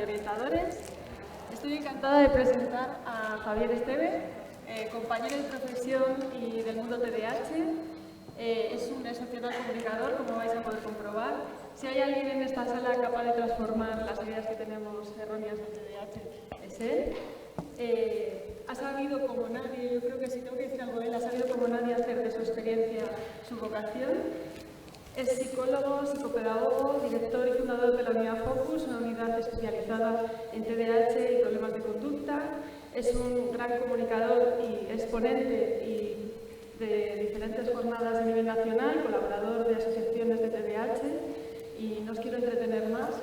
orientadores. Estoy encantada de presentar a Javier Esteve, compañero de profesión y del mundo TDAH. Es un excepcional comunicador, como vais a poder comprobar. Si hay alguien en esta sala capaz de transformar las ideas que tenemos erróneas del TDAH, es él. Ha sabido como nadie, yo creo que si tengo que decir algo de él, ha sabido como nadie hacer de su experiencia su vocación. Es psicólogo, psicopedagogo, director y fundador de la unidad Focus, una unidad especializada en TDAH y problemas de conducta. Es un gran comunicador y exponente de diferentes jornadas a nivel nacional, colaborador de asociaciones de TDAH. Y no os quiero entretener más,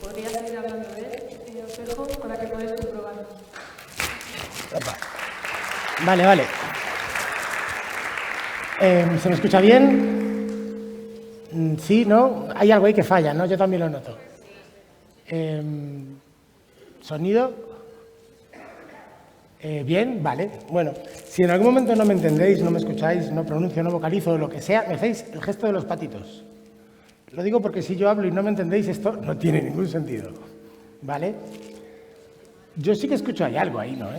podría seguir hablando de él y os dejo para que podáis comprobarlo. Vale. ¿Se me escucha bien? Sí, ¿no? Hay algo ahí que falla, ¿no? Yo también lo noto. ¿Sonido? ¿Bien? Vale. Bueno, si en algún momento no me entendéis, no me escucháis, no pronuncio, no vocalizo o lo que sea, me hacéis el gesto de los patitos. Lo digo porque si yo hablo y no me entendéis, esto no tiene ningún sentido. ¿Vale? Yo sí que escucho, hay algo ahí, ¿no?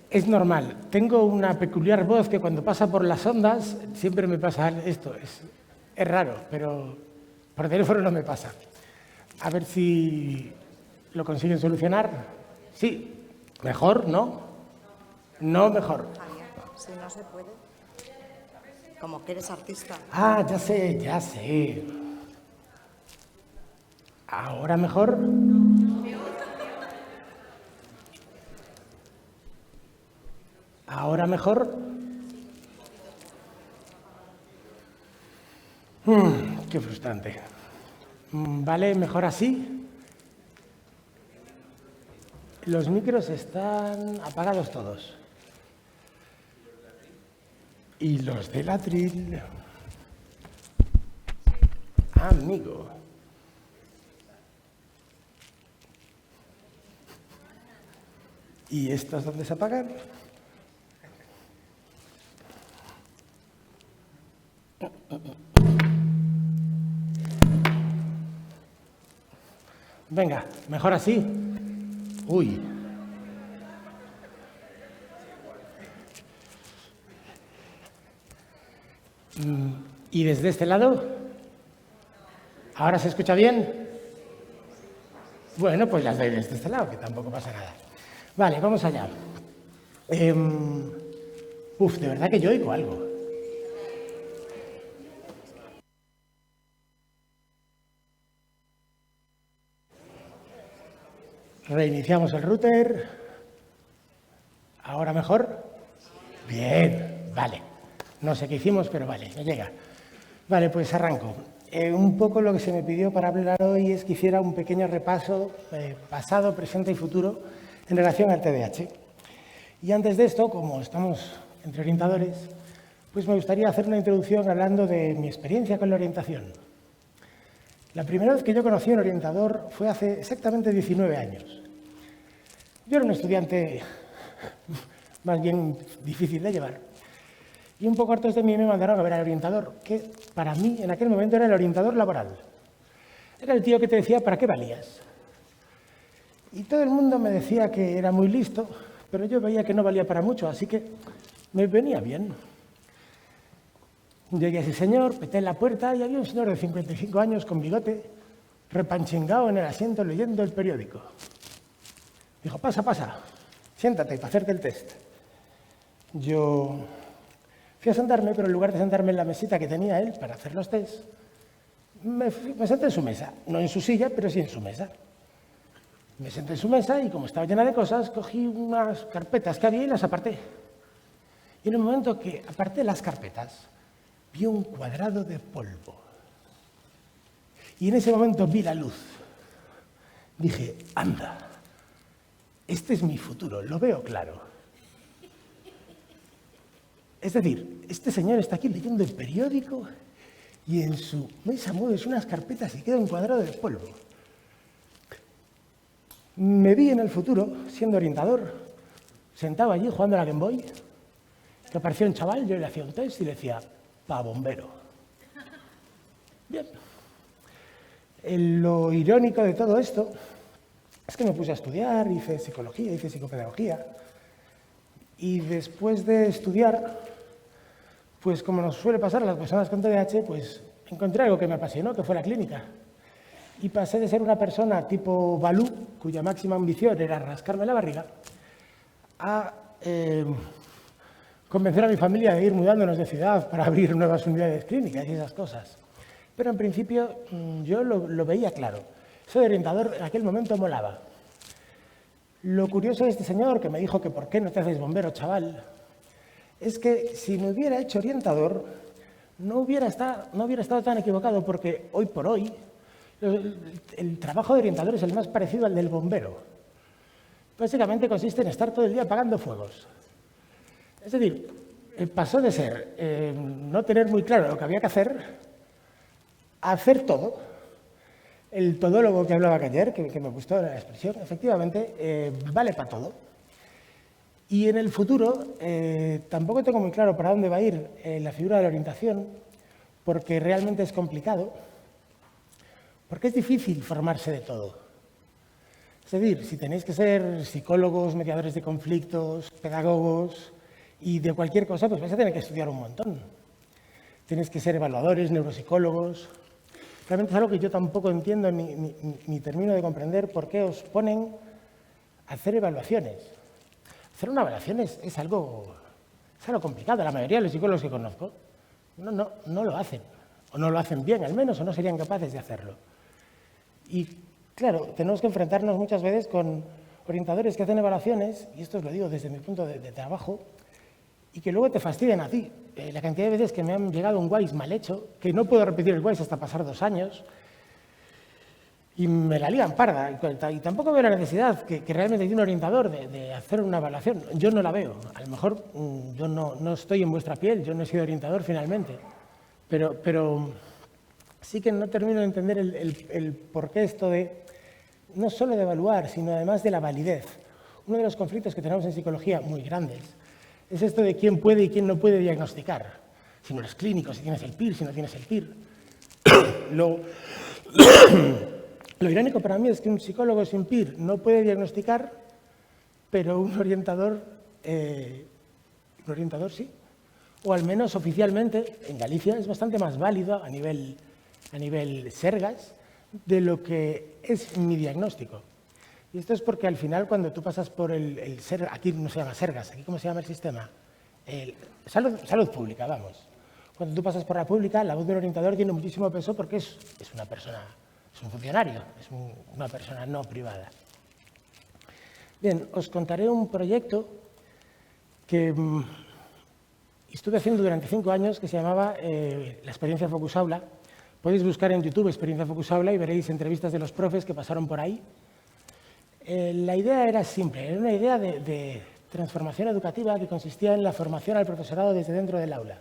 Es normal. Tengo una peculiar voz que cuando pasa por las ondas siempre me pasa esto. Es raro, pero por teléfono no me pasa. A ver si lo consiguen solucionar. Sí. ¿Mejor? ¿No? No mejor. Si no se puede. Como que eres artista. Ah, ya sé. ¿Ahora mejor? ¿Ahora mejor? Qué frustrante. ¿Vale? ¿Mejor así? Los micros están apagados todos. Y los del atril. Amigo. ¿Y estos dónde se apagan? Venga, mejor así. Uy. ¿Y desde este lado? ¿Ahora se escucha bien? Bueno, pues las doy desde este lado, que tampoco pasa nada. Vale, vamos allá. De verdad que yo oigo algo. Reiniciamos el router. ¿Ahora mejor? Bien, vale. No sé qué hicimos, pero vale, me llega. Vale, pues arranco. Un poco lo que se me pidió para hablar hoy es que hiciera un pequeño repaso pasado, presente y futuro en relación al TDAH. Y antes de esto, como estamos entre orientadores, pues me gustaría hacer una introducción hablando de mi experiencia con la orientación. La primera vez que yo conocí a un orientador fue hace exactamente 19 años. Yo era un estudiante más bien difícil de llevar. Y un poco hartos de mí me mandaron a ver al orientador, que para mí en aquel momento era el orientador laboral. Era el tío que te decía para qué valías. Y todo el mundo me decía que era muy listo, pero yo veía que no valía para mucho, así que me venía bien. Llegué a ese señor, peté en la puerta y había un señor de 55 años con bigote, repanchingado en el asiento leyendo el periódico. Dijo, pasa, siéntate para hacerte el test. Yo fui a sentarme, pero en lugar de sentarme en la mesita que tenía él para hacer los test, me senté en su mesa, no en su silla, pero sí en su mesa. Me senté en su mesa y como estaba llena de cosas, cogí unas carpetas que había y las aparté. Y en el momento que aparté las carpetas, vi un cuadrado de polvo. Y en ese momento vi la luz. Dije, anda, este es mi futuro, lo veo claro. Es decir, este señor está aquí leyendo el periódico y en su mesa mueves unas carpetas y queda un cuadrado de polvo. Me vi en el futuro, siendo orientador, sentado allí jugando a la Game Boy, que apareció un chaval, yo le hacía un test y le decía, pa' bombero. Bien. Lo irónico de todo esto es que me puse a estudiar, hice psicología, hice psicopedagogía, y después de estudiar, pues como nos suele pasar a las personas con TDAH, pues encontré algo que me apasionó, que fue la clínica. Y pasé de ser una persona tipo Balú, cuya máxima ambición era rascarme la barriga, a convencer a mi familia de ir mudándonos de ciudad para abrir nuevas unidades clínicas y esas cosas. Pero en principio yo lo veía claro. Eso de orientador en aquel momento molaba. Lo curioso de este señor, que me dijo que por qué no te haces bombero, chaval, es que si me hubiera hecho orientador, no hubiera estado tan equivocado, porque hoy por hoy el trabajo de orientador es el más parecido al del bombero. Básicamente consiste en estar todo el día apagando fuegos. Es decir, pasó de ser no tener muy claro lo que había que hacer a hacer todo. El todólogo que hablaba ayer, que me gustó la expresión, efectivamente, vale para todo. Y en el futuro tampoco tengo muy claro para dónde va a ir la figura de la orientación, porque realmente es complicado, porque es difícil formarse de todo. Es decir, si tenéis que ser psicólogos, mediadores de conflictos, pedagogos y de cualquier cosa, pues vais a tener que estudiar un montón. Tienes que ser evaluadores, neuropsicólogos. Realmente es algo que yo tampoco entiendo ni termino de comprender por qué os ponen a hacer evaluaciones. Hacer una evaluación es algo complicado. La mayoría de los psicólogos que conozco no lo hacen. O no lo hacen bien, al menos, o no serían capaces de hacerlo. Y claro, tenemos que enfrentarnos muchas veces con orientadores que hacen evaluaciones, y esto os lo digo desde mi punto de trabajo, y que luego te fastidian a ti. La cantidad de veces que me han llegado un WISE mal hecho, que no puedo repetir el WISE hasta pasar 2 años, y me la lían parda. Y tampoco veo la necesidad que realmente tiene un orientador de hacer una evaluación. Yo no la veo. A lo mejor yo no estoy en vuestra piel, yo no he sido orientador finalmente. Pero sí que no termino de entender el porqué esto de, no solo de evaluar, sino además de la validez. Uno de los conflictos que tenemos en psicología muy grandes es esto de quién puede y quién no puede diagnosticar. Si no eres clínico, si tienes el PIR, si no tienes el PIR. Lo irónico para mí es que un psicólogo sin PIR no puede diagnosticar, pero un orientador sí. O al menos oficialmente, en Galicia, es bastante más válido a nivel Sergas de lo que es mi diagnóstico. Y esto es porque al final, cuando tú pasas por el Sergas, aquí no se llama Sergas, aquí ¿cómo se llama el sistema? Salud pública, vamos. Cuando tú pasas por la pública, la voz del orientador tiene muchísimo peso porque es una persona, es un funcionario, es una persona no privada. Bien, os contaré un proyecto que estuve haciendo durante 5 años, que se llamaba la experiencia Focus Aula. Podéis buscar en YouTube experiencia Focus Aula y veréis entrevistas de los profes que pasaron por ahí. La idea era simple, era una idea de transformación educativa que consistía en la formación al profesorado desde dentro del aula.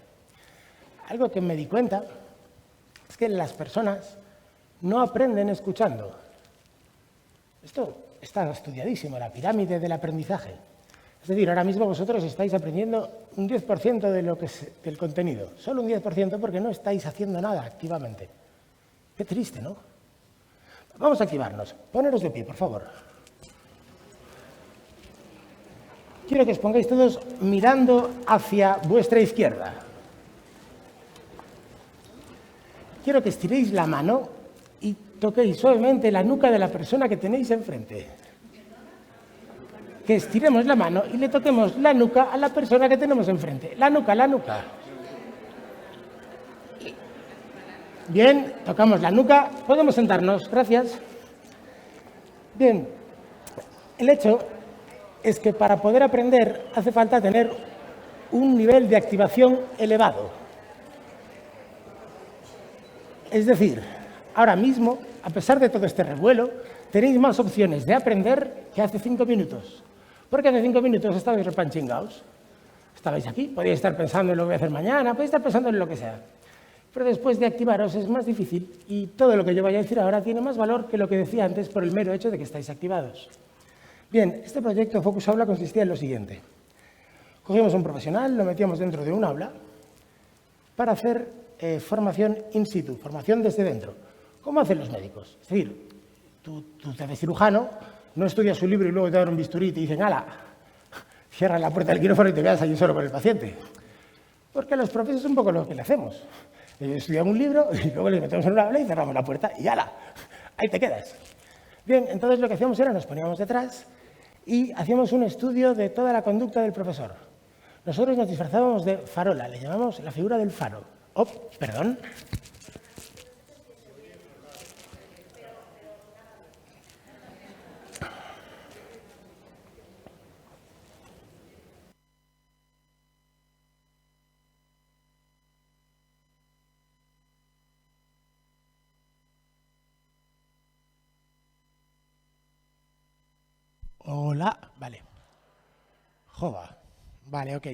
Algo que me di cuenta es que las personas no aprenden escuchando. Esto está estudiadísimo, la pirámide del aprendizaje. Es decir, ahora mismo vosotros estáis aprendiendo un 10% del contenido. Solo un 10% porque no estáis haciendo nada activamente. Qué triste, ¿no? Vamos a activarnos. Poneros de pie, por favor. Quiero que os pongáis todos mirando hacia vuestra izquierda. Quiero que estiréis la mano y toquéis suavemente la nuca de la persona que tenéis enfrente. Que estiremos la mano y le toquemos la nuca a la persona que tenemos enfrente. La nuca, la nuca. Bien, tocamos la nuca. Podemos sentarnos, gracias. Bien, el hecho es que para poder aprender hace falta tener un nivel de activación elevado. Es decir, ahora mismo, a pesar de todo este revuelo, tenéis más opciones de aprender que hace 5 minutos. Porque hace 5 minutos estabais repanchingaos. Estabais aquí, podíais estar pensando en lo que voy a hacer mañana, podíais estar pensando en lo que sea. Pero después de activaros es más difícil y todo lo que yo vaya a decir ahora tiene más valor que lo que decía antes por el mero hecho de que estáis activados. Bien, este proyecto Focus Aula consistía en lo siguiente. Cogíamos a un profesional, lo metíamos dentro de un aula para hacer formación in situ, formación desde dentro. ¿Cómo hacen los médicos? Es decir, tú te haces cirujano, no estudias un libro y luego te dan un bisturí y te dicen, ¡hala! Cierran la puerta del quirófano y te quedas allí solo con el paciente. Porque los profesores es un poco lo que le hacemos. Ellos estudian un libro y luego les metemos en una aula y cerramos la puerta y ¡hala! Ahí te quedas. Bien, entonces lo que hacíamos era nos poníamos detrás y hacíamos un estudio de toda la conducta del profesor. Nosotros nos disfrazábamos de farola, le llamamos la figura del faro. Oh, perdón. Hola, vale. Jova, vale, ok.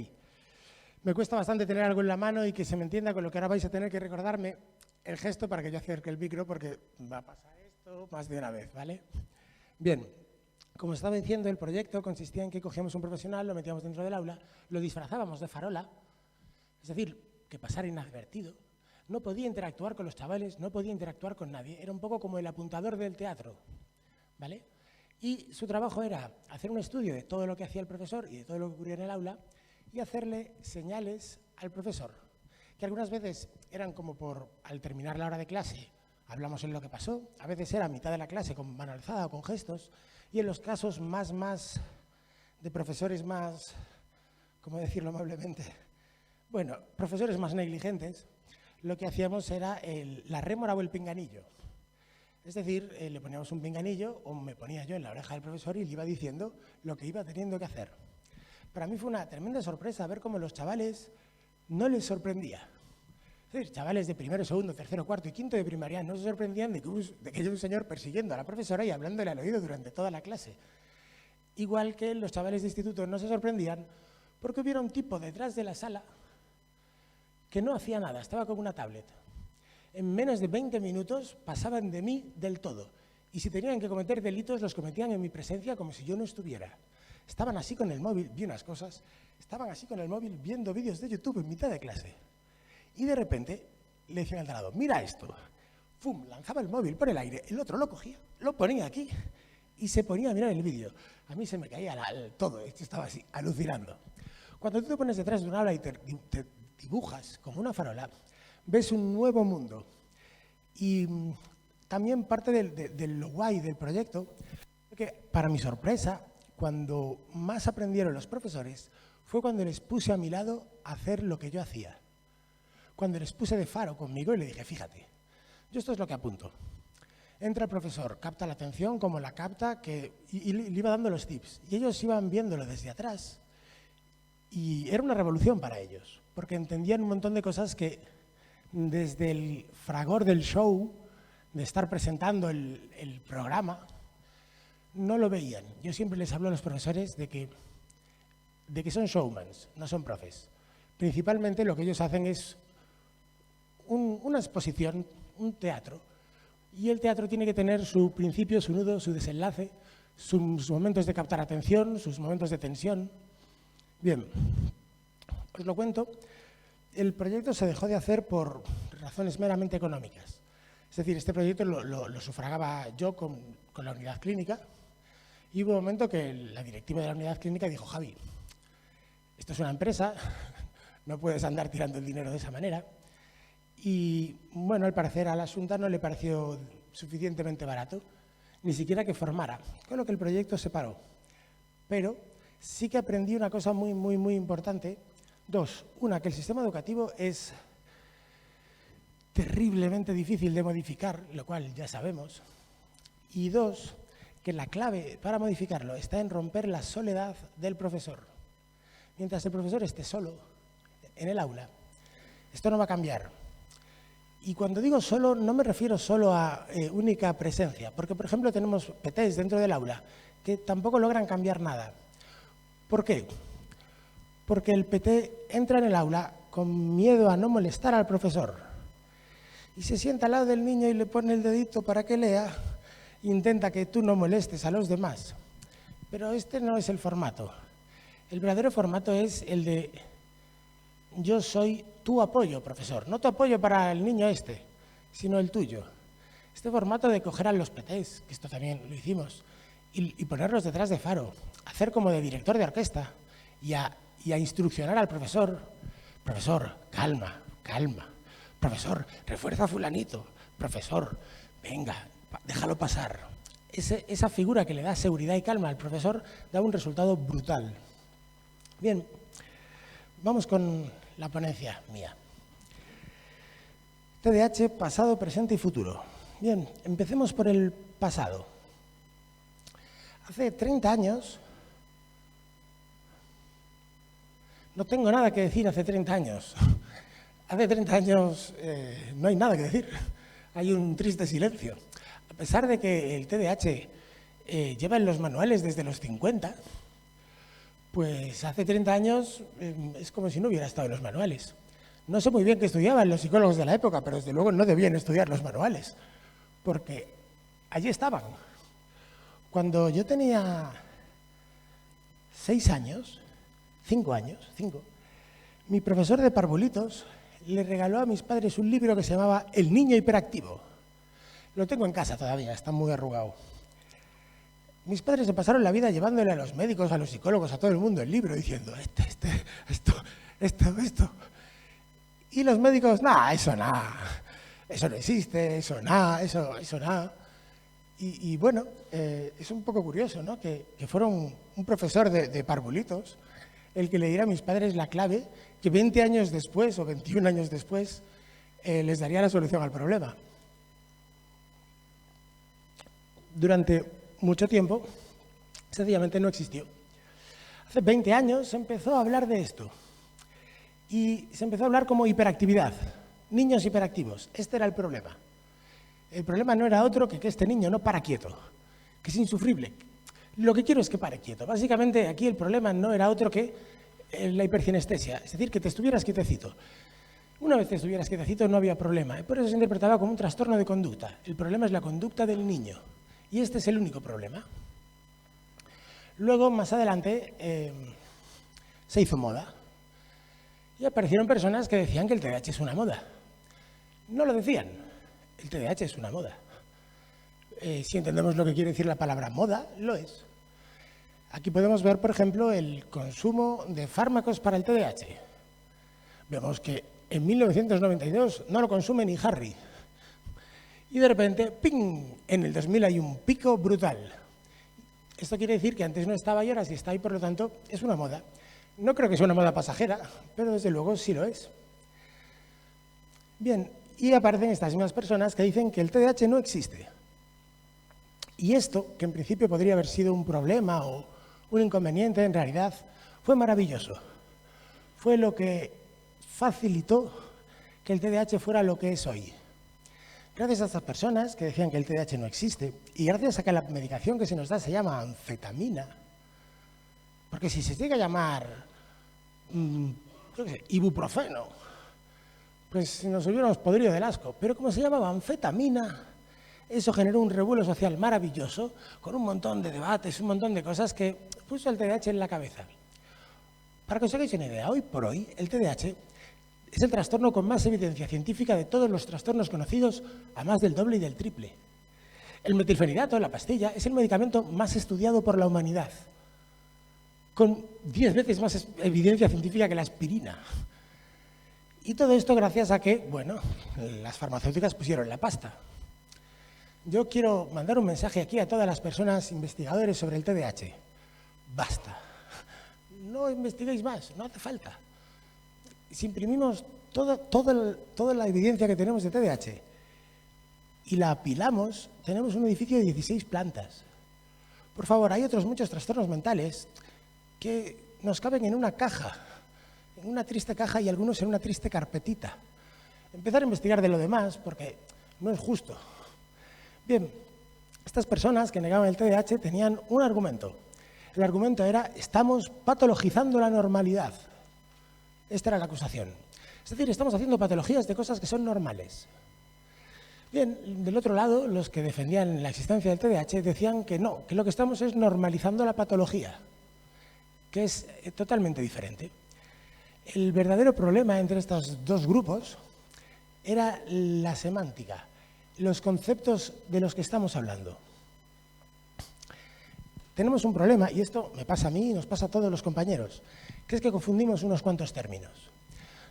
Me cuesta bastante tener algo en la mano y que se me entienda, con lo que ahora vais a tener que recordarme el gesto para que yo acerque el micro, porque va a pasar esto más de una vez, ¿vale? Bien, como estaba diciendo, el proyecto consistía en que cogíamos un profesional, lo metíamos dentro del aula, lo disfrazábamos de farola, es decir, que pasara inadvertido, no podía interactuar con los chavales, no podía interactuar con nadie, era un poco como el apuntador del teatro, ¿vale? Y su trabajo era hacer un estudio de todo lo que hacía el profesor y de todo lo que ocurría en el aula y hacerle señales al profesor, que algunas veces eran como al terminar la hora de clase, hablamos en lo que pasó, a veces era a mitad de la clase con mano alzada o con gestos, y en los casos más de profesores más, ¿cómo decirlo amablemente? Bueno, profesores más negligentes, lo que hacíamos era la rémora o el pinganillo. Es decir, le poníamos un pinganillo o me ponía yo en la oreja del profesor y le iba diciendo lo que iba teniendo que hacer. Para mí fue una tremenda sorpresa ver cómo los chavales no les sorprendía. Es decir, chavales de primero, segundo, tercero, cuarto y quinto de primaria no se sorprendían de que haya un señor persiguiendo a la profesora y hablándole al oído durante toda la clase. Igual que los chavales de instituto no se sorprendían porque hubiera un tipo detrás de la sala que no hacía nada, estaba con una tablet. En menos de 20 minutos pasaban de mí del todo. Y si tenían que cometer delitos, los cometían en mi presencia como si yo no estuviera. Estaban así con el móvil, vi unas cosas, estaban así con el móvil viendo vídeos de YouTube en mitad de clase. Y de repente le decían al de al lado, mira esto. ¡Fum! Lanzaba el móvil por el aire, el otro lo cogía, lo ponía aquí y se ponía a mirar el vídeo. A mí se me caía todo, esto estaba así, alucinando. Cuando tú te pones detrás de un aula y te dibujas como una farola, ves un nuevo mundo. Y también parte de lo guay del proyecto, que para mi sorpresa, cuando más aprendieron los profesores, fue cuando les puse a mi lado a hacer lo que yo hacía. Cuando les puse de faro conmigo y le dije, fíjate, yo esto es lo que apunto. Entra el profesor, capta la atención como la capta, y le iba dando los tips. Y ellos iban viéndolo desde atrás. Y era una revolución para ellos, porque entendían un montón de cosas que desde el fragor del show, de estar presentando el programa, no lo veían. Yo siempre les hablo a los profesores de que son showmans, no son profes. Principalmente lo que ellos hacen es una exposición, un teatro. Y el teatro tiene que tener su principio, su nudo, su desenlace, sus momentos de captar atención, sus momentos de tensión. Bien, os lo cuento. El proyecto se dejó de hacer por razones meramente económicas. Es decir, este proyecto lo sufragaba yo con la unidad clínica y hubo un momento que la directiva de la unidad clínica dijo, Javi, esto es una empresa, no puedes andar tirando el dinero de esa manera. Y bueno, al parecer a la Asunta no le pareció suficientemente barato, ni siquiera que formara, con lo que el proyecto se paró. Pero sí que aprendí una cosa muy importante. Dos, una, que el sistema educativo es terriblemente difícil de modificar, lo cual ya sabemos. Y dos, que la clave para modificarlo está en romper la soledad del profesor. Mientras el profesor esté solo en el aula, esto no va a cambiar. Y cuando digo solo, no me refiero solo a única presencia, porque por ejemplo tenemos PTs dentro del aula que tampoco logran cambiar nada. ¿Por qué? Porque el PT entra en el aula con miedo a no molestar al profesor y se sienta al lado del niño y le pone el dedito para que lea, intenta que tú no molestes a los demás. Pero este no es el formato. El verdadero formato es el de yo soy tu apoyo, profesor. No tu apoyo para el niño este, sino el tuyo. Este formato de coger a los PTs, que esto también lo hicimos, y ponerlos detrás de Faro, hacer como de director de orquesta y a instruccionar al profesor. Profesor, calma, calma. Profesor, refuerza a fulanito. Profesor, venga, déjalo pasar. Esa figura que le da seguridad y calma al profesor da un resultado brutal. Bien, vamos con la ponencia mía. TDAH, pasado, presente y futuro. Bien, empecemos por el pasado. Hace 30 años, no tengo nada que decir hace 30 años. Hace 30 años no hay nada que decir, hay un triste silencio. A pesar de que el TDAH lleva en los manuales desde los 50, pues hace 30 años es como si no hubiera estado en los manuales. No sé muy bien qué estudiaban los psicólogos de la época, pero desde luego no debían estudiar los manuales, porque allí estaban. Cuando yo tenía 6 años, 5 años, mi profesor de parvulitos le regaló a mis padres un libro que se llamaba El niño hiperactivo. Lo tengo en casa todavía, está muy arrugado. Mis padres se pasaron la vida llevándole a los médicos, a los psicólogos, a todo el mundo el libro, diciendo esto. Y los médicos, eso no existe, eso nada. Y bueno, es un poco curioso, ¿no? Que fueron un profesor de parvulitos el que le diera a mis padres la clave que 20 años después o 21 años después les daría la solución al problema. Durante mucho tiempo, sencillamente no existió. Hace 20 años se empezó a hablar de esto y se empezó a hablar como hiperactividad, niños hiperactivos. Este era el problema. El problema no era otro que este niño no para quieto, que es insufrible. Lo que quiero es que pare quieto. Básicamente aquí el problema no era otro que la hipercinestesia, es decir, que te estuvieras quietecito. Una vez te estuvieras quietecito no había problema, y por eso se interpretaba como un trastorno de conducta. El problema es la conducta del niño, y este es el único problema. Luego, más adelante, se hizo moda, y aparecieron personas que decían que el TDAH es una moda. No lo decían, el TDAH es una moda. Si entendemos lo que quiere decir la palabra moda, lo es. Aquí podemos ver, por ejemplo, el consumo de fármacos para el TDAH. Vemos que en 1992 no lo consume ni Harry. Y de repente, ¡ping!, en el 2000 hay un pico brutal. Esto quiere decir que antes no estaba y ahora sí está, y por lo tanto es una moda. No creo que sea una moda pasajera, pero desde luego sí lo es. Bien, y aparecen estas mismas personas que dicen que el TDAH no existe. Y esto, que en principio podría haber sido un problema o un inconveniente, en realidad fue maravilloso. Fue lo que facilitó que el TDAH fuera lo que es hoy. Gracias a estas personas que decían que el TDAH no existe, y gracias a que la medicación que se nos da se llama anfetamina, porque si se llega a llamar ibuprofeno, pues nos hubiéramos podrido del asco, pero como se llamaba anfetamina, eso generó un revuelo social maravilloso, con un montón de debates, un montón de cosas que puso el TDAH en la cabeza. Para que os hagáis una idea, hoy por hoy el TDAH es el trastorno con más evidencia científica de todos los trastornos conocidos, a más del doble y del triple. El metilfenidato, la pastilla, es el medicamento más estudiado por la humanidad, con 10 veces más evidencia científica que la aspirina. Y todo esto gracias a que, bueno, las farmacéuticas pusieron la pasta. Yo quiero mandar un mensaje aquí a todas las personas investigadores sobre el TDAH. Basta. No investiguéis más, no hace falta. Si imprimimos toda la evidencia que tenemos de TDAH y la apilamos, tenemos un edificio de 16 plantas. Por favor, hay otros muchos trastornos mentales que nos caben en una caja, en una triste caja y algunos en una triste carpetita. Empezar a investigar de lo demás porque no es justo. Bien, estas personas que negaban el TDAH tenían un argumento. El argumento era, estamos patologizando la normalidad. Esta era la acusación. Es decir, estamos haciendo patologías de cosas que son normales. Bien, del otro lado, los que defendían la existencia del TDAH decían que no, que lo que estamos es normalizando la patología, que es totalmente diferente. El verdadero problema entre estos dos grupos era la semántica. los conceptos de los que estamos hablando. Tenemos un problema, y esto me pasa a mí y nos pasa a todos los compañeros, que es que confundimos unos cuantos términos.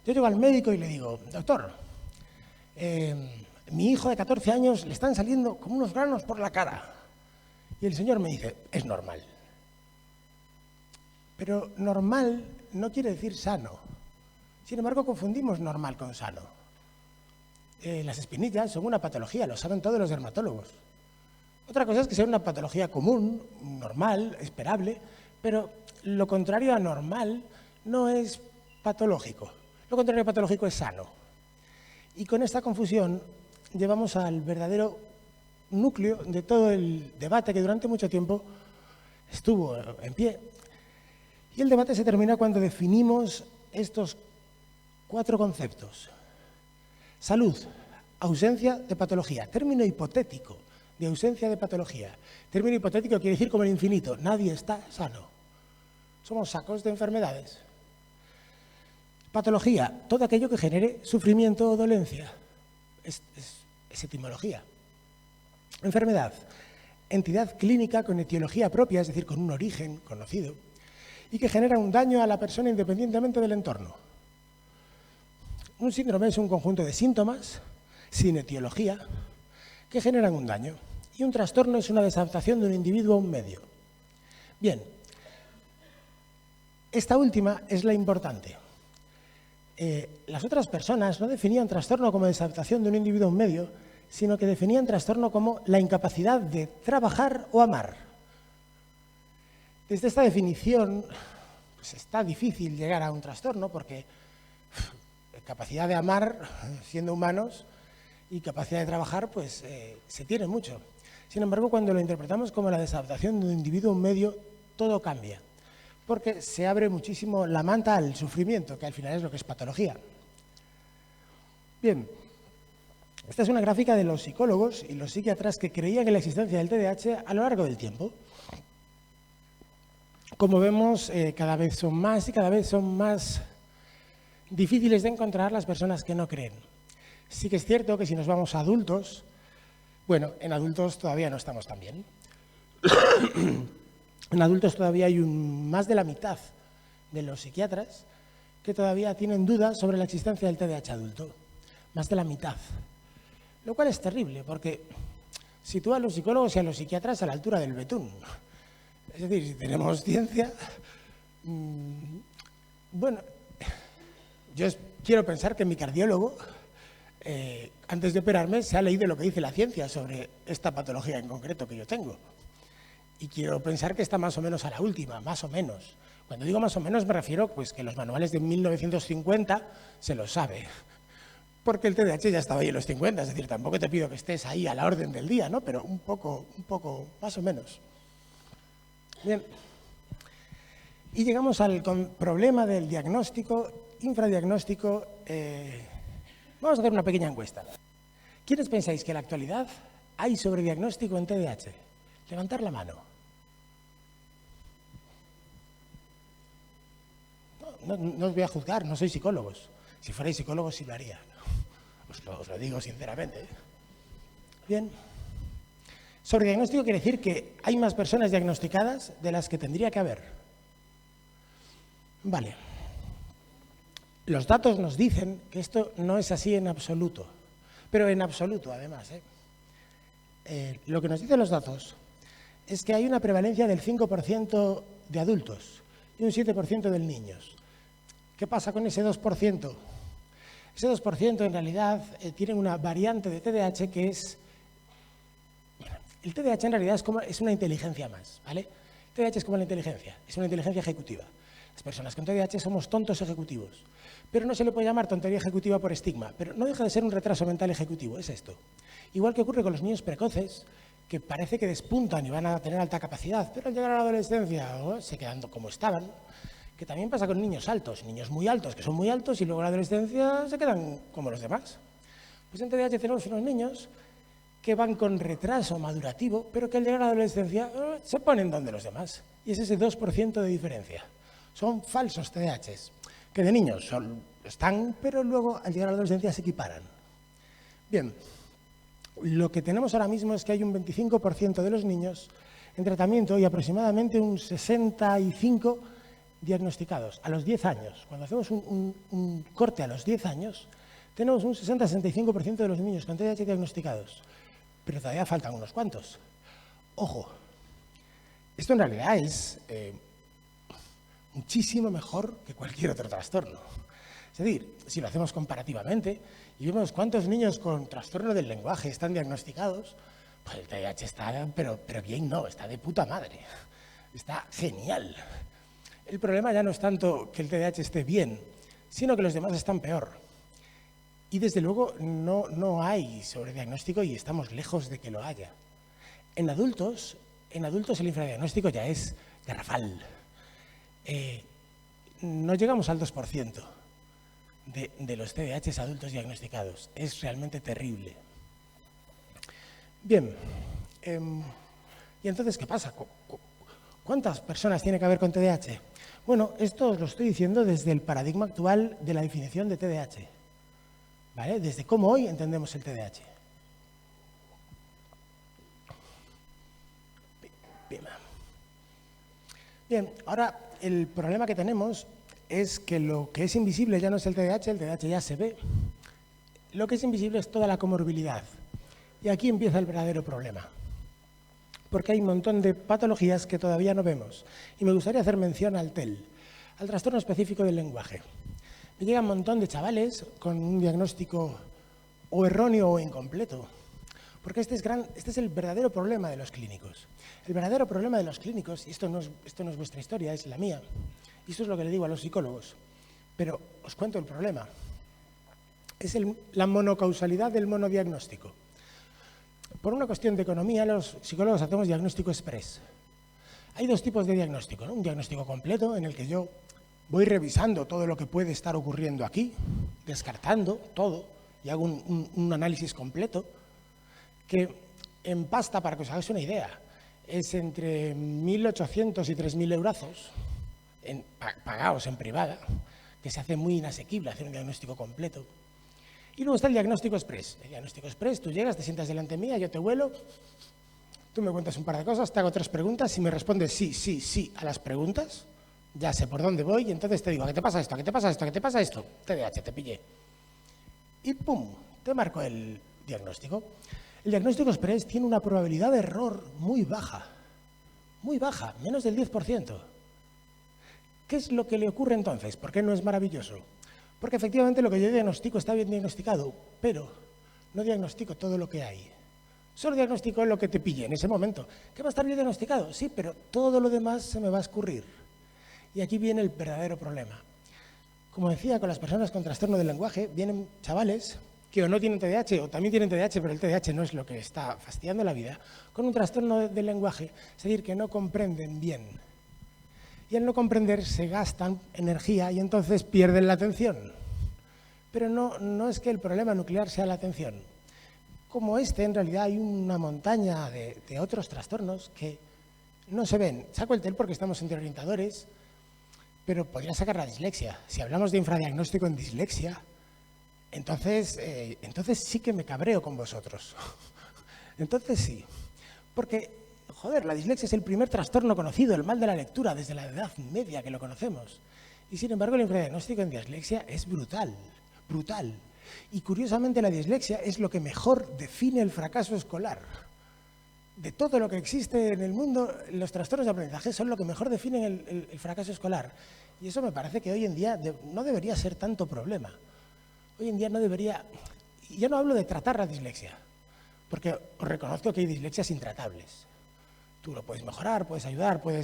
Yo llego al médico y le digo, doctor, mi hijo de 14 años le están saliendo como unos granos por la cara. Y el señor me dice, es normal. Pero normal no quiere decir sano. Sin embargo, confundimos normal con sano. Las espinillas son una patología, lo saben todos los dermatólogos. Otra cosa es que sea una patología común, normal, esperable, pero lo contrario a normal no es patológico. Lo contrario a patológico es sano. Y con esta confusión llevamos al verdadero núcleo de todo el debate que durante mucho tiempo estuvo en pie. Y el debate se termina cuando definimos estos 4 conceptos. Salud, ausencia de patología, término hipotético de ausencia de patología. Término hipotético quiere decir como el infinito, nadie está sano. Somos sacos de enfermedades. Patología, todo aquello que genere sufrimiento o dolencia. Es etimología. Enfermedad, entidad clínica con etiología propia, es decir, con un origen conocido, y que genera un daño a la persona independientemente del entorno. Un síndrome es un conjunto de síntomas sin etiología que generan un daño. Y un trastorno es una desadaptación de un individuo a un medio. Bien, esta última es la importante. Las otras personas no definían trastorno como desadaptación de un individuo a un medio, sino que definían trastorno como la incapacidad de trabajar o amar. Desde esta definición, pues está difícil llegar a un trastorno porque capacidad de amar, siendo humanos, y capacidad de trabajar, pues se tiene mucho. Sin embargo, cuando lo interpretamos como la desadaptación de un individuo a un medio, todo cambia, porque se abre muchísimo la manta al sufrimiento, que al final es lo que es patología. Bien, esta es una gráfica de los psicólogos y los psiquiatras que creían en la existencia del TDAH a lo largo del tiempo. Como vemos, cada vez son más y cada vez son más difíciles de encontrar las personas que no creen. Sí que es cierto que si nos vamos a adultos, bueno, en adultos todavía no estamos tan bien. En adultos todavía hay más de la mitad de los psiquiatras que todavía tienen dudas sobre la existencia del TDAH adulto. Más de la mitad. Lo cual es terrible, porque sitúa a los psicólogos y a los psiquiatras a la altura del betún. Es decir, si tenemos ciencia... Bueno, yo quiero pensar que mi cardiólogo, antes de operarme, se ha leído lo que dice la ciencia sobre esta patología en concreto que yo tengo. Y quiero pensar que está más o menos a la última, más o menos. Cuando digo más o menos me refiero pues que los manuales de 1950 se los sabe. Porque el TDAH ya estaba ahí en los 50, es decir, tampoco te pido que estés ahí a la orden del día, ¿no? Pero un poco, más o menos. Bien. Y llegamos al problema del diagnóstico, infradiagnóstico. Vamos a hacer una pequeña encuesta. ¿Quiénes pensáis que en la actualidad hay sobrediagnóstico en TDAH? Levantar la mano. No os voy a juzgar, no sois psicólogos. Si fuerais psicólogos sí lo haría. Os lo digo sinceramente. Bien. Sobrediagnóstico quiere decir que hay más personas diagnosticadas de las que tendría que haber. Vale. Los datos nos dicen que esto no es así en absoluto, pero en absoluto además. Lo que nos dicen los datos es que hay una prevalencia del 5% de adultos y un 7% de niños. ¿Qué pasa con ese 2%? Ese 2% en realidad tiene una variante de TDAH que es... Bueno, el TDAH en realidad es una inteligencia más, ¿vale? El TDAH es como la inteligencia, es una inteligencia ejecutiva. Las personas con TDAH somos tontos ejecutivos, pero no se le puede llamar tontería ejecutiva por estigma, pero no deja de ser un retraso mental ejecutivo, es esto. Igual que ocurre con los niños precoces, que parece que despuntan y van a tener alta capacidad, pero al llegar a la adolescencia se quedan como estaban, que también pasa con niños altos, niños muy altos, que son muy altos y luego en la adolescencia se quedan como los demás. Pues en TDAH tenemos unos niños que van con retraso madurativo, pero que al llegar a la adolescencia se ponen donde los demás. Y es ese 2% de diferencia. Son falsos TDAHs, que de niños están, pero luego al llegar a la adolescencia se equiparan. Bien, lo que tenemos ahora mismo es que hay un 25% de los niños en tratamiento y aproximadamente un 65% diagnosticados a los 10 años. Cuando hacemos un corte a los 10 años, tenemos un 60-65% de los niños con TDAH diagnosticados, pero todavía faltan unos cuantos. Ojo, esto en realidad es muchísimo mejor que cualquier otro trastorno. Es decir, si lo hacemos comparativamente y vemos cuántos niños con trastorno del lenguaje están diagnosticados, pues el TDAH está, pero bien no, está de puta madre, está genial. El problema ya no es tanto que el TDAH esté bien, sino que los demás están peor. Y desde luego no hay sobrediagnóstico y estamos lejos de que lo haya. En adultos el infradiagnóstico ya es garrafal. No llegamos al 2% de los TDAHs adultos diagnosticados. Es realmente terrible. Bien, ¿y entonces qué pasa? ¿Cuántas personas tiene que haber con TDAH? Bueno, esto os lo estoy diciendo desde el paradigma actual de la definición de TDAH, ¿vale? Desde cómo hoy entendemos el TDAH. Bien, ahora el problema que tenemos es que lo que es invisible ya no es el TDAH ya se ve. Lo que es invisible es toda la comorbilidad. Y aquí empieza el verdadero problema. Porque hay un montón de patologías que todavía no vemos. Y me gustaría hacer mención al TEL, al trastorno específico del lenguaje. Me llega un montón de chavales con un diagnóstico o erróneo o incompleto. Porque este es el verdadero problema de los clínicos. El verdadero problema de los clínicos, y esto no es vuestra historia, es la mía, y esto es lo que le digo a los psicólogos, pero os cuento el problema, es la monocausalidad del monodiagnóstico. Por una cuestión de economía, los psicólogos hacemos diagnóstico express. Hay dos tipos de diagnóstico, ¿no? Un diagnóstico completo, en el que yo voy revisando todo lo que puede estar ocurriendo aquí, descartando todo, y hago un análisis completo, que en pasta, para que os hagáis una idea, es entre 1.800 y 3.000 eurazos, pagados en privada, que se hace muy inasequible hacer un diagnóstico completo. Y luego está el diagnóstico express. El diagnóstico express, tú llegas, te sientas delante mía, yo te huelo, tú me cuentas un par de cosas, te hago 3 preguntas, si me respondes sí a las preguntas, ya sé por dónde voy, y entonces te digo, ¿qué te pasa esto? ¿Qué te pasa esto? ¿Qué te pasa esto? TDAH, te pillé. Y pum, te marco el diagnóstico. El diagnóstico express tiene una probabilidad de error muy baja, menos del 10%. ¿Qué es lo que le ocurre entonces? ¿Por qué no es maravilloso? Porque efectivamente lo que yo diagnostico está bien diagnosticado, pero no diagnostico todo lo que hay. Solo diagnostico lo que te pille en ese momento. ¿Qué va a estar bien diagnosticado? Sí, pero todo lo demás se me va a escurrir. Y aquí viene el verdadero problema. Como decía, con las personas con trastorno del lenguaje vienen chavales que o no tienen TDAH o también tienen TDAH, pero el TDAH no es lo que está fastidiando la vida, con un trastorno del lenguaje, es decir, que no comprenden bien. Y al no comprender se gastan energía y entonces pierden la atención. Pero no es que el problema nuclear sea la atención. Como en realidad hay una montaña de otros trastornos que no se ven. Saco el TEL porque estamos entre orientadores, pero podría sacar la dislexia. Si hablamos de infradiagnóstico en dislexia, entonces sí que me cabreo con vosotros. Entonces sí. Porque, joder, la dislexia es el primer trastorno conocido, el mal de la lectura, desde la Edad Media que lo conocemos. Y sin embargo, el infradiagnóstico en dislexia es brutal. Y curiosamente, la dislexia es lo que mejor define el fracaso escolar. De todo lo que existe en el mundo, los trastornos de aprendizaje son lo que mejor definen el fracaso escolar. Y eso me parece que hoy en día no debería ser tanto problema. Hoy en día no debería... Y ya no hablo de tratar la dislexia, porque os reconozco que hay dislexias intratables. Tú lo puedes mejorar, puedes ayudar, pero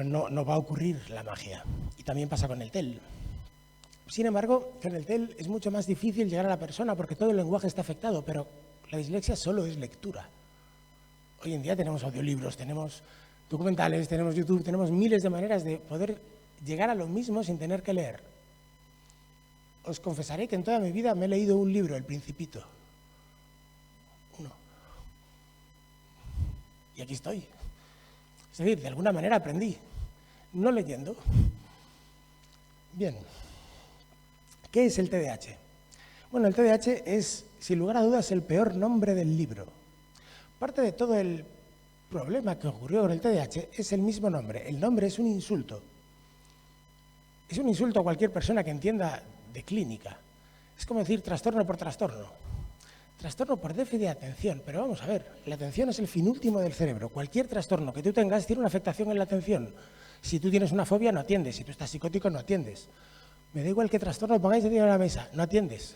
no va a ocurrir la magia. Y también pasa con el TEL. Sin embargo, con el TEL es mucho más difícil llegar a la persona porque todo el lenguaje está afectado, pero la dislexia solo es lectura. Hoy en día tenemos audiolibros, tenemos documentales, tenemos YouTube, tenemos miles de maneras de poder llegar a lo mismo sin tener que leer. Os confesaré que en toda mi vida me he leído un libro, El Principito. Uno. Y aquí estoy. Es decir, de alguna manera aprendí, no leyendo. Bien. ¿Qué es el TDAH? Bueno, el TDAH es, sin lugar a dudas, el peor nombre del libro. Parte de todo el problema que ocurrió con el TDAH es el mismo nombre. El nombre es un insulto. Es un insulto a cualquier persona que entienda de clínica. Es como decir trastorno por trastorno. Trastorno por déficit de atención. Pero vamos a ver, la atención es el fin último del cerebro. Cualquier trastorno que tú tengas tiene una afectación en la atención. Si tú tienes una fobia, no atiendes. Si tú estás psicótico, no atiendes. Me da igual qué trastorno pongáis encima de la mesa, no atiendes.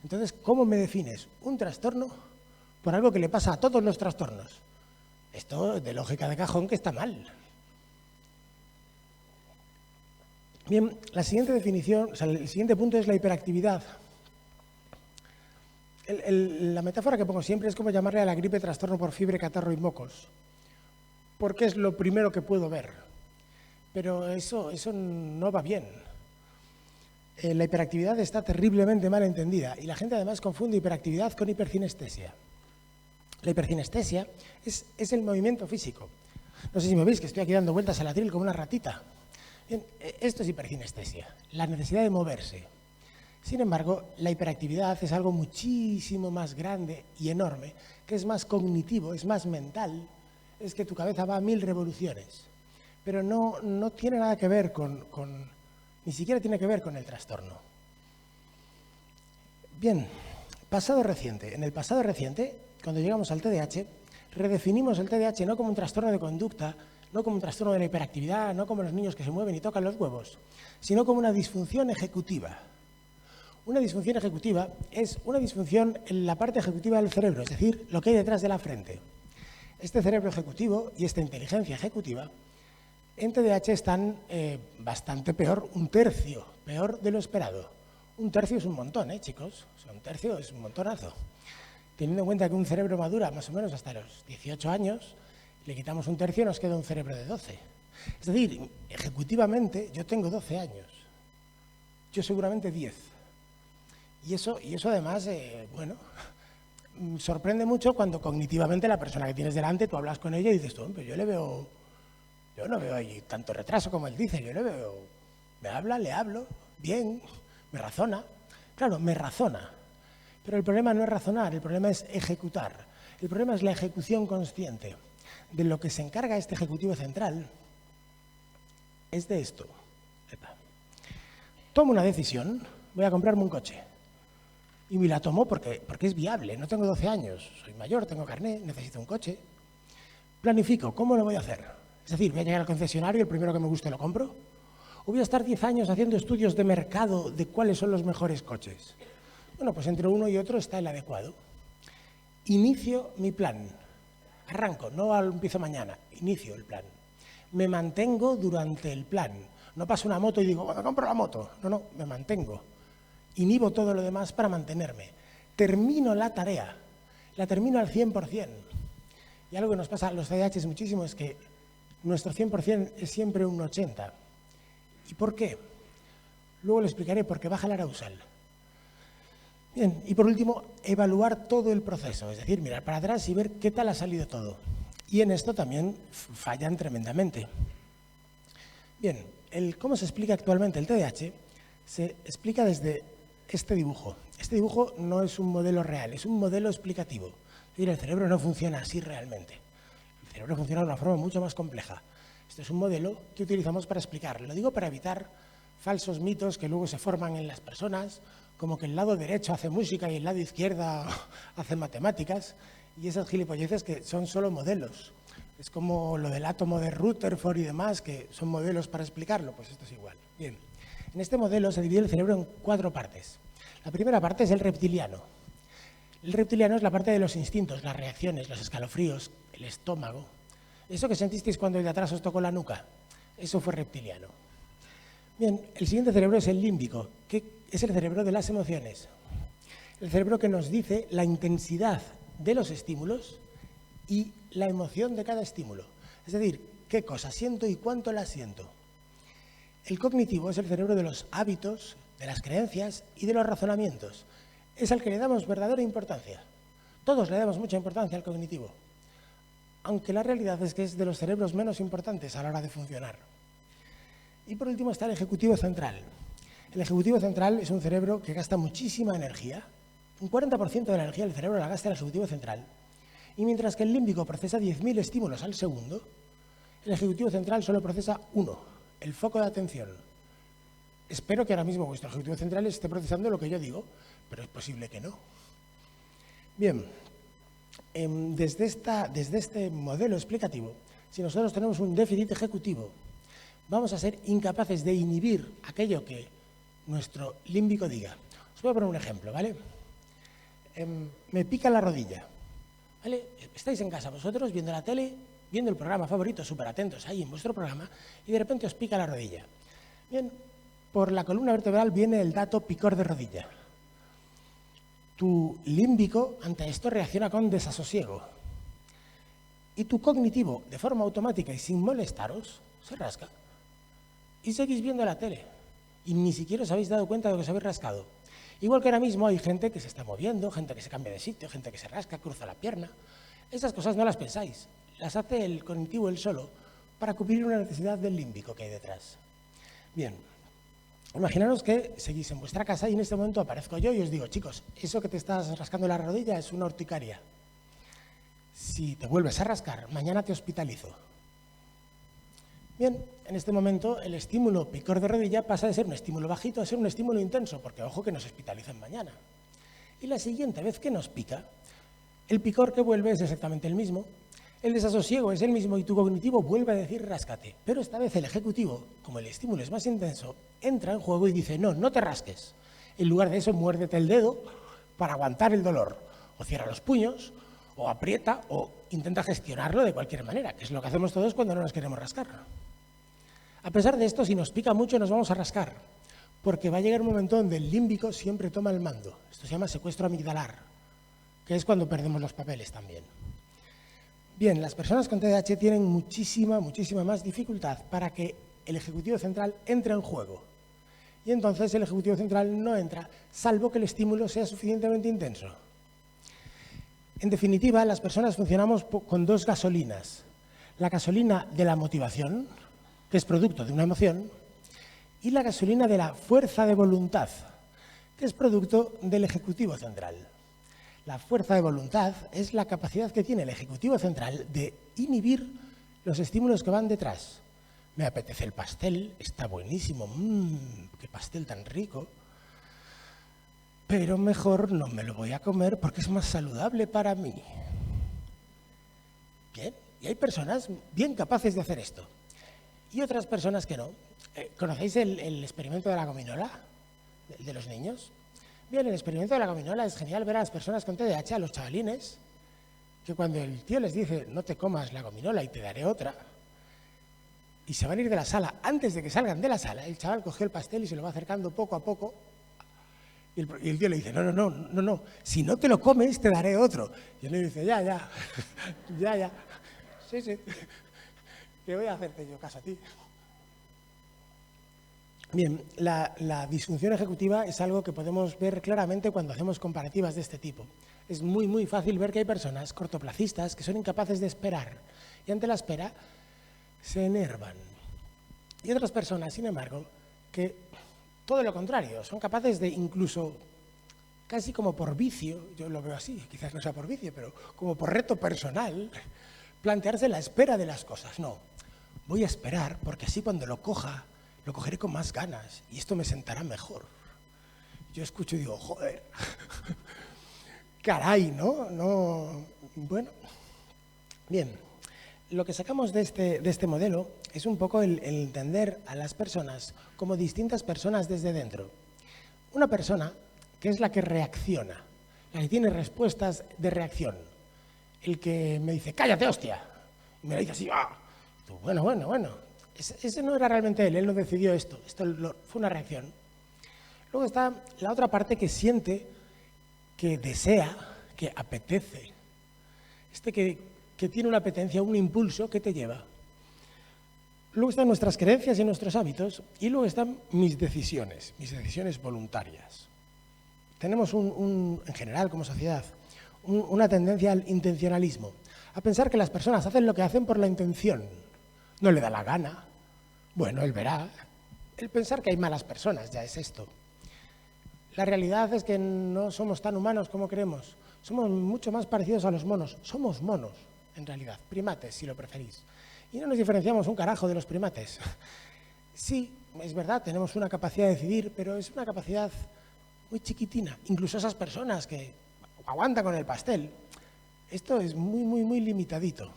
Entonces, ¿cómo me defines un trastorno por algo que le pasa a todos los trastornos? Esto de lógica de cajón que está mal. Bien, la siguiente definición, o sea, el siguiente punto es la hiperactividad. La metáfora que pongo siempre es como llamarle a la gripe trastorno por fiebre, catarro y mocos, porque es lo primero que puedo ver. Pero eso no va bien. La hiperactividad está terriblemente mal entendida y la gente además confunde hiperactividad con hipercinestesia. La hipercinestesia es el movimiento físico. No sé si me veis que estoy aquí dando vueltas al atril como una ratita. Bien, esto es hipercinestesia, la necesidad de moverse. Sin embargo, la hiperactividad es algo muchísimo más grande y enorme, que es más cognitivo, es más mental, es que tu cabeza va a 1000 revoluciones. Pero no tiene nada que ver ni siquiera tiene que ver con el trastorno. Bien, pasado reciente. En el pasado reciente, cuando llegamos al TDAH, redefinimos el TDAH no como un trastorno de conducta, no como un trastorno de la hiperactividad, no como los niños que se mueven y tocan los huevos, sino como una disfunción ejecutiva. Una disfunción ejecutiva es una disfunción en la parte ejecutiva del cerebro, es decir, lo que hay detrás de la frente. Este cerebro ejecutivo y esta inteligencia ejecutiva en TDAH están bastante peor, un tercio, peor de lo esperado. Un tercio es un montón, chicos, o sea, un tercio es un montonazo. Teniendo en cuenta que un cerebro madura más o menos hasta los 18 años, le quitamos un tercio y nos queda un cerebro de 12. Es decir, ejecutivamente yo tengo 12 años, yo seguramente 10. Y eso además, bueno, sorprende mucho cuando cognitivamente la persona que tienes delante, tú hablas con ella y dices, tú, hombre, yo no veo ahí tanto retraso como él dice, yo le veo, me habla, le hablo, bien, me razona. Claro, me razona, pero el problema no es razonar, el problema es ejecutar. El problema es la ejecución consciente. De lo que se encarga este ejecutivo central es de esto. Tomo una decisión, voy a comprarme un coche. Y me la tomo porque es viable, no tengo 12 años, soy mayor, tengo carné, necesito un coche. Planifico, ¿cómo lo voy a hacer? Es decir, voy a llegar al concesionario, el primero que me guste lo compro. ¿O voy a estar 10 años haciendo estudios de mercado de cuáles son los mejores coches? Bueno, pues entre uno y otro está el adecuado. Inicio mi plan. Arranco, no empiezo mañana, inicio el plan. Me mantengo durante el plan. No paso una moto y digo, bueno, compro la moto. No, me mantengo. Inhibo todo lo demás para mantenerme. Termino la tarea, la termino al 100%. Y algo que nos pasa a los TDAH muchísimo es que nuestro 100% es siempre un 80%. ¿Y por qué? Luego lo explicaré, porque baja la arousal. Bien, y por último, evaluar todo el proceso, es decir, mirar para atrás y ver qué tal ha salido todo. Y en esto también fallan tremendamente. Bien, cómo se explica actualmente el TDAH se explica desde este dibujo. Este dibujo no es un modelo real, es un modelo explicativo. Es decir, el cerebro no funciona así realmente. El cerebro funciona de una forma mucho más compleja. Este es un modelo que utilizamos para explicar. Lo digo para evitar falsos mitos que luego se forman en las personas, como que el lado derecho hace música y el lado izquierdo hace matemáticas, y esas gilipolleces que son solo modelos. Es como lo del átomo de Rutherford y demás, que son modelos para explicarlo, pues esto es igual. Bien, en este modelo se divide el cerebro en 4 partes. La primera parte es el reptiliano. El reptiliano es la parte de los instintos, las reacciones, los escalofríos, el estómago. Eso que sentisteis cuando el de atrás os tocó la nuca, eso fue reptiliano. Bien, el siguiente cerebro es el límbico, que es el cerebro de las emociones. El cerebro que nos dice la intensidad de los estímulos y la emoción de cada estímulo. Es decir, qué cosa siento y cuánto la siento. El cognitivo es el cerebro de los hábitos, de las creencias y de los razonamientos. Es al que le damos verdadera importancia. Todos le damos mucha importancia al cognitivo, aunque la realidad es que es de los cerebros menos importantes a la hora de funcionar. Y por último está el ejecutivo central. El ejecutivo central es un cerebro que gasta muchísima energía. Un 40% de la energía del cerebro la gasta el ejecutivo central. Y mientras que el límbico procesa 10.000 estímulos al segundo, el ejecutivo central solo procesa 1, el foco de atención. Espero que ahora mismo vuestro ejecutivo central esté procesando lo que yo digo, pero es posible que no. Bien, desde este modelo explicativo, si nosotros tenemos un déficit ejecutivo, vamos a ser incapaces de inhibir aquello que nuestro límbico diga. Os voy a poner un ejemplo, ¿vale? Me pica la rodilla, ¿vale? Estáis en casa vosotros viendo la tele, viendo el programa favorito, súper atentos ahí en vuestro programa, y de repente os pica la rodilla. Bien, por la columna vertebral viene el dato picor de rodilla. Tu límbico ante esto reacciona con desasosiego. Y tu cognitivo, de forma automática y sin molestaros, se rasca. Y seguís viendo la tele. Y ni siquiera os habéis dado cuenta de que os habéis rascado. Igual que ahora mismo hay gente que se está moviendo, gente que se cambia de sitio, gente que se rasca, cruza la pierna. Estas cosas no las pensáis. Las hace el cognitivo él solo para cubrir una necesidad del límbico que hay detrás. Bien. Imaginaros que seguís en vuestra casa y en este momento aparezco yo y os digo, chicos, eso que te estás rascando la rodilla es una urticaria. Si te vuelves a rascar, mañana te hospitalizo. Bien, en este momento el estímulo picor de rodilla pasa de ser un estímulo bajito a ser un estímulo intenso, porque ojo que nos hospitalizan mañana. Y la siguiente vez que nos pica, el picor que vuelve es exactamente el mismo, el desasosiego es el mismo y tu cognitivo vuelve a decir ráscate. Pero esta vez el ejecutivo, como el estímulo es más intenso, entra en juego y dice no, no te rasques. En lugar de eso, muérdete el dedo para aguantar el dolor. O cierra los puños, o aprieta, o intenta gestionarlo de cualquier manera, que es lo que hacemos todos cuando no nos queremos rascar. A pesar de esto, si nos pica mucho nos vamos a rascar, porque va a llegar un momento donde el límbico siempre toma el mando. Esto se llama secuestro amigdalar, que es cuando perdemos los papeles también. Bien, las personas con TDAH tienen muchísima más dificultad para que el ejecutivo central entre en juego. Y entonces el ejecutivo central no entra, salvo que el estímulo sea suficientemente intenso. En definitiva, las personas funcionamos con dos gasolinas. La gasolina de la motivación, que es producto de una emoción, y la gasolina de la fuerza de voluntad, que es producto del ejecutivo central. La fuerza de voluntad es la capacidad que tiene el ejecutivo central de inhibir los estímulos que van detrás. Me apetece el pastel, está buenísimo, qué pastel tan rico, pero mejor no me lo voy a comer porque es más saludable para mí. Bien, y hay personas bien capaces de hacer esto, y otras personas que no. ¿Conocéis el experimento de la gominola de los niños? Bien, el experimento de la gominola es genial ver a las personas con TDAH, a los chavalines, que cuando el tío les dice no te comas la gominola y te daré otra, y se van a ir de la sala, antes de que salgan de la sala, el chaval cogió el pastel y se lo va acercando poco a poco, y el tío le dice, no, si no te lo comes te daré otro. Y él le dice, ya, sí, que voy a hacerte yo caso a ti. Bien, la disfunción ejecutiva es algo que podemos ver claramente cuando hacemos comparativas de este tipo. Es muy fácil ver que hay personas cortoplacistas que son incapaces de esperar y ante la espera se enervan. Y otras personas, sin embargo, que todo lo contrario, son capaces de incluso, casi como por vicio, yo lo veo así, quizás no sea por vicio, pero como por reto personal, plantearse la espera de las cosas. No, voy a esperar porque así cuando lo coja, lo cogeré con más ganas y esto me sentará mejor. Yo escucho y digo, joder, caray, ¿no? Bueno, bien, lo que sacamos de este modelo es un poco el entender a las personas como distintas personas desde dentro. Una persona que es la que reacciona, la que tiene respuestas de reacción. El que me dice, cállate, hostia, y me lo dice así, tú, bueno. Ese no era realmente él no decidió esto fue una reacción. Luego está la otra parte que siente, que desea, que apetece. Que tiene una apetencia, un impulso que te lleva. Luego están nuestras creencias y nuestros hábitos, y luego están mis decisiones voluntarias. Tenemos en general como sociedad una tendencia al intencionalismo, a pensar que las personas hacen lo que hacen por la intención. No le da la gana, bueno, él verá, El pensar que hay malas personas ya es esto. La realidad es que no somos tan humanos como creemos. Somos mucho más parecidos a los monos. Somos monos, en realidad, primates, si lo preferís. Y no nos diferenciamos un carajo de los primates. Sí, es verdad, tenemos una capacidad de decidir, pero es una capacidad muy chiquitina. Incluso esas personas que aguantan con el pastel. Esto es muy limitadito.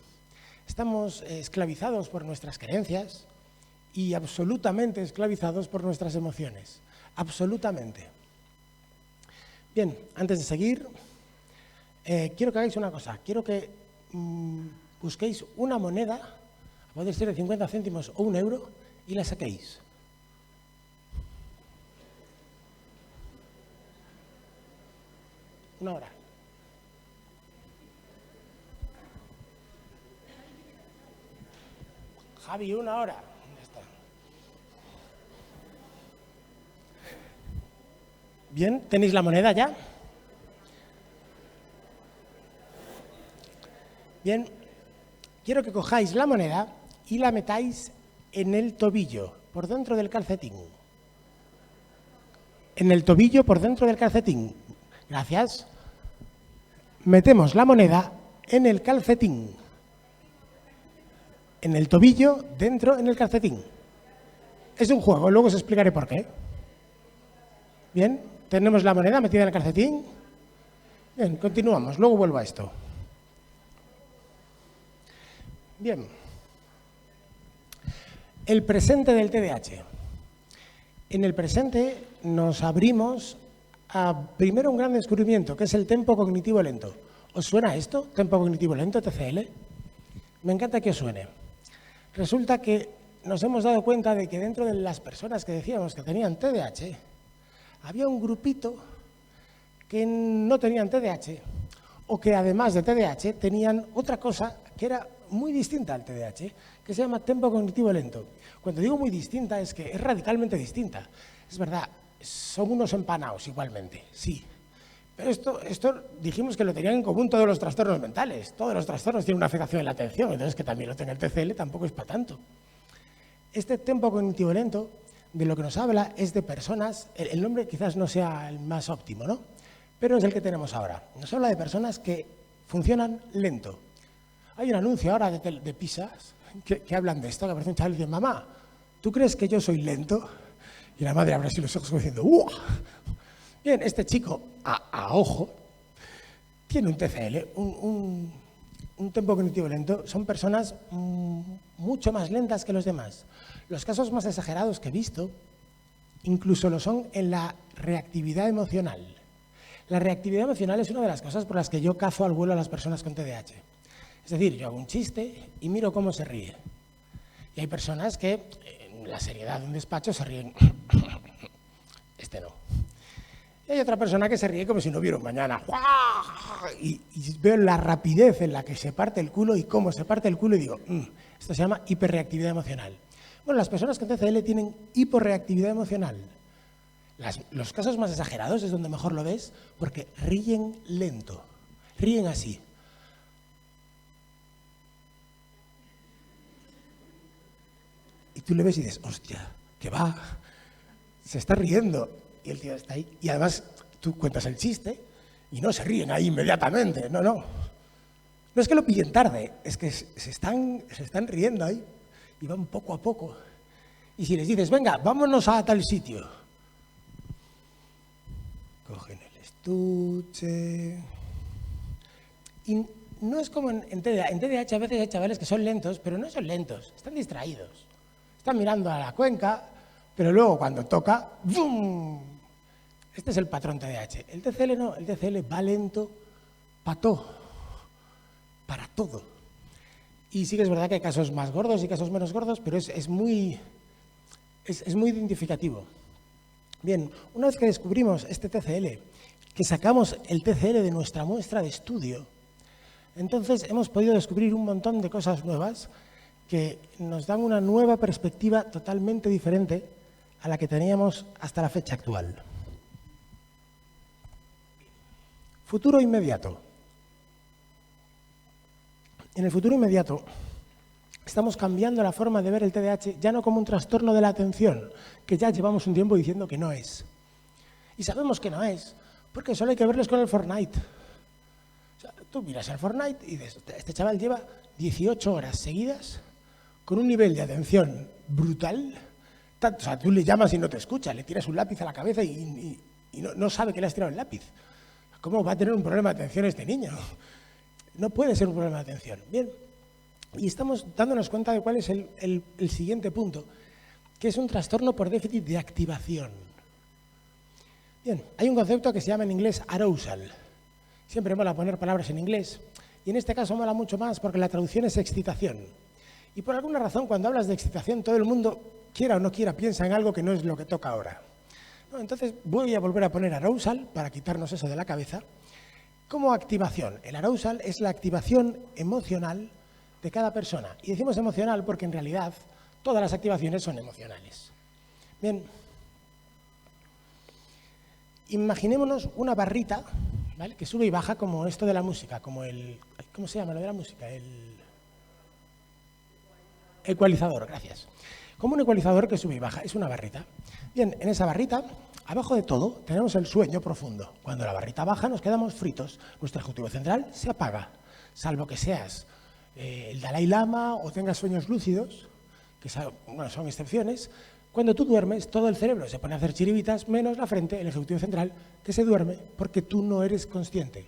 Estamos esclavizados por nuestras creencias y absolutamente esclavizados por nuestras emociones. Absolutamente. Bien, antes de seguir, quiero que hagáis una cosa. Quiero que busquéis una moneda, puede ser de 50 céntimos o 1 euro, y la saquéis. Una hora. Javi, 1 hora. Ya está. Bien, ¿tenéis la moneda ya? Bien, quiero que cojáis la moneda y la metáis en el tobillo, por dentro del calcetín. En el tobillo, por dentro del calcetín. Gracias. Metemos la moneda en el calcetín. En el tobillo, dentro, en el calcetín. Es un juego, luego os explicaré por qué. Bien, tenemos la moneda metida en el calcetín. Bien, continuamos, luego vuelvo a esto. Bien. El presente del TDAH. En el presente nos abrimos a, primero, un gran descubrimiento, que es el tempo cognitivo lento. ¿Os suena esto? ¿Tempo cognitivo lento, TCL? Me encanta que os suene. Resulta que nos hemos dado cuenta de que dentro de las personas que decíamos que tenían TDAH, había un grupito que no tenían TDAH, o que además de TDAH tenían otra cosa que era muy distinta al TDAH, que se llama tempo cognitivo lento. Cuando digo muy distinta es que es radicalmente distinta. Es verdad, son unos empanados igualmente, sí. Pero esto dijimos que lo tenían en común todos los trastornos mentales. Todos los trastornos tienen una afectación en la atención, entonces que también lo tenga el TCL tampoco es para tanto. Este tempo cognitivo lento, de lo que nos habla es de personas, el nombre quizás no sea el más óptimo, ¿no? Pero es el que tenemos ahora. Nos habla de personas que funcionan lento. Hay un anuncio ahora de pizzas que hablan de esto, que aparece un chaval y dice, mamá, ¿tú crees que yo soy lento? Y la madre abre así los ojos diciendo, ¡uah! Bien, este chico, a ojo, tiene un TCL, un tempo cognitivo lento. Son personas mucho más lentas que los demás. Los casos más exagerados que he visto, incluso lo son en la reactividad emocional. La reactividad emocional es una de las cosas por las que yo cazo al vuelo a las personas con TDAH. Es decir, yo hago un chiste y miro cómo se ríe. Y hay personas que, en la seriedad de un despacho, se ríen. Este no. Y hay otra persona que se ríe como si no hubiera un mañana. Y veo la rapidez en la que se parte el culo y cómo se parte el culo y digo, esto se llama hiperreactividad emocional. Bueno, las personas con TCL tienen hiporreactividad emocional. Los casos más exagerados es donde mejor lo ves porque ríen lento, ríen así. Y tú le ves y dices, hostia, que va, se está riendo. Y el tío está ahí. Y además tú cuentas el chiste y no se ríen ahí inmediatamente. No, no. No es que lo pillen tarde, es que se están riendo ahí y van poco a poco. Y si les dices, venga, vámonos a tal sitio, cogen el estuche. Y no es como en TDAH. En TDAH a veces hay chavales que son lentos, pero no son lentos, están distraídos. Están mirando a la cuenca, pero luego cuando toca, ¡bum! Este es el patrón TDAH. El TCL no, el TCL va lento para todo. Y sí que es verdad que hay casos más gordos y casos menos gordos, pero es muy identificativo. Bien, una vez que descubrimos este TCL, que sacamos el TCL de nuestra muestra de estudio, entonces hemos podido descubrir un montón de cosas nuevas que nos dan una nueva perspectiva totalmente diferente a la que teníamos hasta la fecha actual. Futuro inmediato. En el futuro inmediato, Estamos cambiando la forma de ver el TDAH ya no como un trastorno de la atención, que ya llevamos un tiempo diciendo que no es. Y sabemos que no es, porque solo hay que verles con el Fortnite. O sea, tú miras el Fortnite y dices, este chaval lleva 18 horas seguidas con un nivel de atención brutal. O sea, tú le llamas y no te escucha, le tiras un lápiz a la cabeza y no sabe que le has tirado el lápiz. ¿Cómo va a tener un problema de atención este niño? No puede ser un problema de atención. Bien, y estamos dándonos cuenta de cuál es el siguiente punto, que es un trastorno por déficit de activación. Bien, hay un concepto que se llama en inglés arousal. Siempre mola poner palabras en inglés, y en este caso mola mucho más porque la traducción es excitación. Y por alguna razón, cuando hablas de excitación, todo el mundo, quiera o no quiera, piensa en algo que no es lo que toca ahora. No, entonces voy a volver a poner arousal, para quitarnos eso de la cabeza, como activación. El arousal es la activación emocional de cada persona. Y decimos emocional porque en realidad todas las activaciones son emocionales. Bien, imaginémonos una barrita, ¿vale?, que sube y baja como esto de la música, como el... ¿Cómo se llama lo de la música? El ecualizador, gracias. Como un ecualizador que sube y baja, es una barrita. Bien, en esa barrita, abajo de todo, tenemos el sueño profundo. Cuando la barrita baja, nos quedamos fritos. Nuestro ejecutivo central se apaga, salvo que seas el Dalai Lama o tengas sueños lúcidos, que bueno, son excepciones. Cuando tú duermes, todo el cerebro se pone a hacer chiribitas, menos la frente, el ejecutivo central, que se duerme porque tú no eres consciente.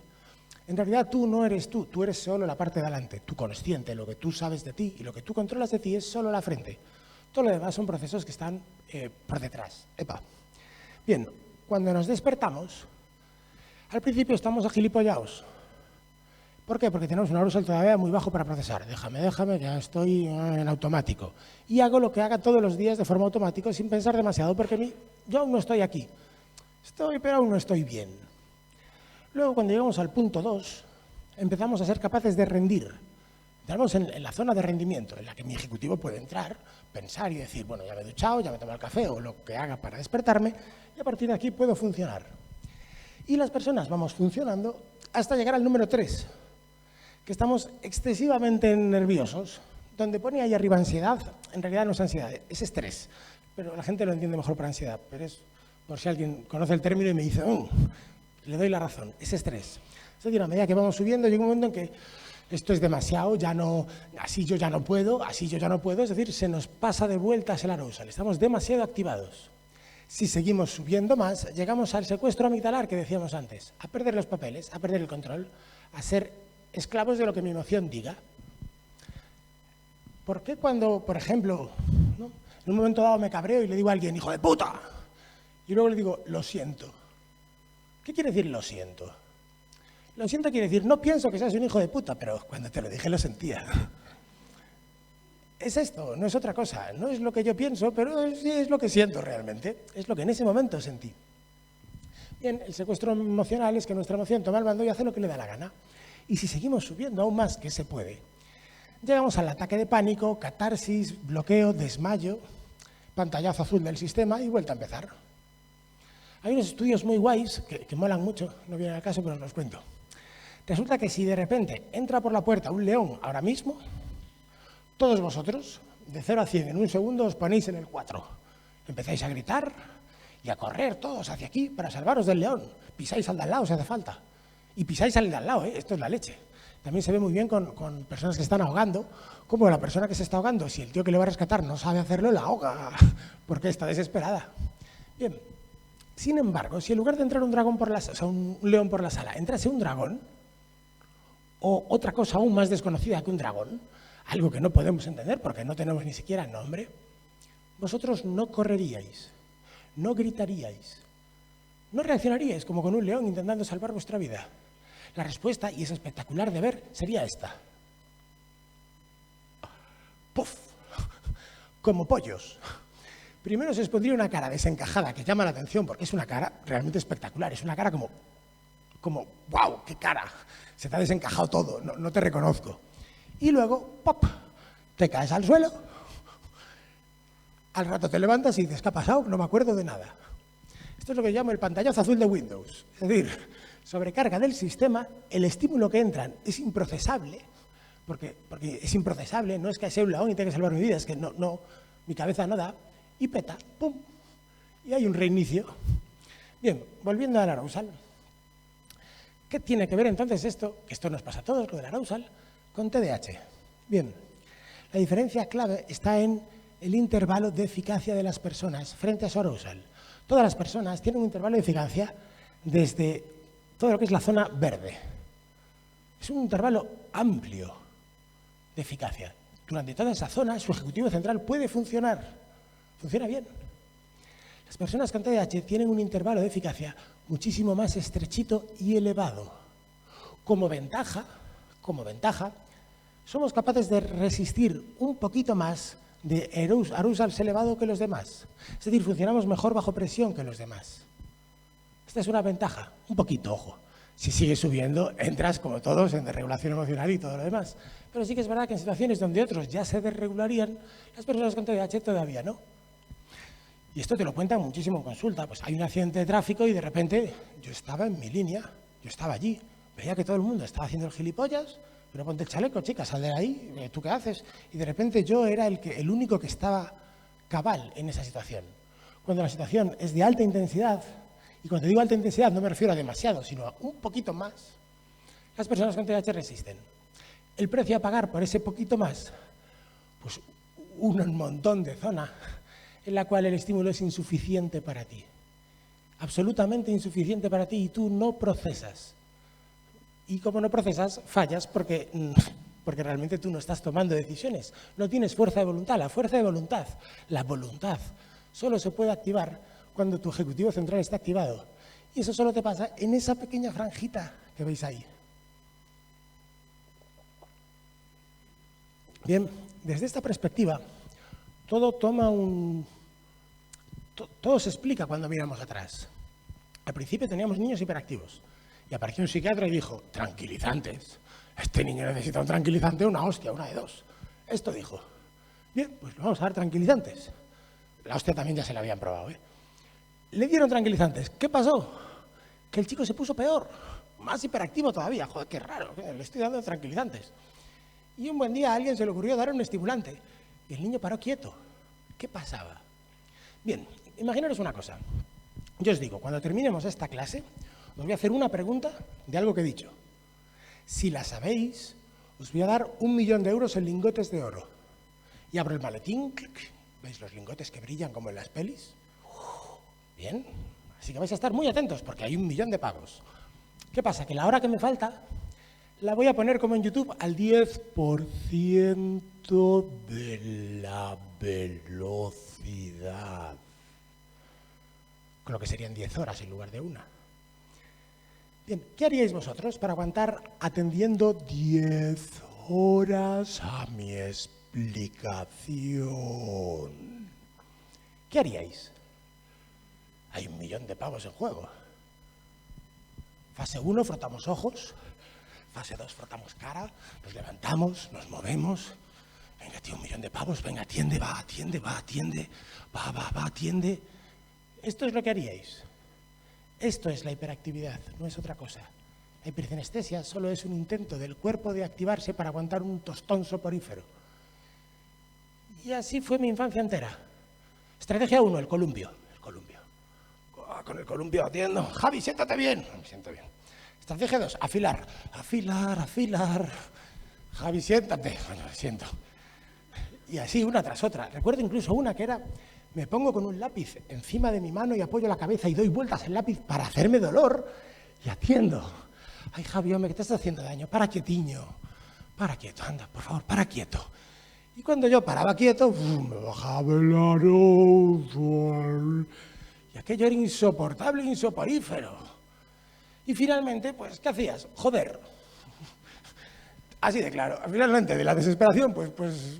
En realidad tú no eres tú eres solo la parte de adelante. Tu consciente, lo que tú sabes de ti y lo que tú controlas de ti es solo la frente. Todo lo demás son procesos que están por detrás. Epa. Bien, cuando nos despertamos, al principio estamos agilipollados. ¿Por qué? Porque tenemos un arousal todavía muy bajo para procesar. Déjame, ya estoy en automático. Y hago lo que haga todos los días de forma automática sin pensar demasiado, porque yo aún no estoy aquí. Pero aún no estoy bien. Luego, cuando llegamos al punto 2, empezamos a ser capaces de rendir. Entramos en la zona de rendimiento, en la que mi ejecutivo puede entrar, pensar y decir, bueno, ya me he duchado, ya me tomo el café o lo que haga para despertarme, y a partir de aquí puedo funcionar. Y las personas vamos funcionando hasta llegar al número 3, que estamos excesivamente nerviosos, donde pone ahí arriba ansiedad. En realidad no es ansiedad, es estrés, pero la gente lo entiende mejor por ansiedad, pero es por si alguien conoce el término y me dice, le doy la razón, es estrés. Es decir, a medida que vamos subiendo, llega un momento en que esto es demasiado, así yo ya no puedo, es decir, se nos pasa de vueltas el arousal, estamos demasiado activados. Si seguimos subiendo más, llegamos al secuestro amigdalar que decíamos antes, a perder los papeles, a perder el control, a ser esclavos de lo que mi emoción diga. ¿Por qué cuando, por ejemplo, ¿no?, en un momento dado me cabreo y le digo a alguien, hijo de puta, y luego le digo, lo siento? ¿Qué quiere decir lo siento? Lo siento quiere decir, no pienso que seas un hijo de puta, pero cuando te lo dije lo sentía. Es esto, no es otra cosa, no es lo que yo pienso, pero sí es lo que siento realmente, es lo que en ese momento sentí. Bien, el secuestro emocional es que nuestra emoción toma el mando y hace lo que le da la gana. Y si seguimos subiendo aún más, que se puede, llegamos al ataque de pánico, catarsis, bloqueo, desmayo, pantallazo azul del sistema y vuelta a empezar. Hay unos estudios muy guays que molan mucho, no vienen al caso, pero os los cuento. Resulta que si de repente entra por la puerta un león ahora mismo, todos vosotros, de 0 a 100 en un segundo, os ponéis en el 4. Empezáis a gritar y a correr todos hacia aquí para salvaros del león. Pisáis al de al lado si hace falta. Y pisáis al de al lado, esto es la leche. También se ve muy bien con personas que están ahogando, como la persona que se está ahogando, si el tío que le va a rescatar no sabe hacerlo, la ahoga, porque está desesperada. Bien, sin embargo, si en lugar de entrar un león por la sala, entrase un dragón, o otra cosa aún más desconocida que un dragón, algo que no podemos entender porque no tenemos ni siquiera nombre, vosotros no correríais, no gritaríais, no reaccionaríais como con un león intentando salvar vuestra vida. La respuesta, y es espectacular de ver, sería esta. ¡Puf! Como pollos. Primero se os pondría una cara desencajada que llama la atención porque es una cara realmente espectacular, es una cara como ¡wow! ¡Qué cara! Se te ha desencajado todo, no te reconozco. Y luego, ¡pop!, te caes al suelo, al rato te levantas y dices, ¿qué ha pasado? No me acuerdo de nada. Esto es lo que llamo el pantallazo azul de Windows. Es decir, sobrecarga del sistema, el estímulo que entran es improcesable, porque es improcesable, no es que sea un león y tenga que salvar mi vida, es que no, mi cabeza no da, y peta, ¡pum! Y hay un reinicio. Bien, volviendo al arousal. ¿Qué tiene que ver entonces esto, que esto nos pasa a todos, lo del arousal, con TDAH? Bien, la diferencia clave está en el intervalo de eficacia de las personas frente a su arousal. Todas las personas tienen un intervalo de eficacia desde todo lo que es la zona verde. Es un intervalo amplio de eficacia. Durante toda esa zona, su ejecutivo central puede funcionar. Funciona bien. Las personas con TDAH tienen un intervalo de eficacia muchísimo más estrechito y elevado. Como ventaja, somos capaces de resistir un poquito más de arousal elevado que los demás. Es decir, funcionamos mejor bajo presión que los demás. Esta es una ventaja, un poquito, ojo. Si sigues subiendo, entras como todos en desregulación emocional y todo lo demás. Pero sí que es verdad que en situaciones donde otros ya se desregularían, las personas con TDAH todavía no. Y esto te lo cuentan muchísimo en consulta. Pues hay un accidente de tráfico y de repente yo estaba en mi línea, yo estaba allí, veía que todo el mundo estaba haciendo el gilipollas, pero ponte el chaleco, chica, sal de ahí, ¿tú qué haces? Y de repente yo era el único que estaba cabal en esa situación. Cuando la situación es de alta intensidad, y cuando digo alta intensidad no me refiero a demasiado, sino a un poquito más, las personas con TDAH resisten. El precio a pagar por ese poquito más, pues un montón de zona en la cual el estímulo es insuficiente para ti. Absolutamente insuficiente para ti y tú no procesas. Y como no procesas, fallas porque realmente tú no estás tomando decisiones. No tienes fuerza de voluntad. La fuerza de voluntad, la voluntad, solo se puede activar cuando tu ejecutivo central está activado. Y eso solo te pasa en esa pequeña franjita que veis ahí. Bien, desde esta perspectiva, todo se explica cuando miramos atrás. Al principio teníamos niños hiperactivos y apareció un psiquiatra y dijo, tranquilizantes. Este niño necesita un tranquilizante, una hostia, una de dos. Esto dijo. Bien, pues vamos a dar tranquilizantes. La hostia también ya se la habían probado, ¿eh? Le dieron tranquilizantes. ¿Qué pasó? Que el chico se puso peor, más hiperactivo todavía. Joder, qué raro, le estoy dando tranquilizantes. Y un buen día a alguien se le ocurrió dar un estimulante y el niño paró quieto. ¿Qué pasaba? Bien, imaginaros una cosa. Yo os digo, cuando terminemos esta clase, os voy a hacer una pregunta de algo que he dicho. Si la sabéis, os voy a dar 1 millón de euros en lingotes de oro. Y abro el maletín, clic. ¿Veis los lingotes que brillan como en las pelis? Bien, así que vais a estar muy atentos porque hay 1 millón de pavos. ¿Qué pasa? Que la hora que me falta la voy a poner como en YouTube al 10% de la velocidad. Con lo que serían 10 horas en lugar de 1. Bien, ¿qué haríais vosotros para aguantar atendiendo 10 horas a mi explicación? ¿Qué haríais? Hay 1 millón de pavos en juego. Fase 1, frotamos ojos. Fase 2, frotamos cara, nos levantamos, nos movemos. Venga, tío, 1 millón de pavos, venga, atiende, va, atiende, atiende. Esto es lo que haríais. Esto es la hiperactividad, no es otra cosa. La hipercinestesia solo es un intento del cuerpo de activarse para aguantar un tostón soporífero. Y así fue mi infancia entera. Estrategia 1, el columpio. Con el columpio atiendo. Javi, siéntate bien. Me siento bien. Estrategia 2, afilar. Javi, siéntate. Bueno, me siento. Y así, una tras otra. Recuerdo incluso una que era, me pongo con un lápiz encima de mi mano y apoyo la cabeza y doy vueltas al lápiz para hacerme dolor y atiendo. Ay, Javi, hombre, que te estás haciendo daño. Para quietiño. Para quieto, anda, por favor, para quieto. Y cuando yo paraba quieto, me bajaba el arousal. Y aquello era insoportable, insoporífero. Y finalmente, pues, ¿qué hacías? Joder. Así de claro. Finalmente, de la desesperación, pues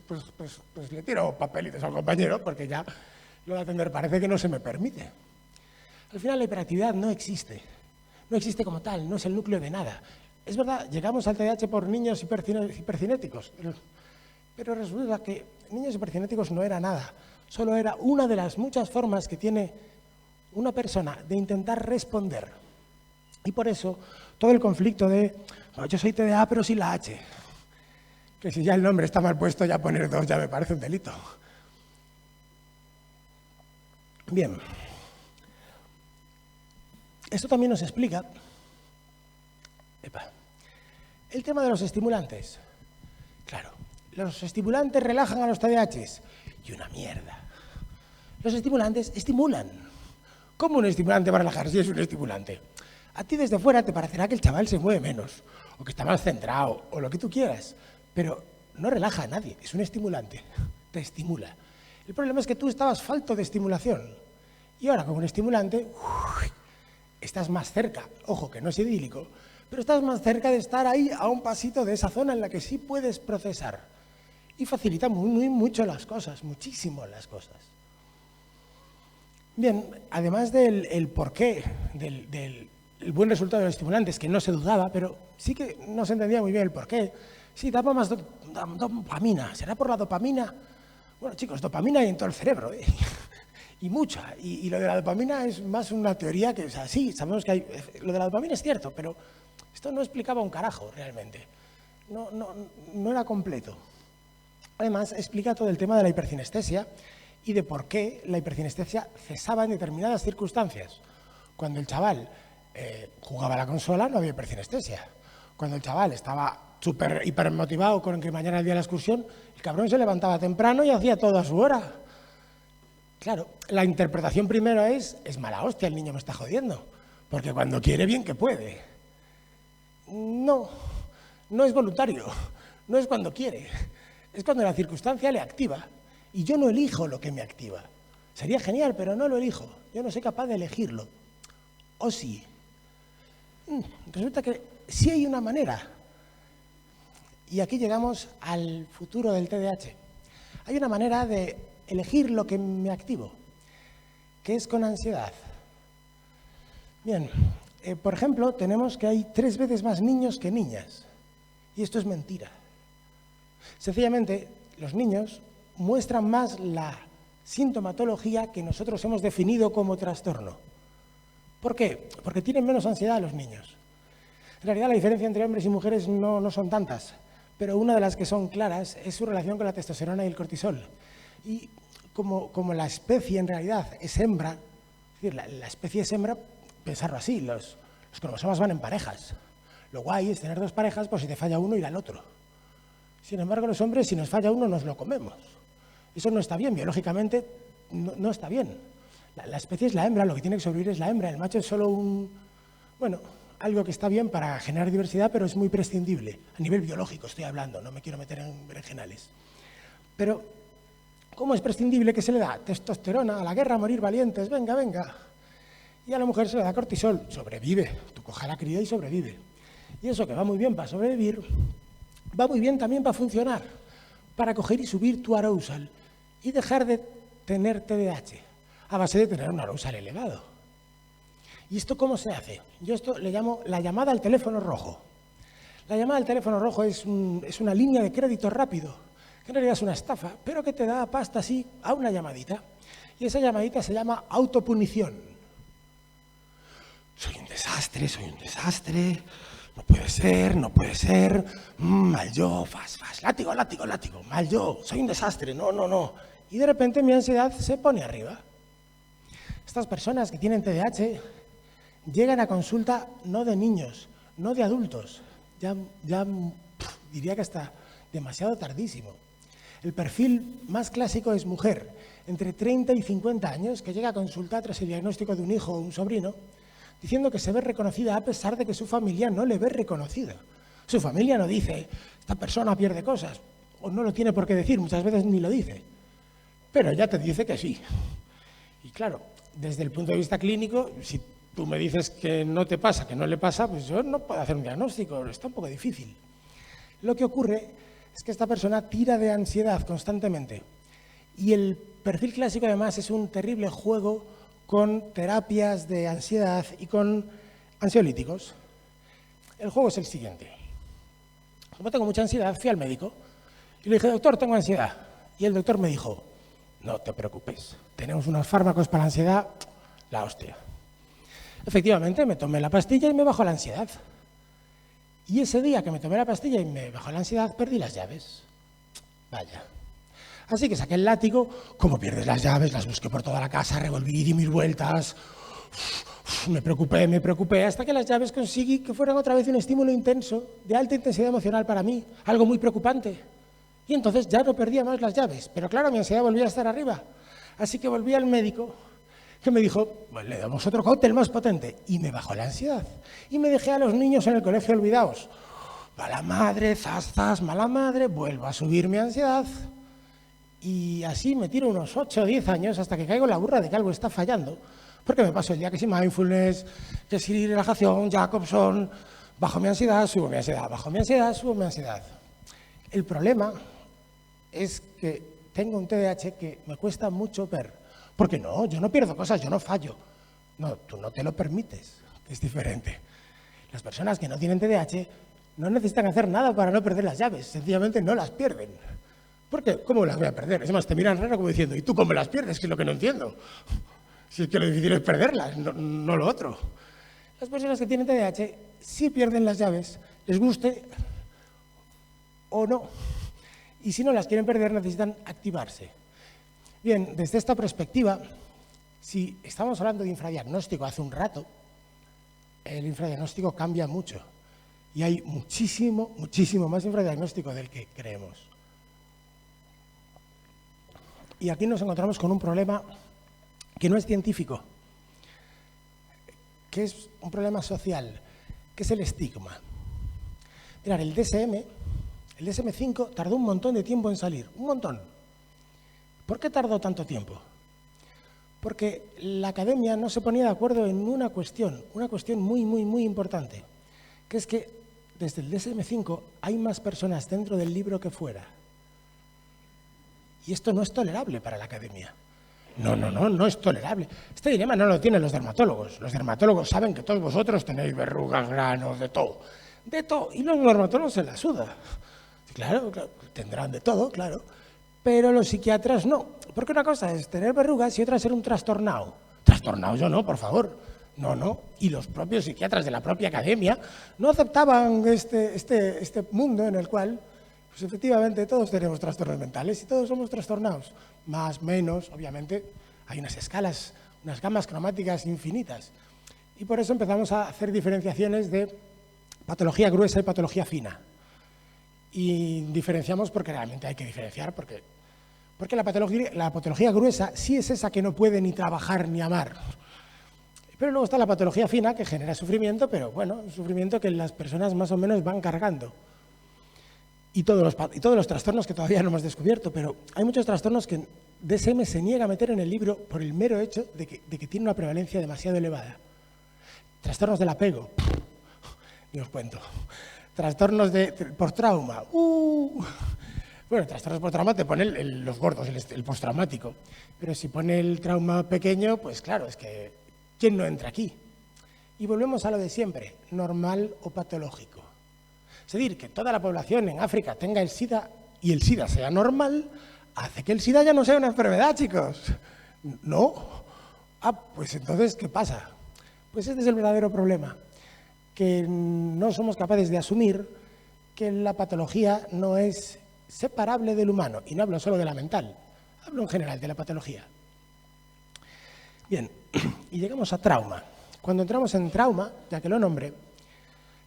le tiro papelitos al compañero, porque ya lo de atender parece que no se me permite. Al final, la hiperactividad no existe. No existe como tal, no es el núcleo de nada. Es verdad, llegamos al TDAH por niños hipercinéticos, pero resulta que niños hipercinéticos no era nada. Solo era una de las muchas formas que tiene una persona de intentar responder. Y por eso, todo el conflicto de, yo soy TDA pero sin la H. Que si ya el nombre está mal puesto, ya poner 2 ya me parece un delito. Bien. Esto también nos explica el tema de los estimulantes. Claro, los estimulantes relajan a los TDAHs. Y una mierda. Los estimulantes estimulan. ¿Cómo un estimulante va a relajar si es un estimulante? A ti desde fuera te parecerá que el chaval se mueve menos, o que está más centrado, o lo que tú quieras, pero no relaja a nadie, es un estimulante, te estimula. El problema es que tú estabas falto de estimulación, y ahora con un estimulante estás más cerca, ojo que no es idílico, pero estás más cerca de estar ahí a un pasito de esa zona en la que sí puedes procesar, y facilita mucho las cosas, muchísimo las cosas. Bien, además del porqué, del buen resultado de los estimulantes, que no se dudaba, pero sí que no se entendía muy bien el porqué. Sí, daba más dopamina. ¿Será por la dopamina? Bueno, chicos, dopamina hay en todo el cerebro, ¿eh? Y mucha. Y lo de la dopamina es más una teoría que, o sea, sí, sabemos que hay... Lo de la dopamina es cierto, pero esto no explicaba un carajo, realmente. No era completo. Además, explica todo el tema de la hipercinestesia y de por qué la hipercinestesia cesaba en determinadas circunstancias. Cuando el chaval jugaba a la consola no había hipercinestesia. Cuando el chaval estaba súper hipermotivado con que mañana era el día de la excursión, el cabrón se levantaba temprano y hacía todo a su hora. Claro, la interpretación primero es mala hostia, el niño me está jodiendo, porque cuando quiere bien que puede. No es voluntario, no es cuando quiere, es cuando la circunstancia le activa. Y yo no elijo lo que me activa. Sería genial, pero no lo elijo. Yo no soy capaz de elegirlo. ¿O sí? Resulta que sí hay una manera. Y aquí llegamos al futuro del TDAH. Hay una manera de elegir lo que me activo, que es con ansiedad. Bien, por ejemplo, tenemos que hay 3 veces más niños que niñas. Y esto es mentira. Sencillamente, los niños muestran más la sintomatología que nosotros hemos definido como trastorno. ¿Por qué? Porque tienen menos ansiedad los niños. En realidad la diferencia entre hombres y mujeres no son tantas, pero una de las que son claras es su relación con la testosterona y el cortisol. Y como la especie en realidad es hembra, es decir, la especie es hembra, pensarlo así, los cromosomas van en parejas. Lo guay es tener 2 parejas por si te falla uno ir al otro. Sin embargo, los hombres, si nos falla uno, nos lo comemos. Eso no está bien, biológicamente no está bien. La especie es la hembra, lo que tiene que sobrevivir es la hembra. El macho es solo algo que está bien para generar diversidad, pero es muy prescindible. A nivel biológico estoy hablando, no me quiero meter en berenjenales. Pero, ¿cómo es prescindible que se le da? Testosterona, a la guerra, a morir valientes, venga, venga. Y a la mujer se le da cortisol, sobrevive. Tú coja la cría y sobrevive. Y eso que va muy bien para sobrevivir, va muy bien también para funcionar, para coger y subir tu arousal y dejar de tener TDAH, a base de tener un arousal elevado. ¿Y esto cómo se hace? Yo esto le llamo la llamada al teléfono rojo. La llamada al teléfono rojo es una línea de crédito rápido, que en realidad es una estafa, pero que te da pasta así a una llamadita. Y esa llamadita se llama autopunición. Soy un desastre, no puede ser, mal yo, látigo, mal yo, soy un desastre, no. Y de repente mi ansiedad se pone arriba. Estas personas que tienen TDAH llegan a consulta no de niños, no de adultos, ya diría que hasta demasiado tardísimo. El perfil más clásico es mujer, entre 30 y 50 años, que llega a consulta tras el diagnóstico de un hijo o un sobrino, diciendo que se ve reconocida a pesar de que su familia no le ve reconocida. Su familia no dice, esta persona pierde cosas, o no lo tiene por qué decir, muchas veces ni lo dice, pero ya te dice que sí. Y claro, desde el punto de vista clínico, si tú me dices que no te pasa, que no le pasa, pues yo no puedo hacer un diagnóstico, está un poco difícil. Lo que ocurre es que esta persona tira de ansiedad constantemente. Y el perfil clásico además es un terrible juego con terapias de ansiedad y con ansiolíticos. El juego es el siguiente. Como tengo mucha ansiedad, fui al médico y le dije, doctor, tengo ansiedad. Y el doctor me dijo, no te preocupes, tenemos unos fármacos para la ansiedad, la hostia. Efectivamente, me tomé la pastilla y me bajó la ansiedad. Y ese día que me tomé la pastilla y me bajó la ansiedad, perdí las llaves. Vaya. Así que saqué el látigo, ¿cómo pierdes las llaves? Las busqué por toda la casa, revolví, di mil vueltas. Me preocupé, hasta que las llaves conseguí que fueran otra vez un estímulo intenso, de alta intensidad emocional para mí, algo muy preocupante. Y entonces ya no perdía más las llaves, pero claro, mi ansiedad volvía a estar arriba. Así que volví al médico, que me dijo, pues le damos otro cóctel más potente, y me bajó la ansiedad. Y me dejé a los niños en el colegio olvidados. Mala madre, zas, mala madre, vuelvo a subir mi ansiedad. Y así me tiro unos 8 o 10 años hasta que caigo en la burra de que algo está fallando. Porque me paso el día que si mindfulness, que si relajación, Jacobson, bajo mi ansiedad, subo mi ansiedad, bajo mi ansiedad, subo mi ansiedad. El problema es que tengo un TDAH que me cuesta mucho ver. Porque no, yo no pierdo cosas, yo no fallo. No, tú no te lo permites, que es diferente. Las personas que no tienen TDAH no necesitan hacer nada para no perder las llaves, sencillamente no las pierden. ¿Por qué? ¿Cómo las voy a perder? Es más, te miran raro como diciendo, ¿y tú cómo las pierdes? Que es lo que no entiendo. Si es que lo difícil es perderlas, no lo otro. Las personas que tienen TDAH sí pierden las llaves, les guste o no. Y si no las quieren perder, necesitan activarse. Bien, desde esta perspectiva, si estamos hablando de infradiagnóstico hace un rato, el infradiagnóstico cambia mucho. Y hay muchísimo más infradiagnóstico del que creemos. Y aquí nos encontramos con un problema que no es científico, que es un problema social, que es el estigma. Mirad, el DSM-5 tardó un montón de tiempo en salir, un montón. ¿Por qué tardó tanto tiempo? Porque la academia no se ponía de acuerdo en una cuestión muy importante, que es que desde el DSM-5 hay más personas dentro del libro que fuera. Y esto no es tolerable para la academia. No es tolerable. Este dilema no lo tienen los dermatólogos. Los dermatólogos saben que todos vosotros tenéis verrugas, granos, de todo. De todo. Y los dermatólogos se la suda. Claro, tendrán de todo, claro. Pero los psiquiatras no. Porque una cosa es tener verrugas y otra es ser un trastornado. Trastornado yo no, por favor. No. Y los propios psiquiatras de la propia academia no aceptaban este mundo en el cual, pues efectivamente, todos tenemos trastornos mentales y todos somos trastornados. Más, menos, obviamente, hay unas escalas, unas gamas cromáticas infinitas. Y por eso empezamos a hacer diferenciaciones de patología gruesa y patología fina. Y diferenciamos porque realmente hay que diferenciar, porque la patología gruesa sí es esa que no puede ni trabajar ni amar. Pero luego está la patología fina, que genera sufrimiento, pero bueno, un sufrimiento que las personas más o menos van cargando. Y todos los trastornos que todavía no hemos descubierto, pero hay muchos trastornos que DSM se niega a meter en el libro por el mero hecho de que tiene una prevalencia demasiado elevada. Trastornos del apego, ni os cuento. Trastornos por trauma, Bueno, trastornos por trauma te ponen los gordos, el postraumático. Pero si pone el trauma pequeño, pues claro, es que ¿quién no entra aquí? Y volvemos a lo de siempre, normal o patológico. Es decir, que toda la población en África tenga el SIDA y el SIDA sea normal, hace que el SIDA ya no sea una enfermedad, chicos. ¿No? Pues entonces, ¿qué pasa? Pues este es el verdadero problema, que no somos capaces de asumir que la patología no es separable del humano. Y no hablo solo de la mental, hablo en general de la patología. Bien, y llegamos a trauma. Cuando entramos en trauma, ya que lo nombré,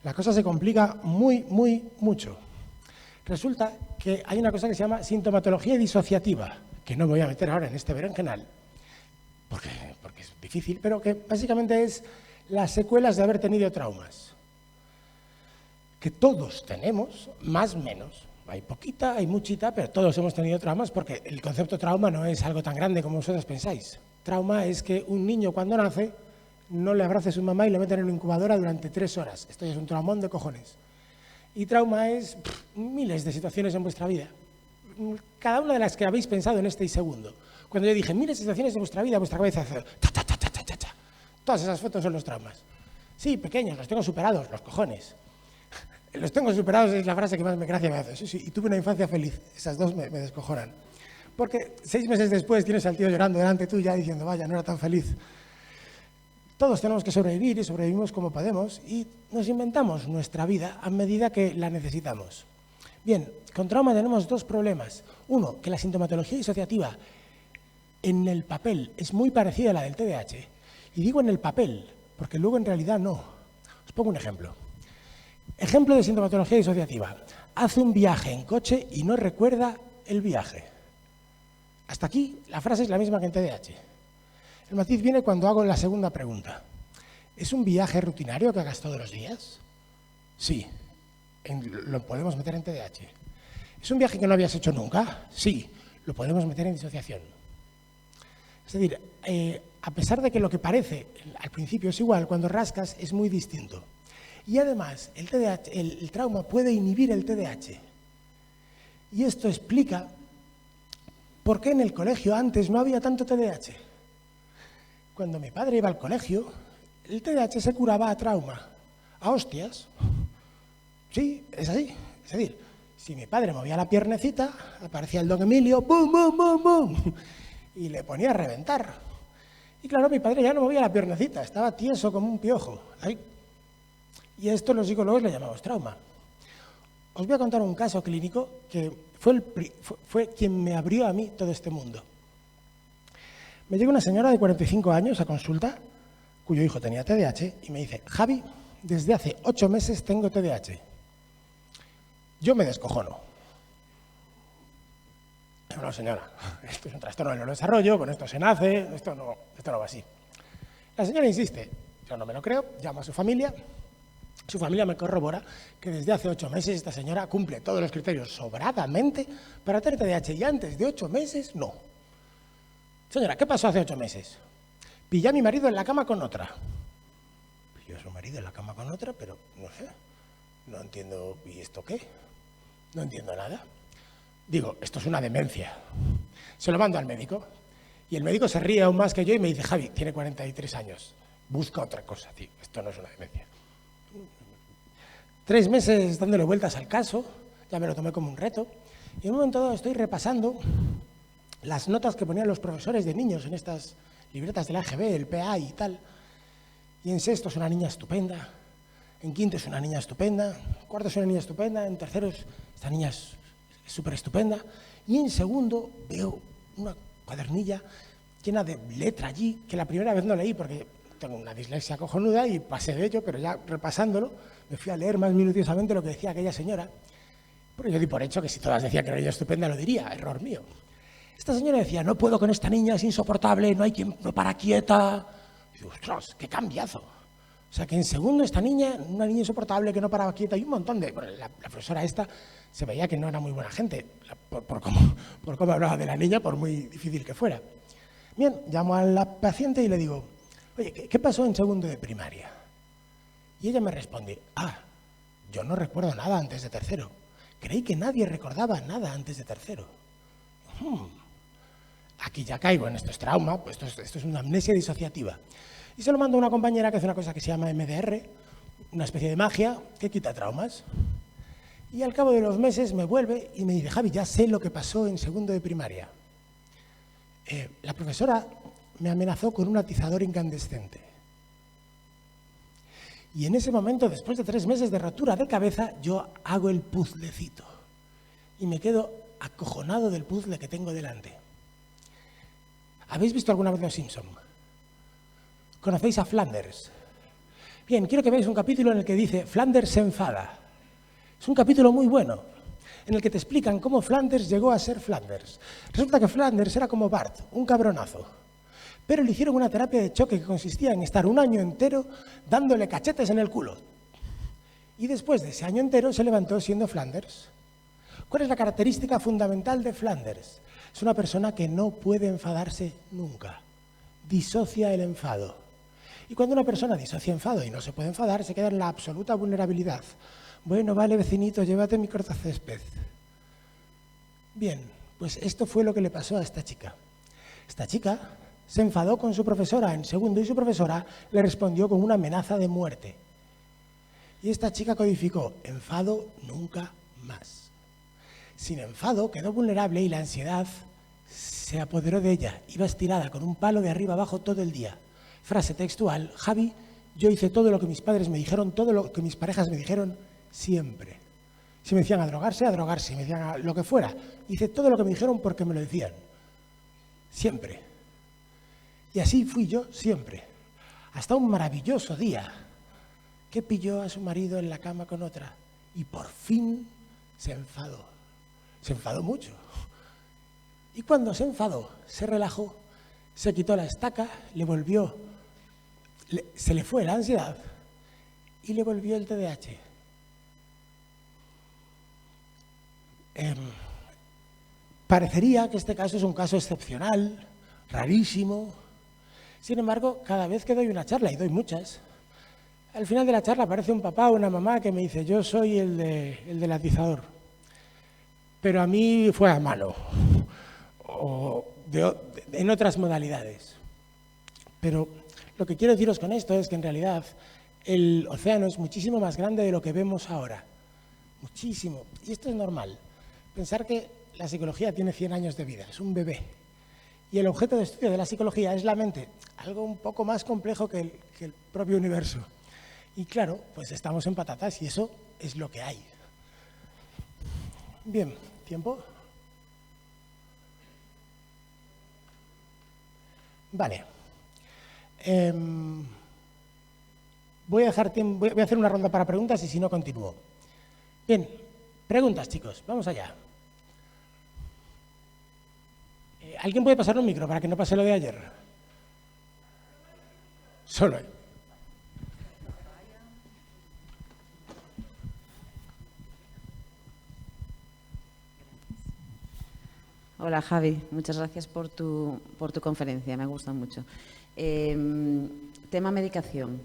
la cosa se complica mucho. Resulta que hay una cosa que se llama sintomatología disociativa, que no me voy a meter ahora en este berenjenal, porque es difícil, pero que básicamente es las secuelas de haber tenido traumas. Que todos tenemos, más o menos. Hay poquita, hay muchita, pero todos hemos tenido traumas, porque el concepto trauma no es algo tan grande como vosotros pensáis. Trauma es que un niño cuando nace no le abrace a su mamá y le meten en una incubadora durante 3 horas. Esto ya es un traumón de cojones. Y trauma es miles de situaciones en vuestra vida. Cada una de las que habéis pensado en este segundo. Cuando yo dije miles de situaciones de vuestra vida, vuestra cabeza hace ta. Todas esas fotos son los traumas. Sí, pequeños, los tengo superados, los cojones. Los tengo superados es la frase que más gracia me hace. Sí, y tuve una infancia feliz. Esas dos me descojonan. Porque 6 meses después tienes al tío llorando delante tuya diciendo, vaya, no era tan feliz. Todos tenemos que sobrevivir y sobrevivimos como podemos y nos inventamos nuestra vida a medida que la necesitamos. Bien, con trauma tenemos dos problemas. Uno, que la sintomatología disociativa en el papel es muy parecida a la del TDAH. Y digo en el papel, porque luego en realidad no. Os pongo un ejemplo. Ejemplo de sintomatología disociativa. Hace un viaje en coche y no recuerda el viaje. Hasta aquí la frase es la misma que en TDAH. El matiz viene cuando hago la segunda pregunta. ¿Es un viaje rutinario que hagas todos los días? Sí. Lo podemos meter en TDAH. ¿Es un viaje que no habías hecho nunca? Sí. Lo podemos meter en disociación. Es decir, a pesar de que lo que parece al principio es igual, cuando rascas es muy distinto. Y además, el trauma puede inhibir el TDAH. Y esto explica por qué en el colegio antes no había tanto TDAH. Cuando mi padre iba al colegio, el TDAH se curaba a trauma, a hostias. Sí, es así. Es decir, si mi padre movía la piernecita, aparecía el don Emilio, ¡bum, bum, bum, bum! Y le ponía a reventar. Y claro, mi padre ya no movía la piernecita, estaba tieso como un piojo. Ahí. Y a esto los psicólogos le llamamos trauma. Os voy a contar un caso clínico que fue quien me abrió a mí todo este mundo. Me llega una señora de 45 años a consulta, cuyo hijo tenía TDAH, y me dice, Javi, desde hace 8 meses tengo TDAH. Yo me descojono. No, señora, esto es un trastorno del neurodesarrollo, con esto se nace, esto no va así. La señora insiste, yo no me lo creo, llamo a su familia me corrobora que desde hace 8 meses esta señora cumple todos los criterios sobradamente para tener TDAH y antes de 8 meses no. Señora, ¿qué pasó hace 8 meses? Pillé a mi marido en la cama con otra. Pilló a su marido en la cama con otra, pero no sé, no entiendo, ¿y esto qué? No entiendo nada. Digo, esto es una demencia. Se lo mando al médico y el médico se ríe aún más que yo y me dice, Javi, tiene 43 años, busca otra cosa, tío, esto no es una demencia. 3 meses dándole vueltas al caso, ya me lo tomé como un reto, y en un momento dado estoy repasando las notas que ponían los profesores de niños en estas libretas del AGB, el PA y tal, y en sexto es una niña estupenda, en quinto es una niña estupenda, en cuarto es una niña estupenda, en tercero esta niña es súper estupenda, y en segundo veo una cuadernilla llena de letra allí, que la primera vez no leí porque tengo una dislexia cojonuda y pasé de ello, pero ya repasándolo, me fui a leer más minuciosamente lo que decía aquella señora, pero yo di por hecho que si todas decían que era ella estupenda lo diría, error mío. Esta señora decía, no puedo con esta niña, es insoportable, no hay quien no para quieta. Y digo, ostras, qué cambiazo. O sea, que en segundo esta niña, una niña insoportable que no paraba quieta, y un montón de... Bueno, la profesora esta se veía que no era muy buena gente, por cómo hablaba de la niña, por muy difícil que fuera. Bien, llamo a la paciente y le digo, oye, ¿qué pasó en segundo de primaria? Y ella me responde, yo no recuerdo nada antes de tercero. Creí que nadie recordaba nada antes de tercero. Aquí ya caigo en esto es trauma, pues esto es una amnesia disociativa. Y se lo mando a una compañera que hace una cosa que se llama MDR, una especie de magia que quita traumas. Y al cabo de los meses me vuelve y me dice, Javi, ya sé lo que pasó en segundo de primaria. La profesora me amenazó con un atizador incandescente. Y en ese momento, después de 3 meses de rotura de cabeza, yo hago el puzzlecito. Y me quedo acojonado del puzzle que tengo delante. ¿Habéis visto alguna vez Los Simpson? ¿Conocéis a Flanders? Bien, quiero que veáis un capítulo en el que dice Flanders se enfada. Es un capítulo muy bueno, en el que te explican cómo Flanders llegó a ser Flanders. Resulta que Flanders era como Bart, un cabronazo. Pero le hicieron una terapia de choque que consistía en estar 1 año entero dándole cachetes en el culo. Y después de ese año entero se levantó siendo Flanders. ¿Cuál es la característica fundamental de Flanders? Es una persona que no puede enfadarse nunca. Disocia el enfado. Y cuando una persona disocia enfado y no se puede enfadar, se queda en la absoluta vulnerabilidad. Bueno, vale, vecinito, llévate mi cortacésped. Bien, pues esto fue lo que le pasó a esta chica. Esta chica se enfadó con su profesora en segundo y su profesora le respondió con una amenaza de muerte. Y esta chica codificó, enfado nunca más. Sin enfado quedó vulnerable y la ansiedad se apoderó de ella. Iba estirada con un palo de arriba abajo todo el día. Frase textual: Javi, yo hice todo lo que mis padres me dijeron, todo lo que mis parejas me dijeron, siempre. Si me decían a drogarse, si me decían a lo que fuera. Hice todo lo que me dijeron porque me lo decían. Siempre. Y así fui yo siempre. Hasta un maravilloso día que pilló a su marido en la cama con otra y por fin se enfadó. Se enfadó mucho. Y cuando se enfadó, se relajó, se quitó la estaca, se le fue la ansiedad y le volvió el TDAH. Parecería que este caso es un caso excepcional, rarísimo. Sin embargo, cada vez que doy una charla, y doy muchas, al final de la charla aparece un papá o una mamá que me dice: yo soy el del atizador, pero a mí fue a mano, o en otras modalidades. Pero lo que quiero deciros con esto es que en realidad el océano es muchísimo más grande de lo que vemos ahora. Muchísimo. Y esto es normal. Pensar que la psicología tiene 100 años de vida, es un bebé. Y el objeto de estudio de la psicología es la mente, algo un poco más complejo que el propio universo. Y claro, pues estamos en patatas y eso es lo que hay. Bien, ¿tiempo? Vale. Voy a hacer una ronda para preguntas y si no, continúo. Bien, preguntas, chicos, vamos allá. ¿Alguien puede pasar un micro para que no pase lo de ayer? Solo. Hola Javi, muchas gracias por tu conferencia, me gusta mucho. Tema medicación,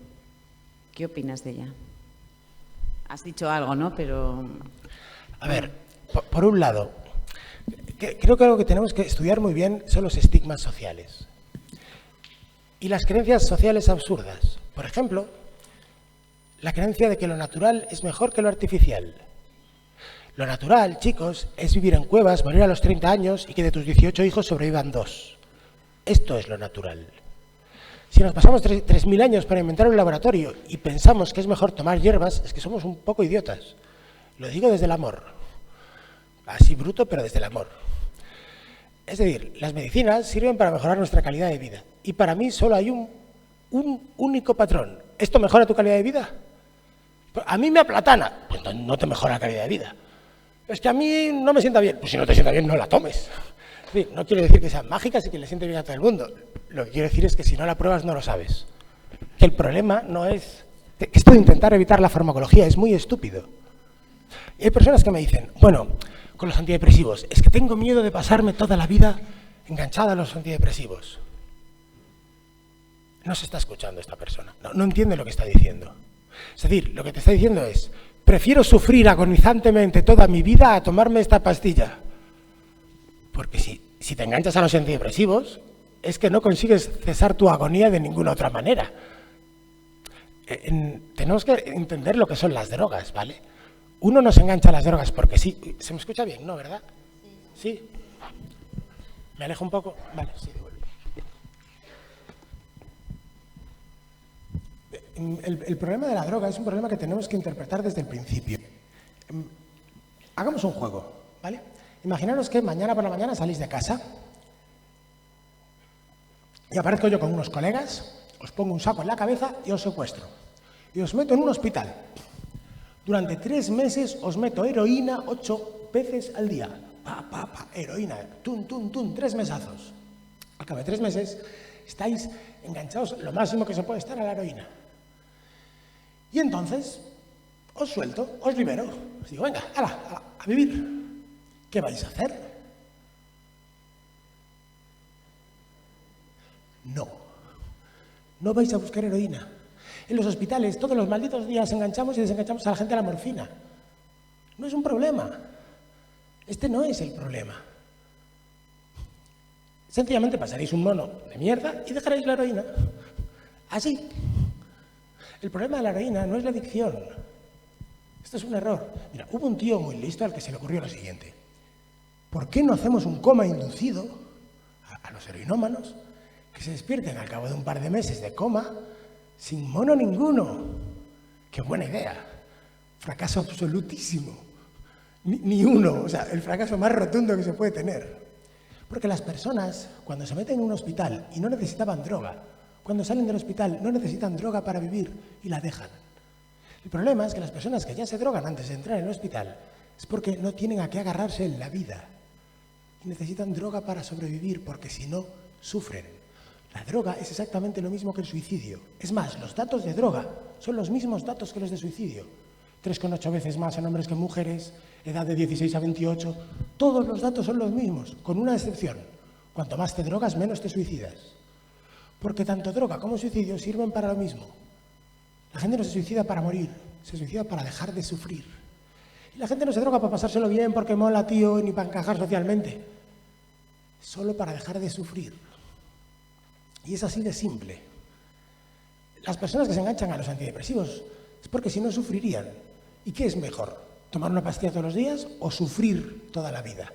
¿qué opinas de ella? Has dicho algo, ¿no? Pero... A ver, por un lado, creo que algo que tenemos que estudiar muy bien son los estigmas sociales y las creencias sociales absurdas. Por ejemplo, la creencia de que lo natural es mejor que lo artificial. Lo natural, chicos, es vivir en cuevas, morir a los 30 años y que de tus 18 hijos sobrevivan 2. Esto es lo natural. Si nos pasamos 3.000 años para inventar un laboratorio y pensamos que es mejor tomar hierbas, es que somos un poco idiotas. Lo digo desde el amor. Así bruto, pero desde el amor. Es decir, las medicinas sirven para mejorar nuestra calidad de vida. Y para mí solo hay un único patrón. ¿Esto mejora tu calidad de vida? A mí me aplatana. Pues no te mejora la calidad de vida. Es que a mí no me sienta bien. Pues si no te sienta bien, no la tomes. Es decir, no quiero decir que sean mágicas y que le siente bien a todo el mundo. Lo que quiero decir es que si no la pruebas, no lo sabes. Que el problema no es... Esto de intentar evitar la farmacología es muy estúpido. Y hay personas que me dicen, bueno, con los antidepresivos, es que tengo miedo de pasarme toda la vida enganchada a los antidepresivos. No se está escuchando esta persona, no entiende lo que está diciendo. Es decir, lo que te está diciendo es, prefiero sufrir agonizantemente toda mi vida a tomarme esta pastilla. Porque si te enganchas a los antidepresivos, es que no consigues cesar tu agonía de ninguna otra manera. Tenemos que entender lo que son las drogas, ¿vale? Uno no se engancha a las drogas porque sí. ¿Se me escucha bien? ¿No, verdad? Sí. ¿Me alejo un poco? Vale, sí, de vuelta. El problema de la droga es un problema que tenemos que interpretar desde el principio. Hagamos un juego, ¿vale? Imaginaros que mañana por la mañana salís de casa y aparezco yo con unos colegas, os pongo un saco en la cabeza y os secuestro. Y os meto en un hospital. Durante 3 meses os meto heroína 8 veces al día. Heroína, 3 mesazos. Al cabo de 3 meses estáis enganchados lo máximo que se puede estar a la heroína. Y entonces os suelto, os libero. Os digo, venga, a vivir. ¿Qué vais a hacer? No vais a buscar heroína. En los hospitales, todos los malditos días enganchamos y desenganchamos a la gente a la morfina. No es un problema. Este no es el problema. Sencillamente pasaréis un mono de mierda y dejaréis la heroína. Así. El problema de la heroína no es la adicción. Esto es un error. Mira, hubo un tío muy listo al que se le ocurrió lo siguiente. ¿Por qué no hacemos un coma inducido a los heroinómanos que se despierten al cabo de un par de meses de coma sin mono ninguno. ¡Qué buena idea! Fracaso absolutísimo. Ni uno, o sea, el fracaso más rotundo que se puede tener. Porque las personas, cuando se meten en un hospital y no necesitaban droga, cuando salen del hospital no necesitan droga para vivir y la dejan. El problema es que las personas que ya se drogan antes de entrar en el hospital es porque no tienen a qué agarrarse en la vida. Y necesitan droga para sobrevivir porque si no, sufren. La droga es exactamente lo mismo que el suicidio. Es más, los datos de droga son los mismos datos que los de suicidio. 3,8 veces más en hombres que en mujeres, edad de 16 a 28. Todos los datos son los mismos, con una excepción. Cuanto más te drogas, menos te suicidas. Porque tanto droga como suicidio sirven para lo mismo. La gente no se suicida para morir, se suicida para dejar de sufrir. Y la gente no se droga para pasárselo bien, porque mola, tío, ni para encajar socialmente. Solo para dejar de sufrir. Y es así de simple. Las personas que se enganchan a los antidepresivos es porque si no sufrirían. ¿Y qué es mejor? ¿Tomar una pastilla todos los días o sufrir toda la vida?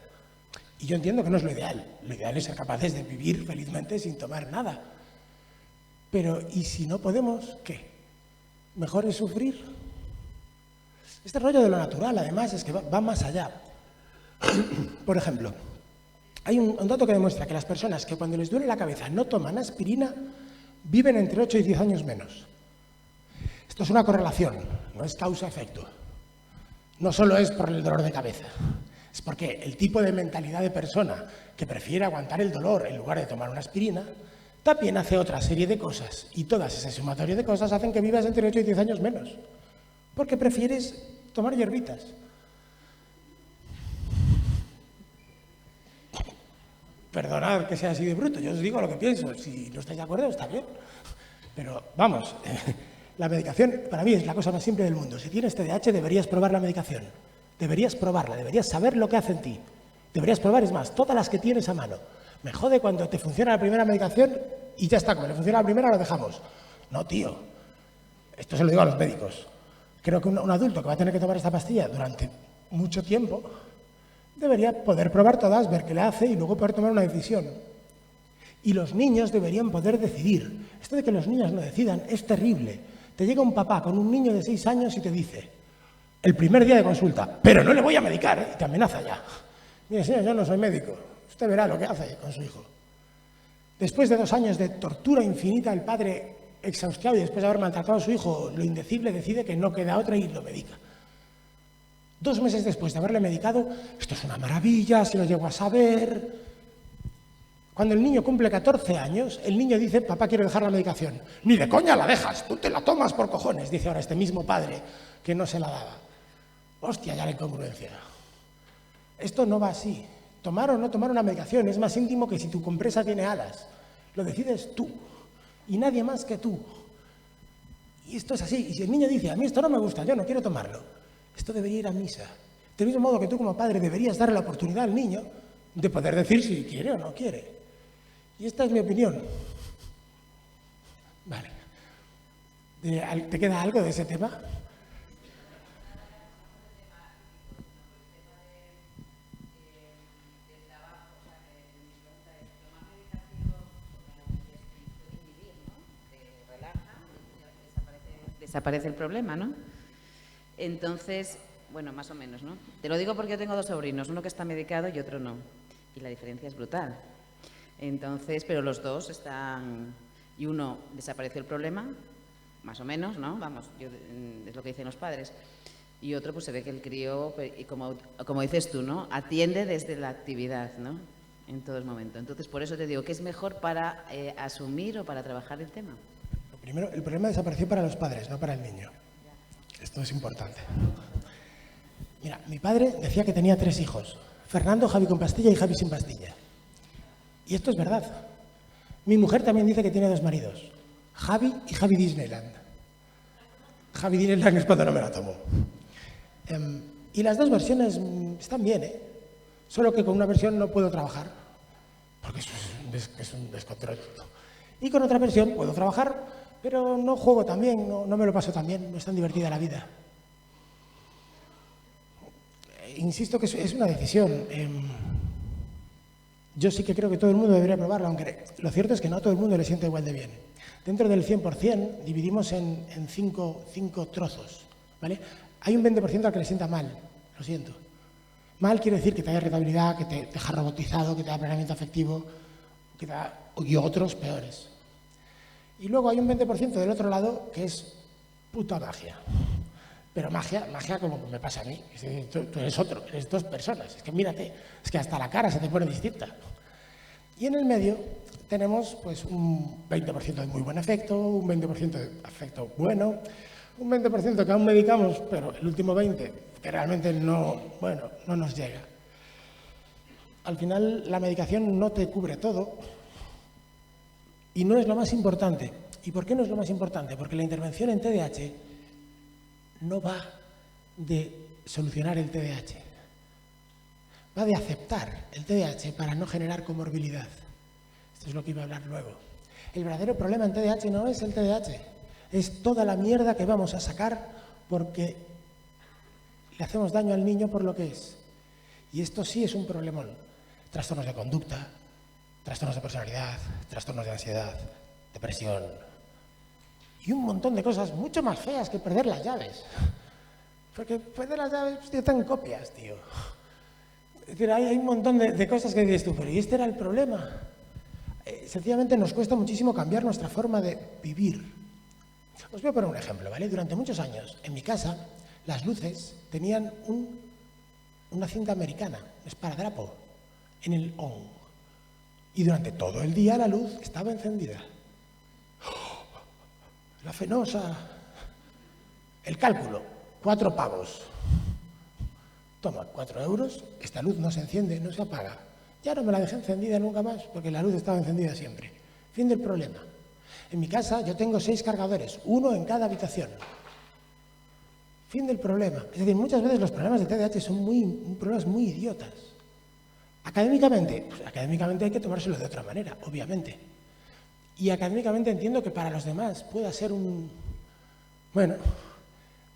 Y yo entiendo que no es lo ideal. Lo ideal es ser capaces de vivir felizmente sin tomar nada. Pero, ¿y si no podemos? ¿Qué? ¿Mejor es sufrir? Este rollo de lo natural, además, es que va más allá. Por ejemplo, hay un dato que demuestra que las personas que cuando les duele la cabeza no toman aspirina viven entre 8 y 10 años menos. Esto es una correlación, no es causa-efecto. No solo es por el dolor de cabeza, es porque el tipo de mentalidad de persona que prefiere aguantar el dolor en lugar de tomar una aspirina también hace otra serie de cosas, y todas esas sumatorias de cosas hacen que vivas entre 8 y 10 años menos, porque prefieres tomar hierbitas. Perdonad que sea así de bruto, yo os digo lo que pienso, si no estáis de acuerdo está bien, pero vamos, la medicación para mí es la cosa más simple del mundo. Si tienes TDAH deberías probar la medicación, deberías probarla, deberías saber lo que hace en ti, deberías probar, es más, todas las que tienes a mano. Me jode cuando te funciona la primera medicación y ya está, como le funciona la primera lo dejamos. No, tío, esto se lo digo a los médicos. Creo que un adulto que va a tener que tomar esta pastilla durante mucho tiempo debería poder probar todas, ver qué le hace y luego poder tomar una decisión. Y los niños deberían poder decidir. Esto de que los niños no decidan es terrible. Te llega un papá con un niño de 6 años y te dice, el primer día de consulta, pero no le voy a medicar, ¿eh? Y te amenaza ya. Mire, señor, yo no soy médico. Usted verá lo que hace con su hijo. Después de 2 años de tortura infinita, el padre, exhaustiado y después de haber maltratado a su hijo, lo indecible, decide que no queda otra y lo medica. 2 meses después de haberle medicado, esto es una maravilla, si lo llego a saber. Cuando el niño cumple 14 años, el niño dice, papá, quiero dejar la medicación. Ni de coña la dejas, tú te la tomas por cojones, dice ahora este mismo padre que no se la daba. Hostia, ya la incongruencia. Esto no va así. Tomar o no tomar una medicación es más íntimo que si tu compresa tiene alas. Lo decides tú y nadie más que tú. Y esto es así. Y si el niño dice, a mí esto no me gusta, yo no quiero tomarlo, esto debería ir a misa. Del mismo modo que tú como padre deberías darle la oportunidad al niño de poder decir si quiere o no quiere. Y esta es mi opinión. Vale. ¿Te queda algo de ese tema? Desaparece el problema, ¿no? Entonces, bueno, más o menos, ¿no? Te lo digo porque yo tengo 2 sobrinos, uno que está medicado y otro no. Y la diferencia es brutal. Entonces, pero los dos están... Y uno desapareció el problema, más o menos, ¿no? Vamos, es lo que dicen los padres. Y otro, pues se ve que el crío, y como dices tú, ¿no? Atiende desde la actividad, ¿no? En todo el momento. Entonces, por eso te digo, ¿qué es mejor para asumir o para trabajar el tema? Primero, el problema desapareció para los padres, no para el niño. Esto es importante. Mira, mi padre decía que tenía 3 hijos. Fernando, Javi con pastilla y Javi sin pastilla. Y esto es verdad. Mi mujer también dice que tiene 2 maridos. Javi y Javi Disneyland. Javi Disneyland es cuando no me la tomo. Y las 2 versiones están bien, ¿eh? Solo que con una versión no puedo trabajar. Porque es un descontrol. Y con otra versión puedo trabajar, pero no juego tan bien, no me lo paso tan bien, no es tan divertida la vida. Insisto que es una decisión. yo sí que creo que todo el mundo debería probarlo, aunque lo cierto es que no a todo el mundo le sienta igual de bien. Dentro del 100% dividimos en cinco trozos, ¿vale? Hay un 20% al que le sienta mal, lo siento. Mal quiere decir que te da irritabilidad, que te deja robotizado, que te da planeamiento afectivo, y otros peores. Y luego hay un 20% del otro lado que es puta magia. Pero magia como me pasa a mí. Tú eres otro, eres dos personas. Es que mírate, es que hasta la cara se te pone distinta. Y en el medio tenemos pues un 20% de muy buen efecto, un 20% de efecto bueno, un 20% que aún medicamos, pero el último 20% que realmente no nos llega. Al final la medicación no te cubre todo y no es lo más importante. ¿Y por qué no es lo más importante? Porque la intervención en TDAH no va de solucionar el TDAH, va de aceptar el TDAH para no generar comorbilidad. Esto es lo que iba a hablar luego. El verdadero problema en TDAH no es el TDAH, es toda la mierda que vamos a sacar porque le hacemos daño al niño por lo que es. Y esto sí es un problemón. Trastornos de conducta, trastornos de personalidad, trastornos de ansiedad, depresión y un montón de cosas mucho más feas que perder las llaves. Porque perder las llaves te dan copias, tío. Es decir, hay un montón de cosas que dices tú, pero ¿y este era el problema? Sencillamente nos cuesta muchísimo cambiar nuestra forma de vivir. Os voy a poner un ejemplo, ¿vale? Durante muchos años, en mi casa, las luces tenían una cinta americana, esparadrapo, en el on. Y durante todo el día la luz estaba encendida. La fenosa. El cálculo, 4 pavos. Toma, 4 euros, esta luz no se enciende, no se apaga. Ya no me la dejé encendida nunca más, porque la luz estaba encendida siempre. Fin del problema. En mi casa yo tengo 6 cargadores, 1 en cada habitación. Fin del problema. Es decir, muchas veces los problemas de TDAH son problemas muy idiotas. Académicamente, pues académicamente hay que tomárselo de otra manera, obviamente. Y académicamente entiendo que para los demás pueda ser bueno,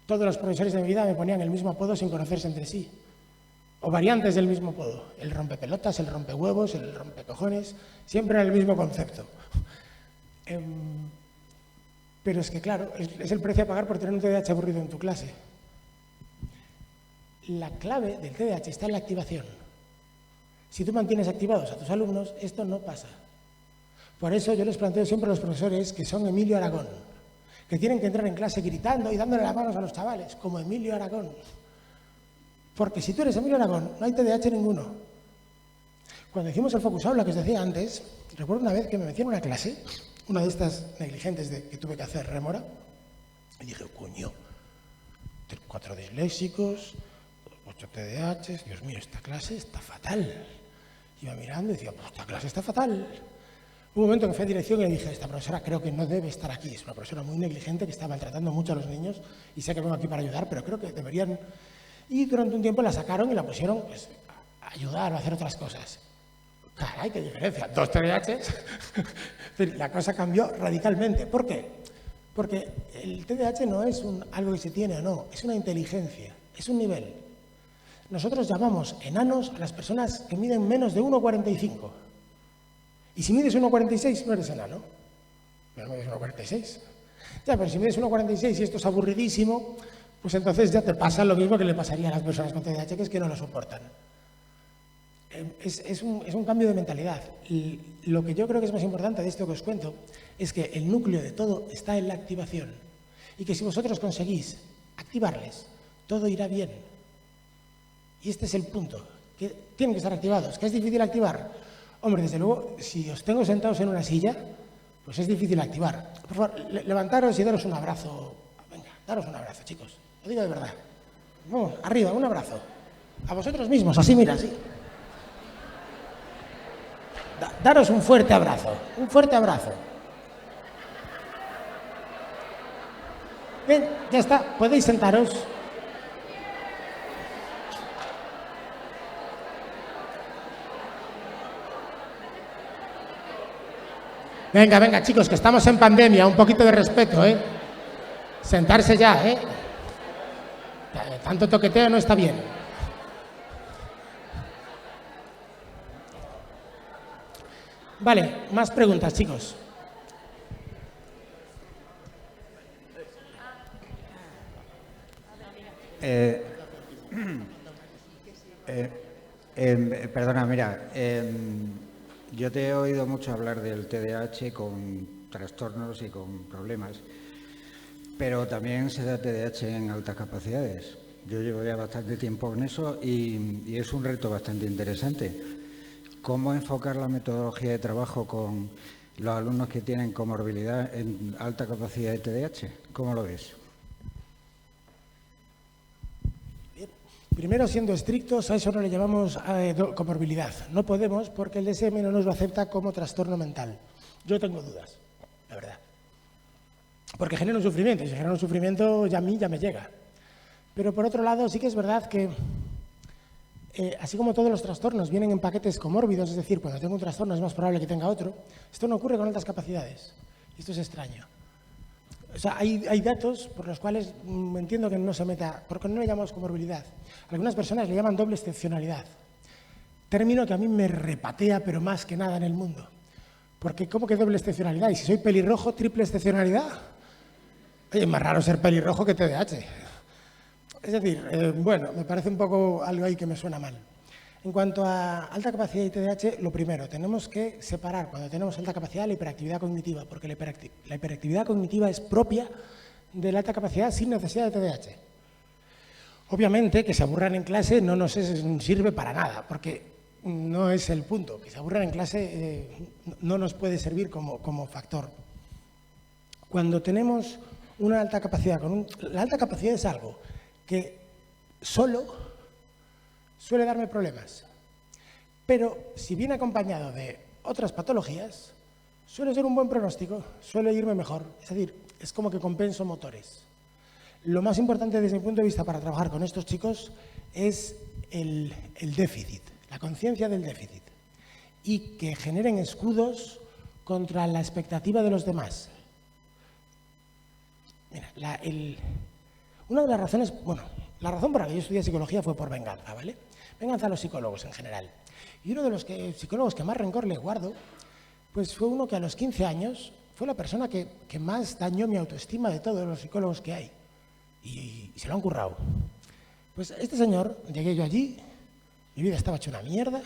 todos los profesores de mi vida me ponían el mismo apodo sin conocerse entre sí. O variantes del mismo apodo. El rompepelotas, el rompehuevos, el rompecojones, siempre era el mismo concepto. Pero es que claro, es el precio a pagar por tener un TDAH aburrido en tu clase. La clave del TDAH está en la activación. Si tú mantienes activados a tus alumnos, esto no pasa. Por eso yo les planteo siempre a los profesores que son Emilio Aragón, que tienen que entrar en clase gritando y dándole las manos a los chavales, como Emilio Aragón. Porque si tú eres Emilio Aragón, no hay TDAH ninguno. Cuando hicimos el Focus Aula que os decía antes, recuerdo una vez que me metí en una clase, una de estas negligentes que tuve que hacer rémora, y dije, coño, 4 disléxicos, 8 TDAHs, Dios mío, esta clase está fatal. Iba mirando y decía, pues esta clase está fatal. Hubo un momento que fui a dirección y le dije, esta profesora creo que no debe estar aquí, es una profesora muy negligente que está maltratando mucho a los niños y sé que vengo aquí para ayudar, pero creo que deberían... Y durante un tiempo la sacaron y la pusieron pues, a ayudar o a hacer otras cosas. Caray, qué diferencia, 2 TDAHs. La cosa cambió radicalmente. ¿Por qué? Porque el TDAH no es algo que se tiene o no, es una inteligencia, es un nivel. Nosotros llamamos enanos a las personas que miden menos de 1,45. Y si mides 1,46 no eres enano. Pero mides 1,46. Ya, pero si mides 1,46 y esto es aburridísimo, pues entonces ya te pasa lo mismo que le pasaría a las personas con TDAH, que es que no lo soportan. Es un cambio de mentalidad. Y lo que yo creo que es más importante de esto que os cuento es que el núcleo de todo está en la activación. Y que si vosotros conseguís activarles, todo irá bien. Y este es el punto, que tienen que estar activados. ¿Que es difícil activar? Hombre, desde luego, si os tengo sentados en una silla, pues es difícil activar. Por favor, levantaros y daros un abrazo. Venga, daros un abrazo, chicos. Lo digo de verdad. Vamos, arriba, un abrazo. A vosotros mismos, así, mira, así. Daros un fuerte abrazo, un fuerte abrazo. Bien, ya está, podéis sentaros. Venga, venga, chicos, que estamos en pandemia, un poquito de respeto, ¿eh? Sentarse ya, ¿eh? Tanto toqueteo no está bien. Vale, más preguntas, chicos. Perdona, mira, yo te he oído mucho hablar del TDAH con trastornos y con problemas, pero también se da TDAH en altas capacidades. Yo llevo ya bastante tiempo en eso y es un reto bastante interesante. ¿Cómo enfocar la metodología de trabajo con los alumnos que tienen comorbilidad en alta capacidad de TDAH? ¿Cómo lo ves? Primero, siendo estrictos, a eso no le llamamos comorbilidad. No podemos porque el DSM no nos lo acepta como trastorno mental. Yo tengo dudas, la verdad. Porque genera un sufrimiento, y si genera un sufrimiento ya a mí ya me llega. Pero por otro lado, sí que es verdad que, así como todos los trastornos vienen en paquetes comórbidos, es decir, cuando tengo un trastorno es más probable que tenga otro, esto no ocurre con altas capacidades. Y esto es extraño. O sea, hay datos por los cuales entiendo que no se meta, porque no le llamamos comorbilidad. Algunas personas le llaman doble excepcionalidad. Término que a mí me repatea, pero más que nada en el mundo. Porque ¿cómo que doble excepcionalidad? Y si soy pelirrojo, triple excepcionalidad. Oye, es más raro ser pelirrojo que TDAH. Es decir, bueno, me parece un poco algo ahí que me suena mal. En cuanto a alta capacidad y TDAH, lo primero, tenemos que separar cuando tenemos alta capacidad la hiperactividad cognitiva, porque la hiperactividad cognitiva es propia de la alta capacidad sin necesidad de TDAH. Obviamente, que se aburran en clase no nos sirve para nada, porque no es el punto. Que se aburran en clase no nos puede servir como factor. Cuando tenemos una alta capacidad, la alta capacidad es algo que solo suele darme problemas, pero si viene acompañado de otras patologías, suele ser un buen pronóstico, suele irme mejor. Es decir, es como que compenso motores. Lo más importante desde mi punto de vista para trabajar con estos chicos es el déficit, la conciencia del déficit, y que generen escudos contra la expectativa de los demás. Mira, una de las razones, bueno, la razón por la que yo estudié psicología fue por venganza, ¿vale? Venganza a los psicólogos en general. Y uno de los psicólogos que más rencor le guardo, pues fue uno que a los 15 años fue la persona que más dañó mi autoestima de todos los psicólogos que hay. Y se lo han currado. Pues este señor, llegué yo allí, mi vida estaba hecha una mierda,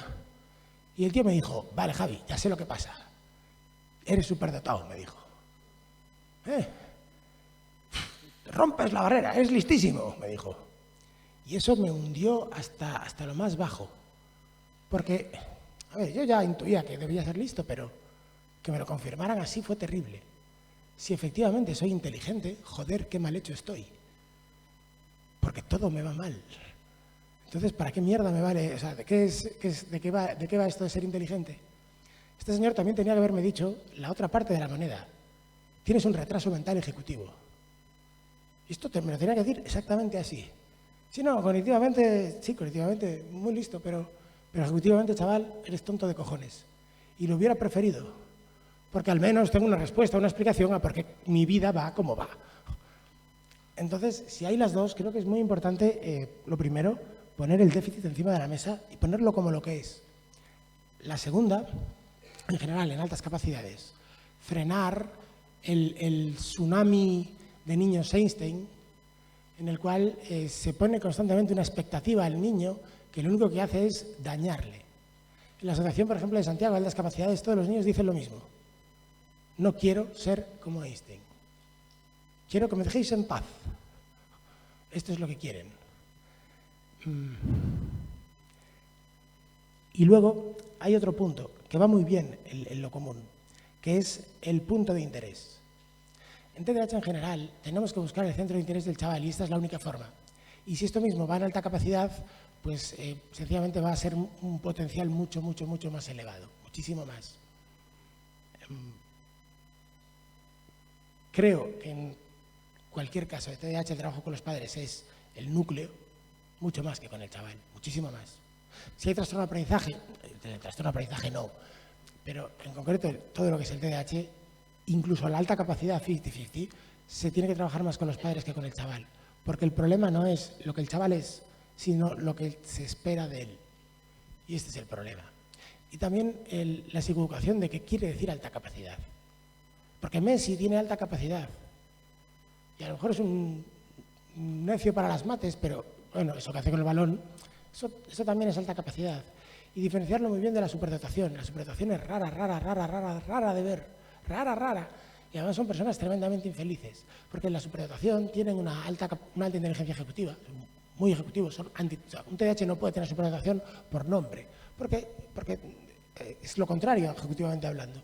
y el tío me dijo, vale, Javi, ya sé lo que pasa. Eres superdotado, me dijo. Rompes la barrera, eres listísimo, me dijo. Y eso me hundió hasta lo más bajo. Porque, a ver, yo ya intuía que debía ser listo, pero que me lo confirmaran así fue terrible. Si efectivamente soy inteligente, joder, qué mal hecho estoy. Porque todo me va mal. Entonces, ¿para qué mierda me vale? O sea, ¿de qué va esto de ser inteligente? Este señor también tenía que haberme dicho la otra parte de la moneda. Tienes un retraso mental ejecutivo. Y esto me lo tenía que decir exactamente así. Sí, no, cognitivamente, muy listo, pero ejecutivamente, chaval, eres tonto de cojones. Y lo hubiera preferido, porque al menos tengo una respuesta, una explicación a por qué mi vida va como va. Entonces, si hay las dos, creo que es muy importante, lo primero, poner el déficit encima de la mesa y ponerlo como lo que es. La segunda, en general, en altas capacidades, frenar el tsunami de niños Einstein, en el cual se pone constantemente una expectativa al niño que lo único que hace es dañarle. En la Asociación, por ejemplo, de Santiago de Altas Capacidades, todos los niños dicen lo mismo. No quiero ser como Einstein. Quiero que me dejéis en paz. Esto es lo que quieren. Y luego hay otro punto que va muy bien en lo común, que es el punto de interés. En TDAH en general tenemos que buscar el centro de interés del chaval y esta es la única forma. Y si esto mismo va en alta capacidad, pues sencillamente va a ser un potencial mucho más elevado, muchísimo más. Creo que en cualquier caso de TDAH el trabajo con los padres es el núcleo, mucho más que con el chaval, muchísimo más. Si hay trastorno de aprendizaje, el trastorno de aprendizaje no, pero en concreto todo lo que es el TDAH, incluso la alta capacidad 50-50, se tiene que trabajar más con los padres que con el chaval, porque el problema no es lo que el chaval es, sino lo que se espera de él. Y este es el problema. y también la equivocación de qué quiere decir alta capacidad. Porque Messi tiene alta capacidad y a lo mejor es un necio para las mates, pero bueno, eso que hace con el balón, eso también es alta capacidad. Y diferenciarlo muy bien de la superdotación. La superdotación es rara de ver, rara. Y además son personas tremendamente infelices, porque en la superdotación tienen una alta inteligencia ejecutiva, muy ejecutivos. Un TDAH no puede tener superdotación por nombre, porque es lo contrario, ejecutivamente hablando.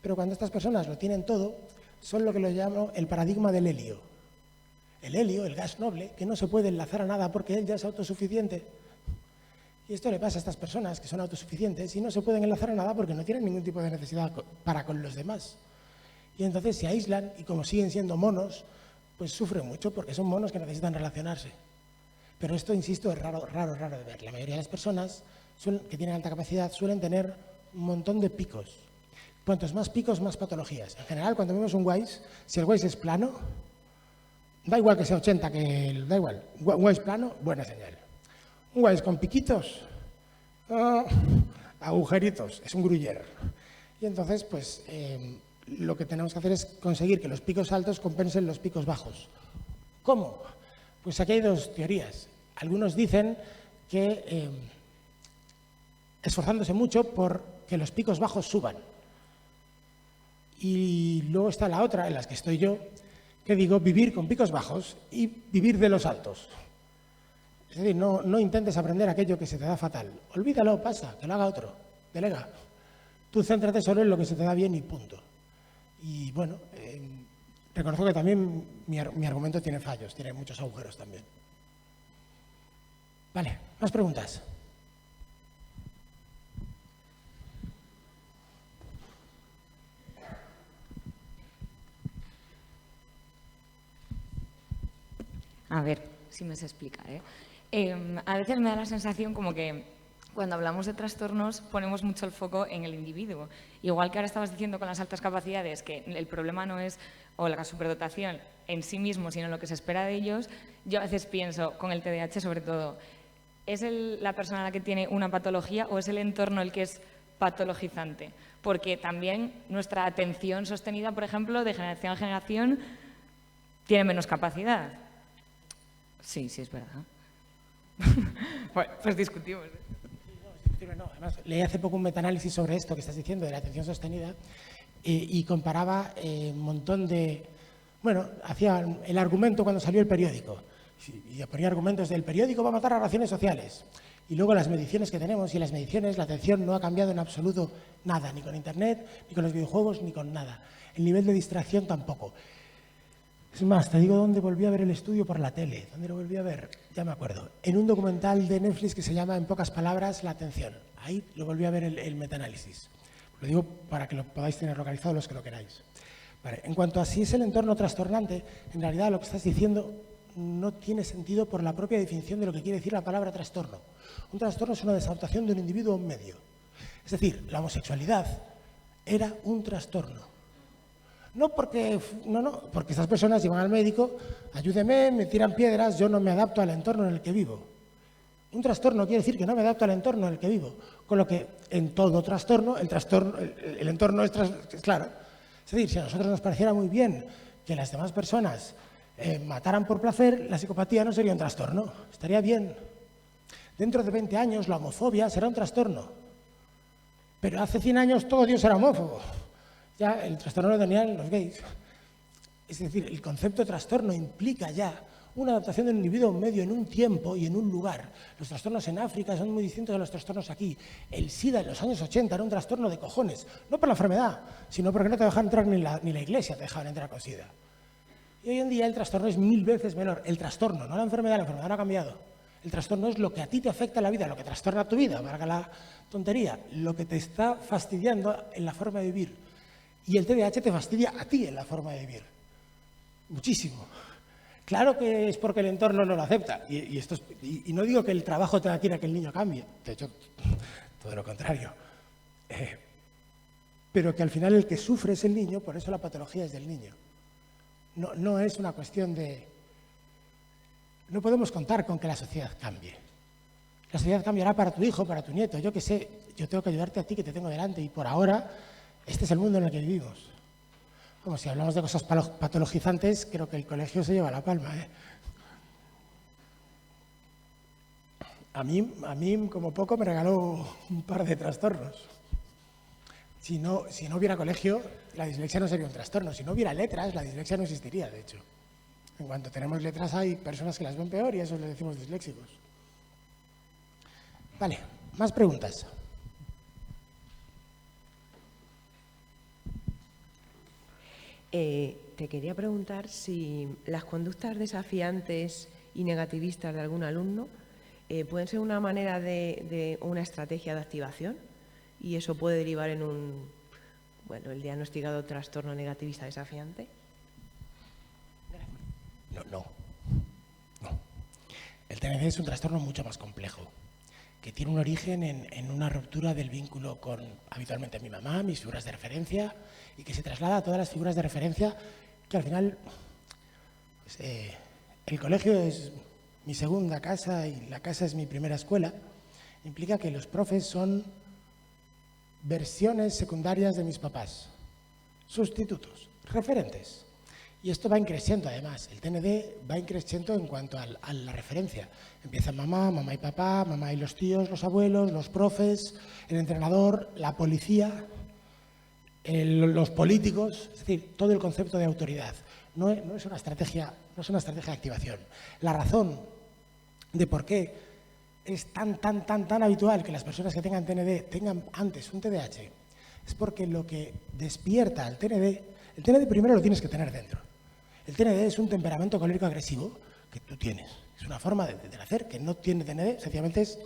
Pero cuando estas personas lo tienen todo, son lo que lo llamo el paradigma del helio. El helio, el gas noble, que no se puede enlazar a nada porque él ya es autosuficiente. Y esto le pasa a estas personas que son autosuficientes y no se pueden enlazar a nada porque no tienen ningún tipo de necesidad para con los demás. Y entonces se aíslan y como siguen siendo monos, pues sufren mucho porque son monos que necesitan relacionarse. Pero esto, insisto, es raro de ver. La mayoría de las personas que tienen alta capacidad suelen tener un montón de picos. Cuantos más picos, más patologías. En general, cuando vemos un WISE, si el WISE es plano, da igual que sea 80, da igual. Un WISE plano, buena señal. Un WISE con piquitos, agujeritos, es un Gruyère. Y entonces, pues, lo que tenemos que hacer es conseguir que los picos altos compensen los picos bajos. ¿Cómo? Pues aquí hay dos teorías. Algunos dicen que esforzándose mucho por que los picos bajos suban. Y luego está la otra, en la que estoy yo, que digo vivir con picos bajos y vivir de los altos. Es decir, no intentes aprender aquello que se te da fatal. Olvídalo, pasa, que lo haga otro, delega. Tú céntrate solo en lo que se te da bien y punto. Y bueno, reconozco que también mi argumento tiene fallos, tiene muchos agujeros también. Vale, más preguntas. A ver si me sé explicar, a veces me da la sensación como que cuando hablamos de trastornos ponemos mucho el foco en el individuo. Igual que ahora estabas diciendo con las altas capacidades que el problema no es o la superdotación en sí mismo, sino lo que se espera de ellos, yo a veces pienso, con el TDAH sobre todo, ¿es la persona la que tiene una patología o es el entorno el que es patologizante? Porque también nuestra atención sostenida, por ejemplo, de generación a generación, tiene menos capacidad. Sí, es verdad. Bueno, pues discutimos. No, además, leí hace poco un metaanálisis sobre esto que estás diciendo, de la atención sostenida, y comparaba un montón de... Bueno, hacía el argumento cuando salió el periódico, y ponía argumentos del periódico va a matar a relaciones sociales. Y luego las mediciones que tenemos, y en las mediciones la atención no ha cambiado en absoluto nada, ni con Internet, ni con los videojuegos, ni con nada. El nivel de distracción tampoco. Es más, te digo dónde volví a ver el estudio por la tele. ¿Dónde lo volví a ver? Ya me acuerdo. En un documental de Netflix que se llama, en pocas palabras, La atención. Ahí lo volví a ver el metaanálisis. Lo digo para que lo podáis tener localizado los que lo queráis. Vale. En cuanto a si es el entorno trastornante, en realidad lo que estás diciendo no tiene sentido por la propia definición de lo que quiere decir la palabra trastorno. Un trastorno es una desadaptación de un individuo a un medio. Es decir, la homosexualidad era un trastorno. No, porque estas personas iban al médico, ayúdeme, me tiran piedras, yo no me adapto al entorno en el que vivo. Un trastorno quiere decir que no me adapto al entorno en el que vivo. Con lo que en todo trastorno, el entorno es claro. Es decir, si a nosotros nos pareciera muy bien que las demás personas mataran por placer, la psicopatía no sería un trastorno, estaría bien. Dentro de 20 años la homofobia será un trastorno. Pero hace 100 años todo Dios era homófobo. Ya el trastorno lo tenían los gays. Es decir, el concepto de trastorno implica ya una adaptación del individuo a un medio en un tiempo y en un lugar. Los trastornos en África son muy distintos a los trastornos aquí. El SIDA en los años 80 era un trastorno de cojones, no por la enfermedad, sino porque no te dejaban entrar ni la iglesia te dejaban entrar con SIDA. Y hoy en día el trastorno es 1000 veces menor. El trastorno, no la enfermedad no ha cambiado. El trastorno es lo que a ti te afecta en la vida, lo que trastorna tu vida, valga la tontería, lo que te está fastidiando en la forma de vivir. Y el TDAH te fastidia a ti en la forma de vivir. Muchísimo. Claro que es porque el entorno no lo acepta. Y no digo que el trabajo tenga que ir a que el niño cambie. De hecho, todo lo contrario. Pero que al final el que sufre es el niño, por eso la patología es del niño. No es una cuestión de... No podemos contar con que la sociedad cambie. La sociedad cambiará para tu hijo, para tu nieto, yo qué sé. Yo tengo que ayudarte a ti que te tengo delante y por ahora este es el mundo en el que vivimos. Como si hablamos de cosas patologizantes, creo que el colegio se lleva la palma, ¿eh? A mí, como poco, me regaló un par de trastornos. Si no hubiera colegio, la dislexia no sería un trastorno. Si no hubiera letras, la dislexia no existiría, de hecho. En cuanto tenemos letras, hay personas que las ven peor y a eso le decimos disléxicos. Vale, más preguntas. Te quería preguntar si las conductas desafiantes y negativistas de algún alumno pueden ser una manera de una estrategia de activación y eso puede derivar en el diagnosticado trastorno negativista desafiante. No. El TND es un trastorno mucho más complejo, que tiene un origen en una ruptura del vínculo con, habitualmente, mi mamá, mis figuras de referencia, y que se traslada a todas las figuras de referencia, que al final, pues, el colegio es mi segunda casa y la casa es mi primera escuela, implica que los profes son versiones secundarias de mis papás, sustitutos, referentes. Y esto va increciendo además, el TND va increciendo en cuanto a la referencia. Empieza mamá y papá, mamá y los tíos, los abuelos, los profes, el entrenador, la policía, los políticos, es decir, todo el concepto de autoridad. No es una estrategia de activación. La razón de por qué es tan habitual que las personas que tengan TND tengan antes un TDAH es porque lo que despierta el TND primero lo tienes que tener dentro. El TND es un temperamento colérico agresivo que tú tienes. Es una forma de nacer que no tiene TND, sencillamente es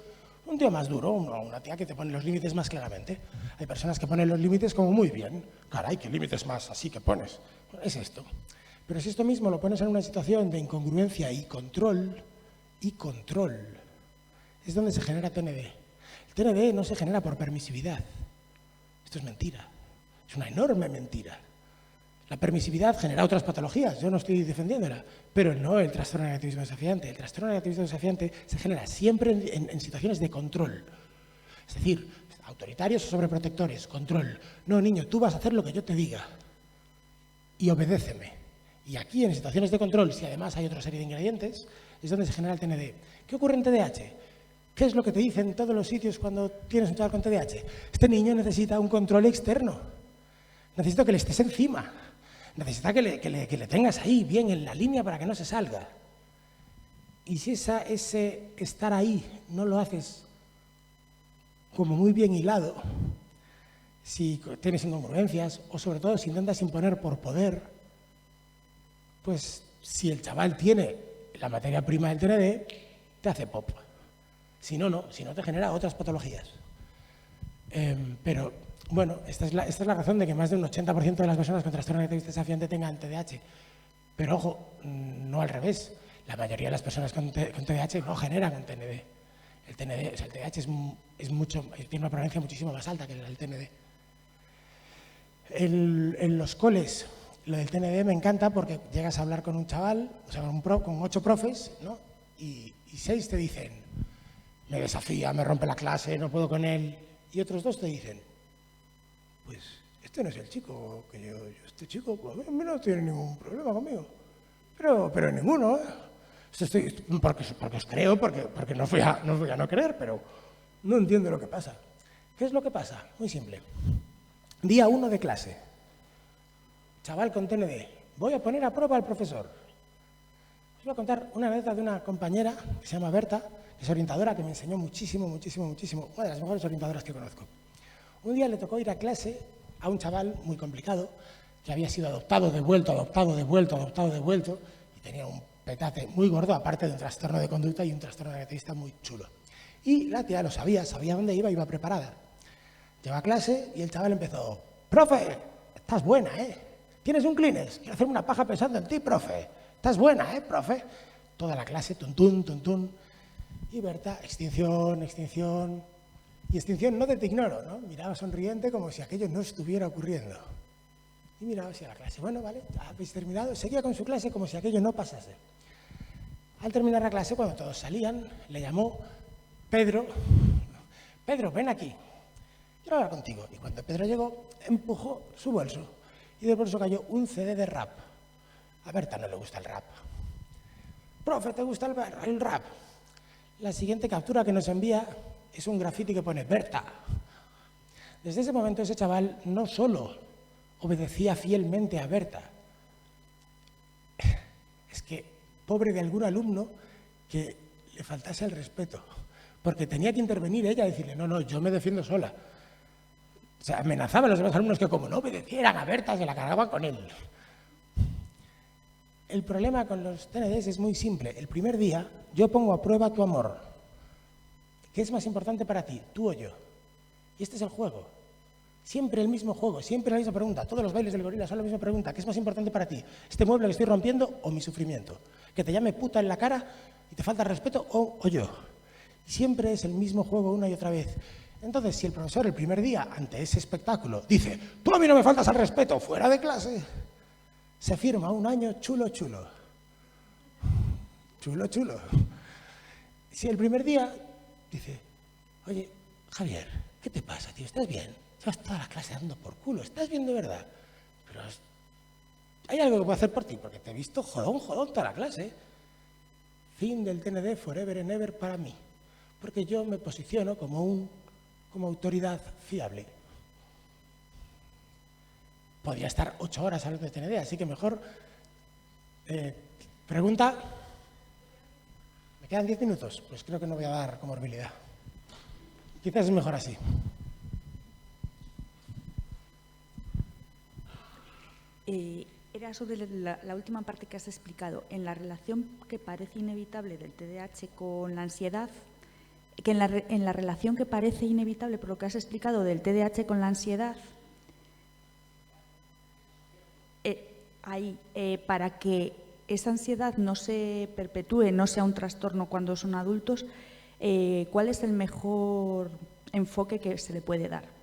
un tío más duro, una tía que te pone los límites más claramente. Hay personas que ponen los límites como muy bien. Caray, ¿qué límites más así que pones? Bueno, es esto. Pero si esto mismo lo pones en una situación de incongruencia y control, es donde se genera TND. El TND no se genera por permisividad. Esto es mentira. Es una enorme mentira. La permisividad genera otras patologías, yo no estoy defendiéndola, pero no el trastorno de negativismo desafiante. El trastorno de negativismo desafiante se genera siempre en situaciones de control. Es decir, autoritarios o sobreprotectores, control. No, niño, tú vas a hacer lo que yo te diga y obedéceme. Y aquí, en situaciones de control, si además hay otra serie de ingredientes, es donde se genera el TND. ¿Qué ocurre en TDAH? ¿Qué es lo que te dicen en todos los sitios cuando tienes un chaval con TDAH? Este niño necesita un control externo. Necesito que le estés encima. Necesita que le tengas ahí, bien en la línea para que no se salga. Y si ese estar ahí no lo haces como muy bien hilado, si tienes incongruencias o sobre todo si intentas imponer por poder, pues si el chaval tiene la materia prima del TND, te hace pop. Si no te genera otras patologías. Pero bueno, esta es la razón de que más de un 80% de las personas con trastorno negativista desafiante tengan TDAH. Pero ojo, no al revés. La mayoría de las personas con TDAH no generan un TND. El TDAH tiene una prevalencia muchísimo más alta que el TND. En los coles, lo del TND me encanta porque llegas a hablar con un chaval, o sea, con 8 profes, ¿no? Y 6 te dicen, me desafía, me rompe la clase, no puedo con él. Y otros 2 te dicen, pues este no es el chico que este chico pues, a mí no tiene ningún problema conmigo. Pero ninguno, ¿eh? Porque os creo, porque no voy a no creer, pero no entiendo lo que pasa. ¿Qué es lo que pasa? Muy simple. Día 1 de clase. Chaval con TND. Voy a poner a prueba al profesor. Os voy a contar una anécdota de una compañera que se llama Berta, que es orientadora, que me enseñó muchísimo. Una de las mejores orientadoras que conozco. Un día le tocó ir a clase a un chaval muy complicado, que había sido adoptado, devuelto, y tenía un petate muy gordo, aparte de un trastorno de conducta y un trastorno negativista muy chulo. Y la tía lo sabía dónde iba preparada. Llegó a clase y el chaval empezó, profe, estás buena, ¿eh? ¿Tienes un Kleenex? Quiero hacerme una paja pensando en ti, profe. Estás buena, ¿eh, profe? Toda la clase, tuntún. Y Berta, extinción. Y extinción no te ignoro, ¿no? Miraba sonriente como si aquello no estuviera ocurriendo. Y miraba hacia la clase. Bueno, vale, habéis terminado. Seguía con su clase como si aquello no pasase. Al terminar la clase, cuando todos salían, le llamó Pedro, ven aquí, quiero hablar contigo. Y cuando Pedro llegó, empujó su bolso y del bolso cayó un CD de rap. A Berta no le gusta el rap. Profe, ¿te gusta el rap? La siguiente captura que nos envía es un grafiti que pone Berta. Desde ese momento ese chaval no solo obedecía fielmente a Berta, es que pobre de algún alumno que le faltase el respeto, porque tenía que intervenir ella y decirle, no, yo me defiendo sola. O sea, amenazaba a los demás alumnos que como no obedecieran a Berta se la cargaban con él. El problema con los TNDs es muy simple. El primer día yo pongo a prueba tu amor. ¿Qué es más importante para ti, tú o yo? Y este es el juego. Siempre el mismo juego, siempre la misma pregunta. Todos los bailes del gorila son la misma pregunta. ¿Qué es más importante para ti? ¿Este mueble que estoy rompiendo o mi sufrimiento? ¿Que te llame puta en la cara y te falta respeto o yo? Siempre es el mismo juego una y otra vez. Entonces, si el profesor el primer día, ante ese espectáculo, dice tú a mí no me faltas al respeto, fuera de clase, se firma un año chulo. Si el primer día dice, oye, Javier, ¿qué te pasa, tío? ¿Estás bien? Ya está la clase dando por culo, ¿estás bien de verdad? Pero hay algo que puedo hacer por ti, porque te he visto jodón toda la clase. Fin del TND forever and ever para mí, porque yo me posiciono como autoridad fiable. Podría estar 8 horas hablando de TND, así que mejor... pregunta. ¿Me quedan 10 minutos? Pues creo que no voy a dar comorbilidad. Quizás es mejor así. Era sobre la última parte que has explicado, en la relación que parece inevitable del TDAH con la ansiedad, que en la relación que parece inevitable por lo que has explicado del TDAH con la ansiedad, para que esa ansiedad no se perpetúe, no sea un trastorno cuando son adultos, ¿cuál es el mejor enfoque que se le puede dar?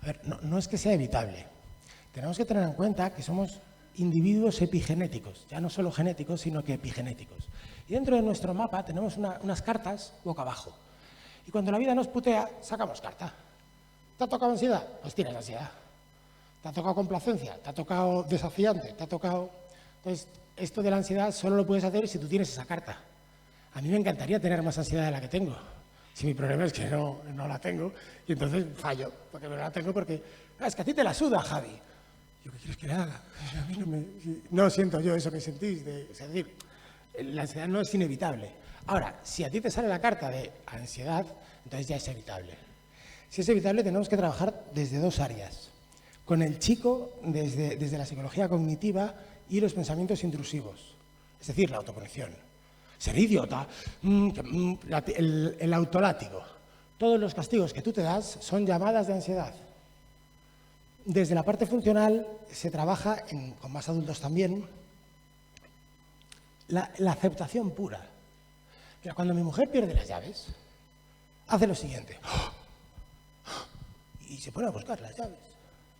A ver, no es que sea evitable. Tenemos que tener en cuenta que somos individuos epigenéticos, ya no solo genéticos, sino que epigenéticos. Y dentro de nuestro mapa tenemos unas cartas boca abajo. Y cuando la vida nos putea, sacamos carta. ¿Te ha tocado ansiedad? Pues tienes ansiedad. ¿Te ha tocado complacencia? ¿Te ha tocado desafiante? ¿Te ha tocado...? Entonces, esto de la ansiedad solo lo puedes hacer si tú tienes esa carta. A mí me encantaría tener más ansiedad de la que tengo. Si mi problema es que no la tengo, y entonces fallo, porque no la tengo porque... es que a ti te la suda, Javi. ¿Yo qué quieres que le haga? A mí no siento yo eso que sentís. Es decir, la ansiedad no es inevitable. Ahora, si a ti te sale la carta de ansiedad, entonces ya es evitable. Si es evitable, tenemos que trabajar desde 2 áreas. Con el chico, desde la psicología cognitiva y los pensamientos intrusivos. Es decir, la autocorrección. Ser idiota, el autolátigo. Todos los castigos que tú te das son llamadas de ansiedad. Desde la parte funcional se trabaja, con más adultos también, la aceptación pura. Mira, cuando mi mujer pierde las llaves, hace lo siguiente. Y se pone a buscar las llaves.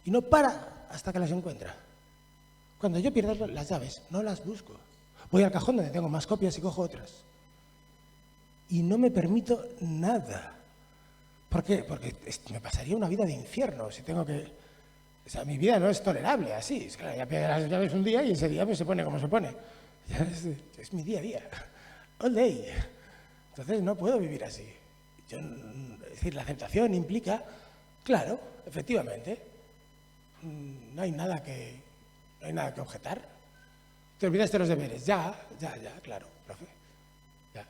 Y no para hasta que las encuentra. Cuando yo pierdo las llaves, no las busco. Voy al cajón donde tengo más copias y cojo otras. Y no me permito nada. ¿Por qué? Porque me pasaría una vida de infierno si tengo que... O sea, mi vida no es tolerable así. Es que ya pierde las llaves un día y ese día pues, se pone como se pone. Es mi día a día. All day. Entonces no puedo vivir así. Es decir, la aceptación implica, claro, efectivamente, no hay nada que objetar. Te olvidaste de los deberes. Ya, claro, profe. Ya.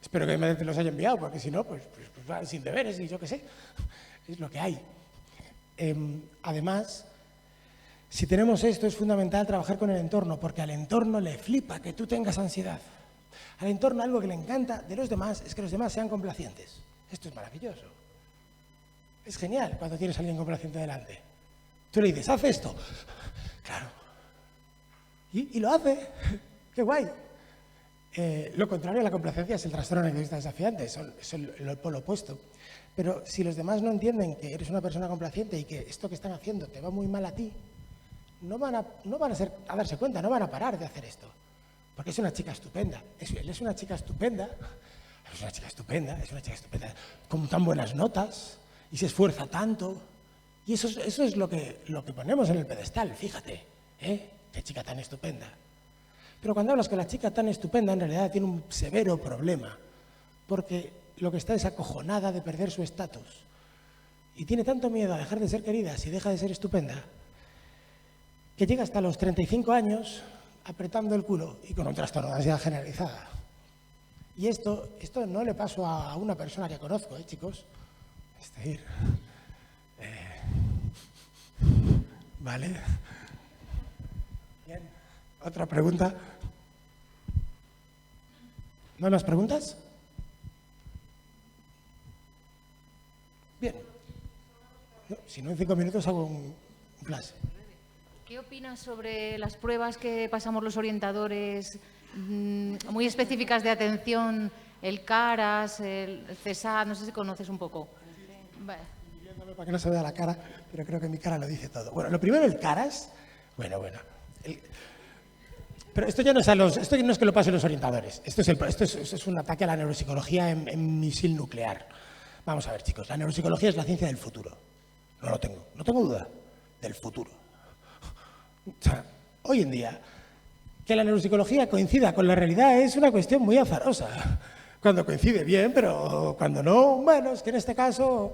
Espero que me los haya enviado, porque si no, pues van sin deberes y yo qué sé. Es lo que hay. Además, si tenemos esto, es fundamental trabajar con el entorno, porque al entorno le flipa que tú tengas ansiedad. Al entorno algo que le encanta de los demás es que los demás sean complacientes. Esto es maravilloso. Es genial cuando tienes a alguien complaciente delante. Tú le dices, haz esto. Claro. Y lo hace. ¡Qué guay! Lo contrario a la complacencia es el trastorno narcisista desafiante. Es el polo opuesto. Pero si los demás no entienden que eres una persona complaciente y que esto que están haciendo te va muy mal a ti, no van a darse cuenta, no van a parar de hacer esto. Porque es una chica estupenda. Es una chica estupenda. Es una chica estupenda, con tan buenas notas y se esfuerza tanto. Y eso es lo que ponemos en el pedestal, fíjate, ¿eh? Qué chica tan estupenda. Pero cuando hablas con la chica tan estupenda, en realidad tiene un severo problema, porque lo que está es acojonada de perder su estatus. Y tiene tanto miedo a dejar de ser querida si deja de ser estupenda, que llega hasta los 35 años apretando el culo y con un trastorno de ansiedad generalizada. Y esto no le pasó a una persona que conozco, chicos. Es decir, ¿vale? Bien. ¿Otra pregunta? ¿No hay más preguntas? Bien. Si no, en 5 minutos hago un flash. ¿Qué opinas sobre las pruebas que pasamos los orientadores muy específicas de atención, el CARAS, el CESAT? No sé si conoces un poco. Vale. Para que no se vea la cara, pero creo que mi cara lo dice todo. Bueno, lo primero, el CARAS. Bueno. Pero esto ya no es que lo pasen los orientadores. Esto es un ataque a la neuropsicología en misil nuclear. Vamos a ver, chicos. La neuropsicología es la ciencia del futuro. No tengo duda. Del futuro. O sea, hoy en día, que la neuropsicología coincida con la realidad es una cuestión muy azarosa. Cuando coincide bien, pero cuando no, bueno, es que en este caso...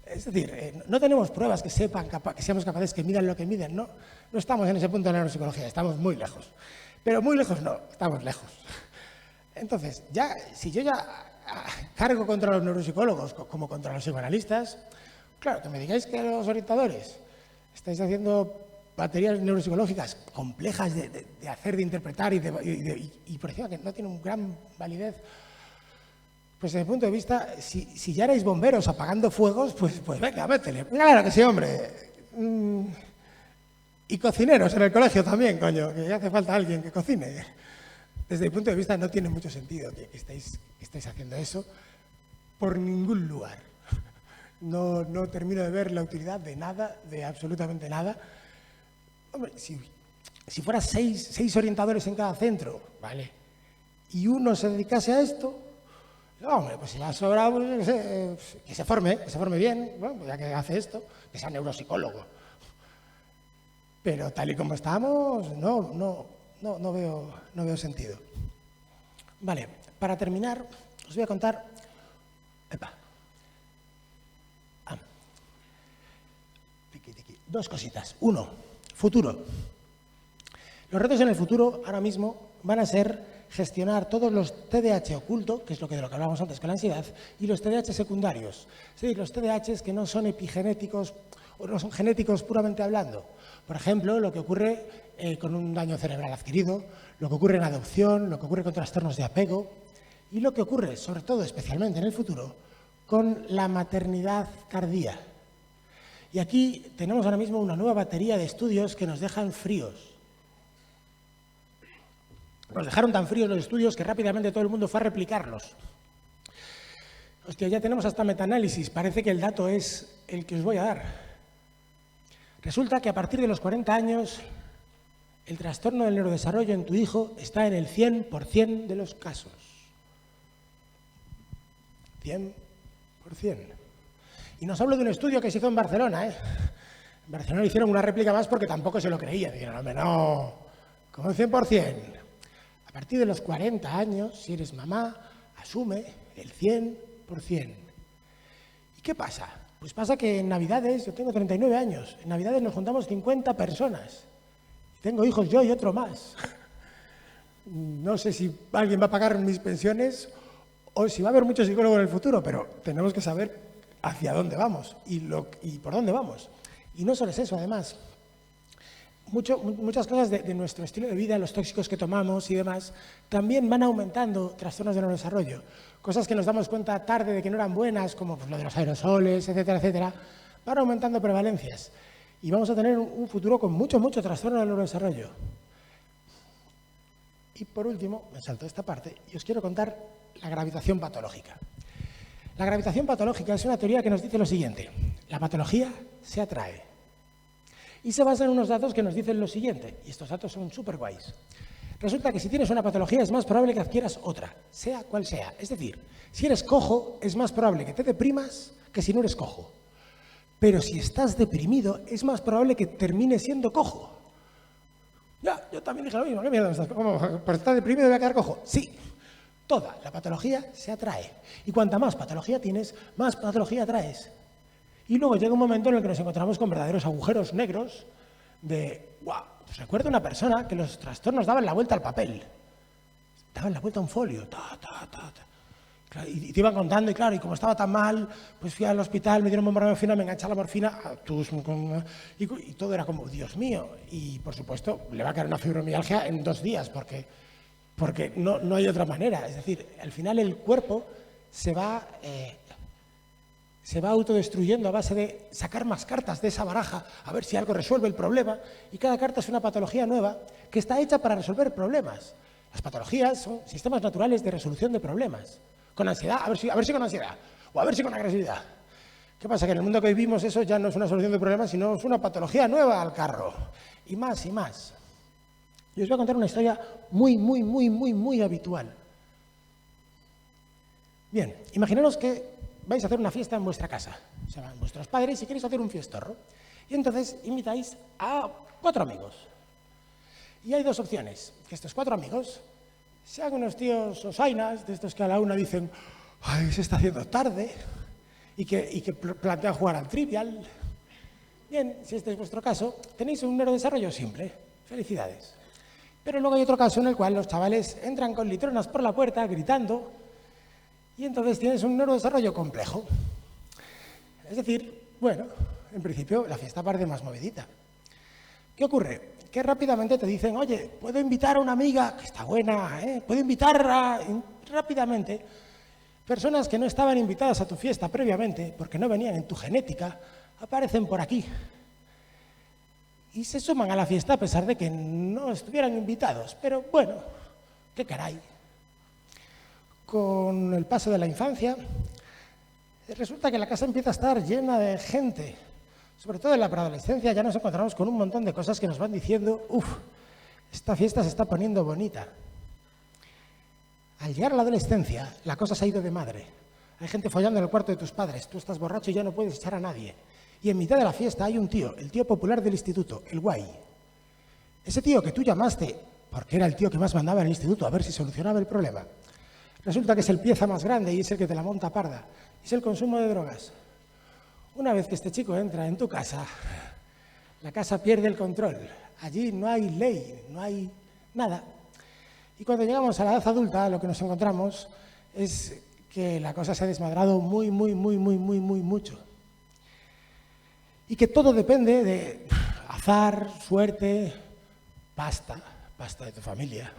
Es decir, no tenemos pruebas que seamos capaces que midan lo que miden, ¿no? No estamos en ese punto de la neuropsicología, estamos muy lejos. Pero muy lejos no, estamos lejos. Entonces, si yo cargo contra los neuropsicólogos como contra los psicoanalistas, claro, que me digáis que los orientadores estáis haciendo baterías neuropsicológicas complejas de hacer, de interpretar y por encima que no tienen un gran validez. Pues desde mi punto de vista, si ya erais bomberos apagando fuegos, pues venga, métele. Claro que sí, hombre. Y cocineros en el colegio también, coño, que hace falta alguien que cocine. Desde mi punto de vista no tiene mucho sentido que estéis haciendo eso por ningún lugar. No termino de ver la utilidad de nada, de absolutamente nada. Hombre, si fuera seis orientadores en cada centro, ¿vale? Y uno se dedicase a esto... No, hombre, pues si ya sobra, pues, que se forme bien, bueno, pues ya que hace esto, que sea neuropsicólogo. Pero tal y como estamos, no veo sentido. Vale, para terminar, os voy a contar... Dos cositas. Uno, futuro. Los retos en el futuro ahora mismo van a ser gestionar todos los TDAH oculto, que es de lo que hablábamos antes con la ansiedad, y los TDAH secundarios. Es decir, los TDAH que no son epigenéticos o no son genéticos puramente hablando. Por ejemplo, lo que ocurre con un daño cerebral adquirido, lo que ocurre en adopción, lo que ocurre con trastornos de apego y lo que ocurre, sobre todo, especialmente en el futuro, con la maternidad tardía. Y aquí tenemos ahora mismo una nueva batería de estudios que nos dejan fríos. Nos dejaron tan fríos los estudios que rápidamente todo el mundo fue a replicarlos. Hostia, ya tenemos hasta metaanálisis. Parece que el dato es el que os voy a dar. Resulta que a partir de los 40 años, el trastorno del neurodesarrollo en tu hijo está en el 100% de los casos. 100%. Y no os hablo de un estudio que se hizo en Barcelona, ¿eh? En Barcelona hicieron una réplica más porque tampoco se lo creían. Dijeron, hombre, no, ¿cómo el 100%? A partir de los 40 años, si eres mamá, asume el 100%. ¿Y qué pasa? Pues pasa que en Navidades, yo tengo 39 años, en Navidades nos juntamos 50 personas. Tengo hijos yo y otro más. No sé si alguien va a pagar mis pensiones o si va a haber muchos psicólogos en el futuro, pero tenemos que saber hacia dónde vamos y por dónde vamos. Y no solo es eso, además. Muchas cosas de nuestro estilo de vida, los tóxicos que tomamos y demás, también van aumentando trastornos de neurodesarrollo. Cosas que nos damos cuenta tarde de que no eran buenas, como pues, lo de los aerosoles, etcétera, etcétera, van aumentando prevalencias. Y vamos a tener un futuro con mucho trastorno del neurodesarrollo. Y por último, me salto esta parte y os quiero contar la gravitación patológica. La gravitación patológica es una teoría que nos dice lo siguiente: la patología se atrae. Y se basa en unos datos que nos dicen lo siguiente, y estos datos son súper guays. Resulta que si tienes una patología es más probable que adquieras otra, sea cual sea. Es decir, si eres cojo es más probable que te deprimas que si no eres cojo. Pero si estás deprimido es más probable que termines siendo cojo. Ya, yo también dije lo mismo. ¿Qué mierda me estás? ¿Cómo? ¿Por estar deprimido voy a quedar cojo? Sí, toda la patología se atrae. Y cuanta más patología tienes, más patología atraes. Y luego llega un momento en el que nos encontramos con verdaderos agujeros negros de, wow, pues recuerdo una persona que los trastornos daban la vuelta al papel, daban la vuelta a un folio, Claro, y te iban contando, y claro, y como estaba tan mal, pues fui al hospital, me dieron morfina, me engancharon la morfina, y todo era como, Dios mío, y por supuesto le va a caer una fibromialgia en 2 días, porque no hay otra manera. Es decir, al final el cuerpo se va autodestruyendo a base de sacar más cartas de esa baraja a ver si algo resuelve el problema, y cada carta es una patología nueva que está hecha para resolver problemas. Las patologías son sistemas naturales de resolución de problemas. Con ansiedad, a ver si con ansiedad, o a ver si con agresividad. ¿Qué pasa? Que en el mundo que vivimos eso ya no es una solución de problemas, sino es una patología nueva al carro. Y más y más. Y os voy a contar una historia muy habitual. Bien, imaginaros que vais a hacer una fiesta en vuestra casa. Se van vuestros padres y queréis hacer un fiestorro. Y entonces invitáis a 4 amigos. Y hay 2 opciones. Que estos 4 amigos sean unos tíos osainas, de estos que a la una dicen, ay, se está haciendo tarde, y que plantean jugar al trivial. Bien, si este es vuestro caso, tenéis un neurodesarrollo simple. Felicidades. Pero luego hay otro caso en el cual los chavales entran con litronas por la puerta, gritando, y entonces tienes un neurodesarrollo complejo. Es decir, bueno, en principio la fiesta parece más movidita. ¿Qué ocurre? Que rápidamente te dicen, oye, puedo invitar a una amiga, que está buena, puedo invitar rápidamente personas que no estaban invitadas a tu fiesta previamente, porque no venían en tu genética, aparecen por aquí. Y se suman a la fiesta a pesar de que no estuvieran invitados. Pero bueno, qué caray. Con el paso de la infancia, resulta que la casa empieza a estar llena de gente. Sobre todo en la preadolescencia ya nos encontramos con un montón de cosas que nos van diciendo, esta fiesta se está poniendo bonita. Al llegar a la adolescencia, la cosa se ha ido de madre. Hay gente follando en el cuarto de tus padres, tú estás borracho y ya no puedes echar a nadie. Y en mitad de la fiesta hay un tío, el tío popular del instituto, el guay. Ese tío que tú llamaste, porque era el tío que más mandaba en el instituto a ver si solucionaba el problema, resulta que es el pieza más grande y es el que te la monta parda. Es el consumo de drogas. Una vez que este chico entra en tu casa, la casa pierde el control. Allí no hay ley, no hay nada. Y cuando llegamos a la edad adulta, lo que nos encontramos es que la cosa se ha desmadrado muy mucho. Y que todo depende de azar, suerte, pasta de tu familia.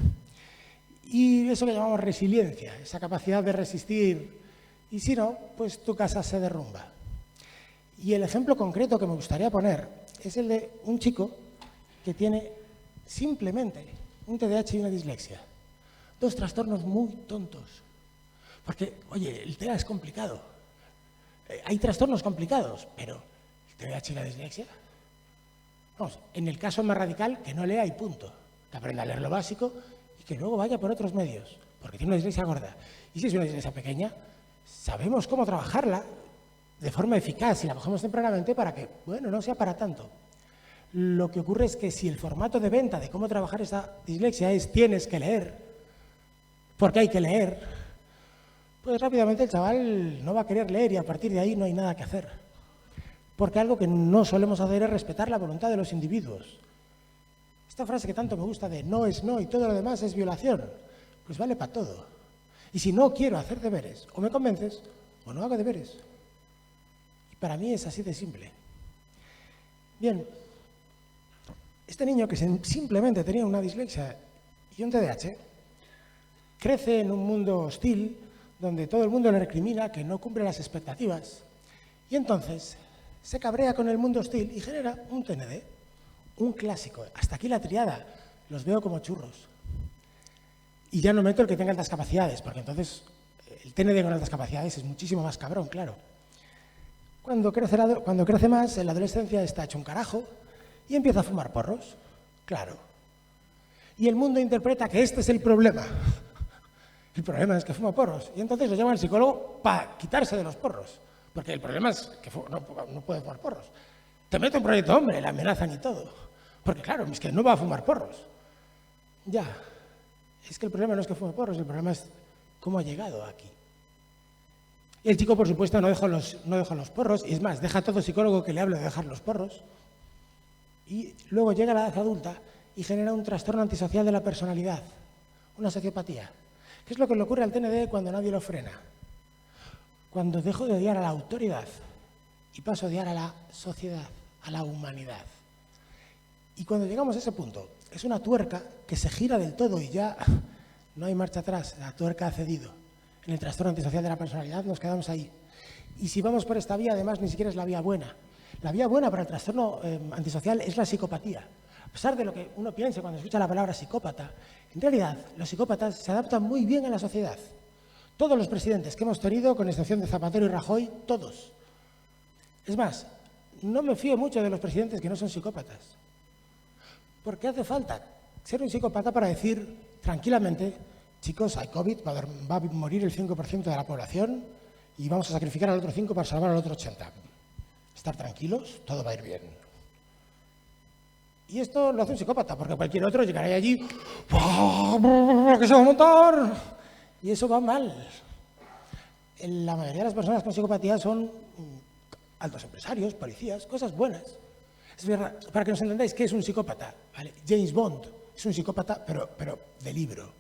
Y eso que llamamos resiliencia, esa capacidad de resistir. Y si no, pues tu casa se derrumba. Y el ejemplo concreto que me gustaría poner es el de un chico que tiene simplemente un TDAH y una dislexia. 2 trastornos muy tontos. Porque, oye, el TEA es complicado. Hay trastornos complicados, pero ¿el TDAH y la dislexia? Vamos, en el caso más radical, que no lea y punto. Que aprenda a leer lo básico y que luego vaya por otros medios. Porque tiene una dislexia gorda. Y si es una dislexia pequeña, sabemos cómo trabajarla de forma eficaz si la cogemos tempranamente para que, bueno, no sea para tanto. Lo que ocurre es que si el formato de venta de cómo trabajar esa dislexia es tienes que leer, porque hay que leer, pues rápidamente el chaval no va a querer leer y a partir de ahí no hay nada que hacer. Porque algo que no solemos hacer es respetar la voluntad de los individuos. Esta frase que tanto me gusta de no es no y todo lo demás es violación, pues vale para todo. Y si no quiero hacer deberes, o me convences o no hago deberes. Para mí es así de simple. Bien, este niño que simplemente tenía una dislexia y un TDAH, crece en un mundo hostil donde todo el mundo le recrimina que no cumple las expectativas y entonces se cabrea con el mundo hostil y genera un TND, un clásico. Hasta aquí la triada, los veo como churros. Y ya no meto el que tenga altas capacidades, porque entonces el TND con altas capacidades es muchísimo más cabrón, claro. Cuando crece más, en la adolescencia está hecho un carajo y empieza a fumar porros. Claro. Y el mundo interpreta que este es el problema. El problema es que fuma porros. Y entonces lo llama al psicólogo para quitarse de los porros. Porque el problema es que no puede fumar porros. Te mete un proyecto hombre, le amenazan y todo. Porque claro, es que no va a fumar porros. Ya. Es que el problema no es que fume porros, el problema es cómo ha llegado aquí. Y el chico, por supuesto, no deja los porros. Y es más, deja a todo psicólogo que le hable de dejar los porros. Y luego llega a la edad adulta y genera un trastorno antisocial de la personalidad. Una sociopatía. ¿Qué es lo que le ocurre al TND cuando nadie lo frena? Cuando dejo de odiar a la autoridad y paso a odiar a la sociedad, a la humanidad. Y cuando llegamos a ese punto, es una tuerca que se gira del todo y ya no hay marcha atrás, la tuerca ha cedido. En el trastorno antisocial de la personalidad nos quedamos ahí. Y si vamos por esta vía, además, ni siquiera es la vía buena. La vía buena para el trastorno antisocial es la psicopatía. A pesar de lo que uno piense cuando escucha la palabra psicópata, en realidad los psicópatas se adaptan muy bien a la sociedad. Todos los presidentes que hemos tenido, con excepción de Zapatero y Rajoy, todos. Es más, no me fío mucho de los presidentes que no son psicópatas. Porque hace falta ser un psicópata para decir tranquilamente, chicos, hay COVID, va a morir el 5% de la población y vamos a sacrificar al otro 5% para salvar al otro 80%. Estar tranquilos, todo va a ir bien. Y esto lo hace un psicópata, porque cualquier otro llegará allí, que se va a montar, y eso va mal. La mayoría de las personas con psicopatía son altos empresarios, policías, cosas buenas. Es verdad, para que nos entendáis, ¿qué es un psicópata? ¿Vale? James Bond es un psicópata, pero de libro.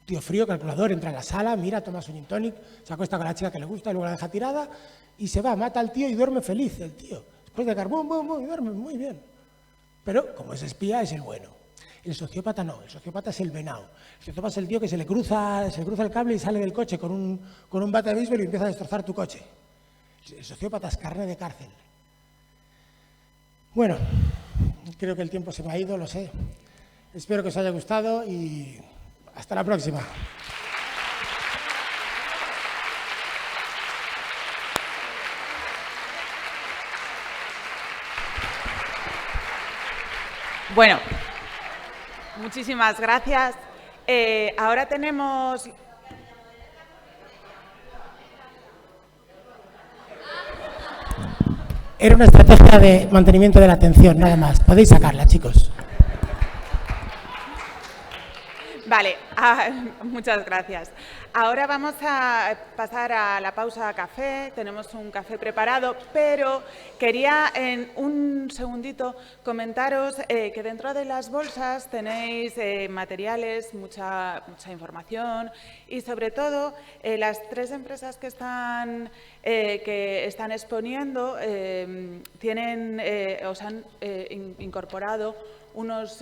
Tío frío, calculador, entra en la sala, mira, toma su gin tonic, se acuesta con la chica que le gusta y luego la deja tirada y se va, mata al tío y duerme feliz el tío. Después de carbón, y duerme muy bien. Pero, como es espía, es el bueno. El sociópata no, el sociópata es el venado. El sociópata es el tío que se le cruza el cable y sale del coche con un bate de béisbol y empieza a destrozar tu coche. El sociópata es carne de cárcel. Bueno, creo que el tiempo se me ha ido, lo sé. Espero que os haya gustado y hasta la próxima. Bueno, muchísimas gracias. Ahora tenemos... Era una estrategia de mantenimiento de la atención, nada más. Podéis sacarla, chicos. Vale, muchas gracias. Ahora vamos a pasar a la pausa café. Tenemos un café preparado, pero quería en un segundito comentaros que dentro de las bolsas tenéis materiales, mucha información y sobre todo las tres empresas que están exponiendo os han incorporado unos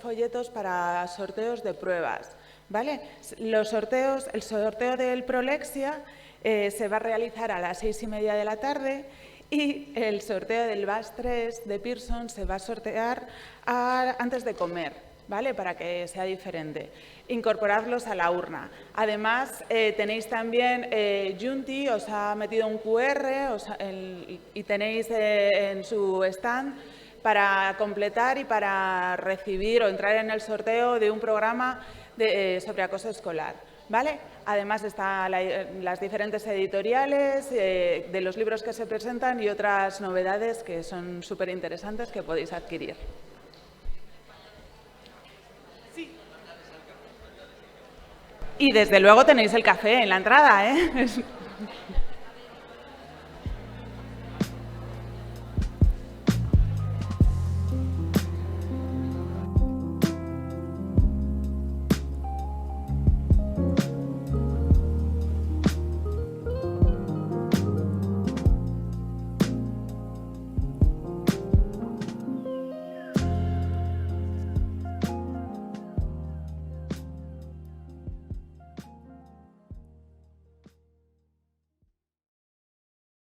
folletos para sorteos de pruebas, ¿vale? El sorteo del Prolexia se va a realizar a las 6:30 de la tarde y el sorteo del VAS 3 de Pearson se va a sortear antes de comer, ¿vale? Para que sea diferente. Incorporarlos a la urna. Además, tenéis también Junti, os ha metido un QR y tenéis en su stand para completar y para recibir o entrar en el sorteo de un programa sobre acoso escolar, ¿vale? Además están las diferentes editoriales de los libros que se presentan y otras novedades que son súper interesantes que podéis adquirir. Sí. Y desde luego tenéis el café en la entrada, ¿eh?